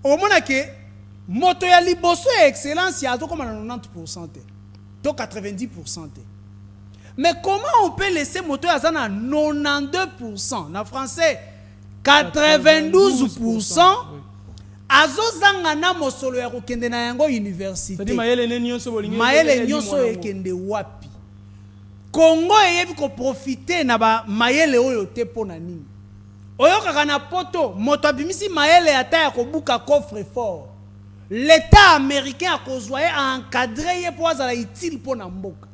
au moment que moto ya liboso ya excellence a to comme 90%, to 90%. Mais comment on peut laisser moto à 92%, en français 92%, azozanga na mosolo ya kokende na yango université. Mayele nyonso ekende wapi? Congo eyebi ko profiter na ba mayele oyo te pona nini. Oyokaka na poto moto abimisi mayele ata ya kobuka coffre fort. L'État américain a kozwaye a encadré pour azala utile pona mboka.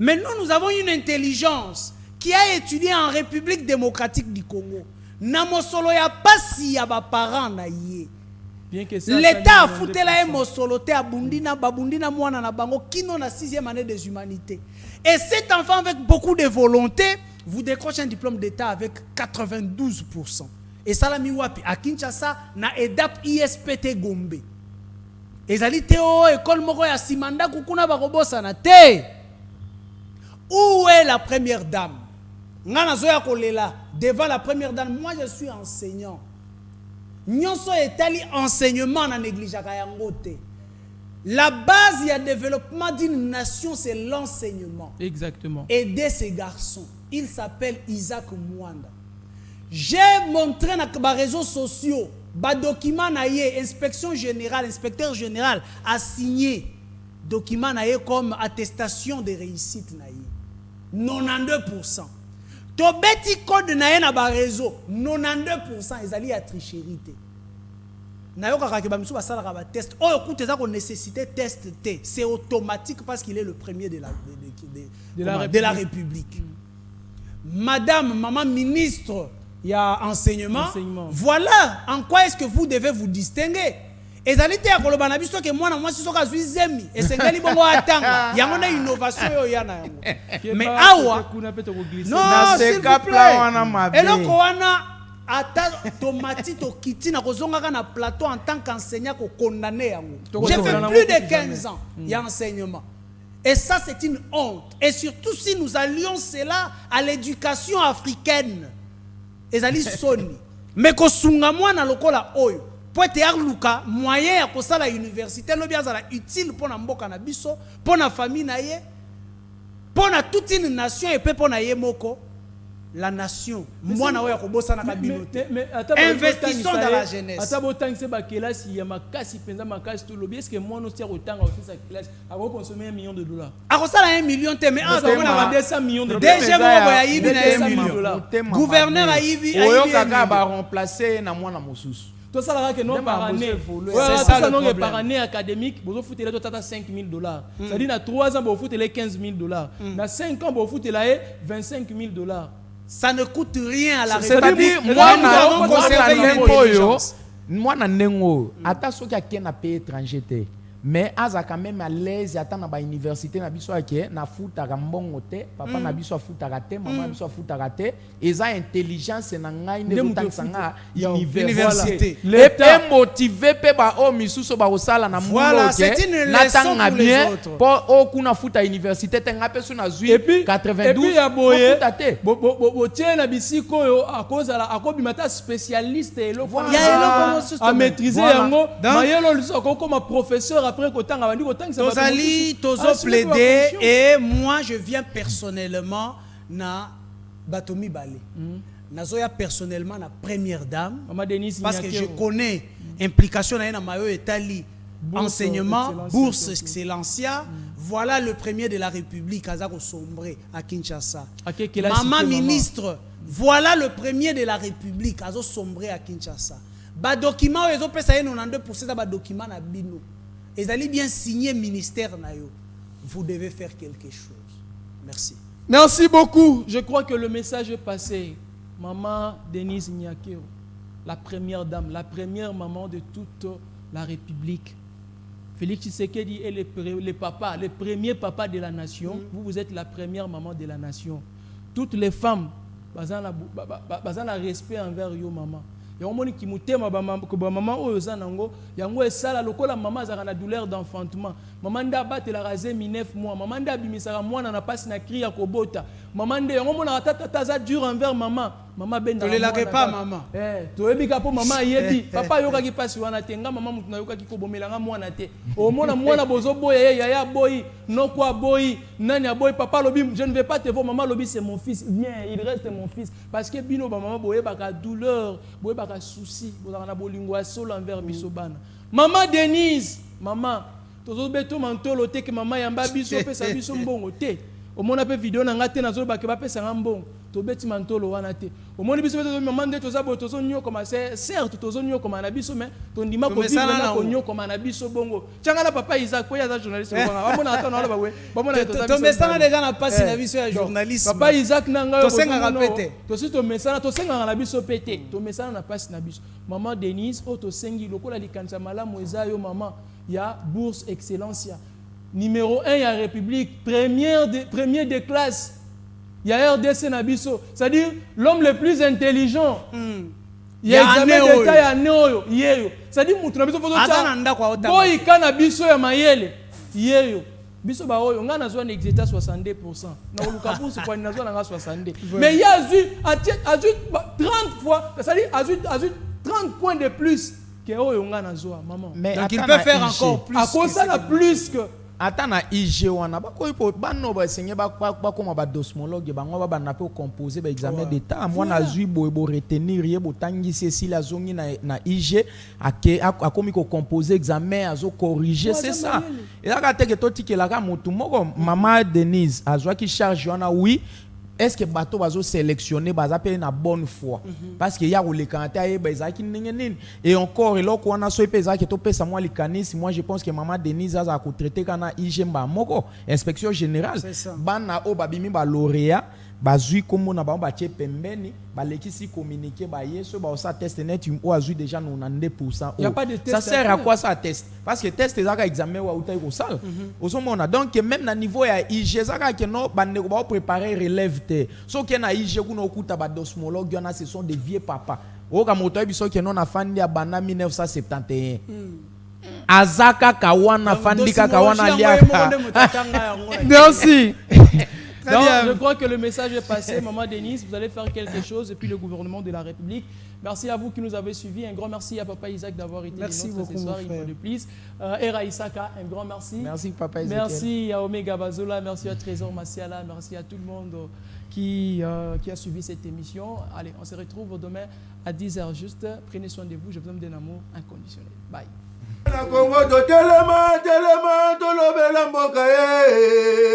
Mais nous avons une intelligence qui a étudié en République démocratique du Congo. Namosolo ya pasi ya ba parents na ye. L'État a foutu la mosolo te abundina babundina mwana na bango kino na 6e année des humanités. Et cet enfant avec beaucoup de volonté vous décroche un diplôme d'État avec 92%. Et ça la mi wapi à Kinshasa na EDAP ISPT Gombe. Ezali teo école moko ya Simanda kukuna ba robosa na te. Où est la première dame? Devant la première dame, moi je suis enseignant. Nyonso etali enseignement na négligeaka yango te. La base du développement d'une nation, c'est l'enseignement. Exactement. Aider ces garçons. Il s'appelle Isaac Mwanda. J'ai montré dans les réseaux sociaux, document inspection générale, inspecteur général a signé document comme attestation de réussite 92%. Tobeti code na ba réseau 92% ezali ya tricherie. Nayoka ka bamisu basala ka ba test. Oh écoute ça qu'on nécessité test T, c'est automatique parce qu'il est le premier de la République. Madame maman ministre il y a enseignement. Voilà en quoi est-ce que vous devez vous distinguer. Ezali te ya koloba na biso ke mwana mwasi soka zwi zemi esengeli bongo atanga yango na innovation yo yana yango mais awa non c'est kapla wana mabe eloko wana ata tomati to kiti na kozonga ka na plateau en tant qu'enseignant ko condamner yango j'ai fait plus de 15 ans ya enseignement et ça c'est une honte et surtout si nous allions cela à l'éducation africaine ezali soni mais ko sunga mwana lokola oyo po ete luka moyen ya kosala université lobi azala utile pour na mboka na biso, pour na famille na ye, pour na toute une nation et pour na ye moko. La nation, moi na oya kobosa na kabinote. Investissons dans la jeunesse. Atabo tang se ba classe ya makasi penza makasi to lobi, est-ce que moi no tiro tanga aussi sa classe a consommer $1 million. A kosala 1 million te mais on a 200 millions de dollars. DG mo ya yibi na $1 million. Gouverneur a yibi oyo kaka ba remplacer na mwana mosusu. Tout ça là que non par année. C'est ça non par année académique, vous foutez les tata $5 000. C'est-à-dire na 3 ans vous foutez les $15 000. Na 5 ans vous foutez là $25 000. Ça ne coûte rien à la République. Moi, na nengo, ata soki ake na pays étranger te. Mais aza quand même à l'aise ata na ba université na biso ake na futaka mbongo te, papa na biso futaka te, maman na biso futaka te, eza intelligence na ngai ne botansanga université. L'État motivé pe ba o misuso ba osala na voilà, c'est une leçon pour les autres. Pour o kuna futa université te nga peso na zui 92. Et puis ya boye bo tie na bisiko yo akozala akobimata spécialiste eloko à maîtriser yango mayelo lisoko comme professeur après kotanga bandi kotanga ça tozali tozo plaider et moi je viens personnellement na Batomi Balé nazoya personnellement na première dame parce que je connais implication na na mayo etali enseignement bourse excellencia. Voilà le premier de la République Azako Sombré à Kinshasa. Maman ministre, voilà le premier de la République Azako Sombré à Kinshasa. Ba document ils ont payé 92% ba document na bino. Ils allaient bien signer ministère na yo. Vous devez faire quelque chose. Merci. Merci beaucoup. Je crois que le message est passé. Maman Denise Nyakeo, la première dame, la première maman de toute la République. Félix Tshisekedi est le premier papa de la nation. Vous êtes la première maman de la nation. Toutes les femmes, bazana respect envers yo maman. Yomoni ki mutema ba maman oyo zanango yango esala lokola maman azaka na douleur d'enfantement. Maman nda batela raze 9 mois. Maman nda bimisaka mwana na pasi na cri ya kobota. Maman nde yango mona tata za dur envers maman. Maman benda. To le lake pas maman. To ebika po maman yebi. Papa yoka ki pasi wana tenga maman mutu na yoka ki kobomelanga mwana te. O mona mwana bozo boye yaya boy, non quoi boy, nani boy papa lobi je ne vais pas te voir maman lobi c'est mon fils. Viens, il reste mon fils parce que bino ba maman boye baka douleur, boye baka souci, bozana bolingwa solo envers bisobana. Maman Denise, maman tozo beto mantolo te que maman yamba biso pesa biso mbongo te. Au mona pe vidéo na ngate na zo ba ke ba pesa ngambongo. To beti mantolo wana te. Au mona biso beto maman de toza bo tozo nyo comme certes tozo nyo comme na biso mais to ndima ko vivre na ko nyo comme na biso bongo. Changa la papa Isaac ko ya za journaliste ko nga. Ba mona ata na ba we. Ba mona toza biso. To mesana déjà na passe na biso ya journaliste. Papa Isaac na nga to senga rapete. To si to mesana to senga na biso pété. To mesana na passe na biso. Maman Denise o to sengi lokola likanza malamu eza yo maman ya bourse excellencia. Numéro 1 ya République, premier de classe. Il y a RDC Nabiso. C'est-à-dire l'homme le plus intelligent. Il y a examen d'état ya neoyo. Yeyo. C'est-à-dire mutu Nabiso foto cha. Boy kana biso ya mayele. Yeyo. Biso ba oyo nga nazwa na exeta 62%. Na oluka bourse kwa nazwa na 62. Mais il y a eu 30 fois, c'est-à-dire a eu 30 points de plus que oyo nga nazwa maman. Donc il peut faire encore plus. À cause ça plus que Attends na IG wana ba ko ipo bano ba senye ba koma ba dosmologue bango ba na pe composer ba examen d'état moi na zui bo retenir ye bo tangi ceci la zongi na IG akomi ko composer examen azo corriger c'est ça et là ka teke to tikela ka mutu moko maman Denise azwa ki charge wana oui. Est-ce que bateau bazo sélectionner baza pe na bonne foi parce que ya le kanata e bazaki ningeni et encore eloko wana so epeza ke to pesa moi likanisi moi je pense que maman Denise a ko traiter kana IGMBA moko inspection générale bana o babimi ba lauréat bazui komo na ba tie pembeni ba lekisi communiquer ba yeso ba sa test net o azui déjà 92%. Il y a pas de test. Ça sert à quoi ça test parce que test ezaka examen wa utai ko sal osomona donc même na niveau ya IG ezaka ke no bande ko ba préparer relève te so ke na IG kuna okuta ba dosmologue na ce sont des vieux papa o ka moto biso ke non na fandi ya bana 1971 azaka kawana fandi kawana liaka. Merci. Donc, bien. je crois que le message est passé. Maman Denise, vous allez faire quelque chose. Et puis le gouvernement de la République. Merci à vous qui nous avez suivis. Un grand merci à Papa Isaac d'avoir été Merci notre beaucoup, ce soir. mon Une frère. fois de plus. Era Isaka, un grand merci. Merci, Papa Ezekiel. Merci à Omega Bazola, merci à Trésor Massiala, merci à tout le monde qui a suivi cette émission. Allez, on se retrouve demain à 10h juste. Prenez soin de vous. Je vous aime d'un amour inconditionnel. Bye.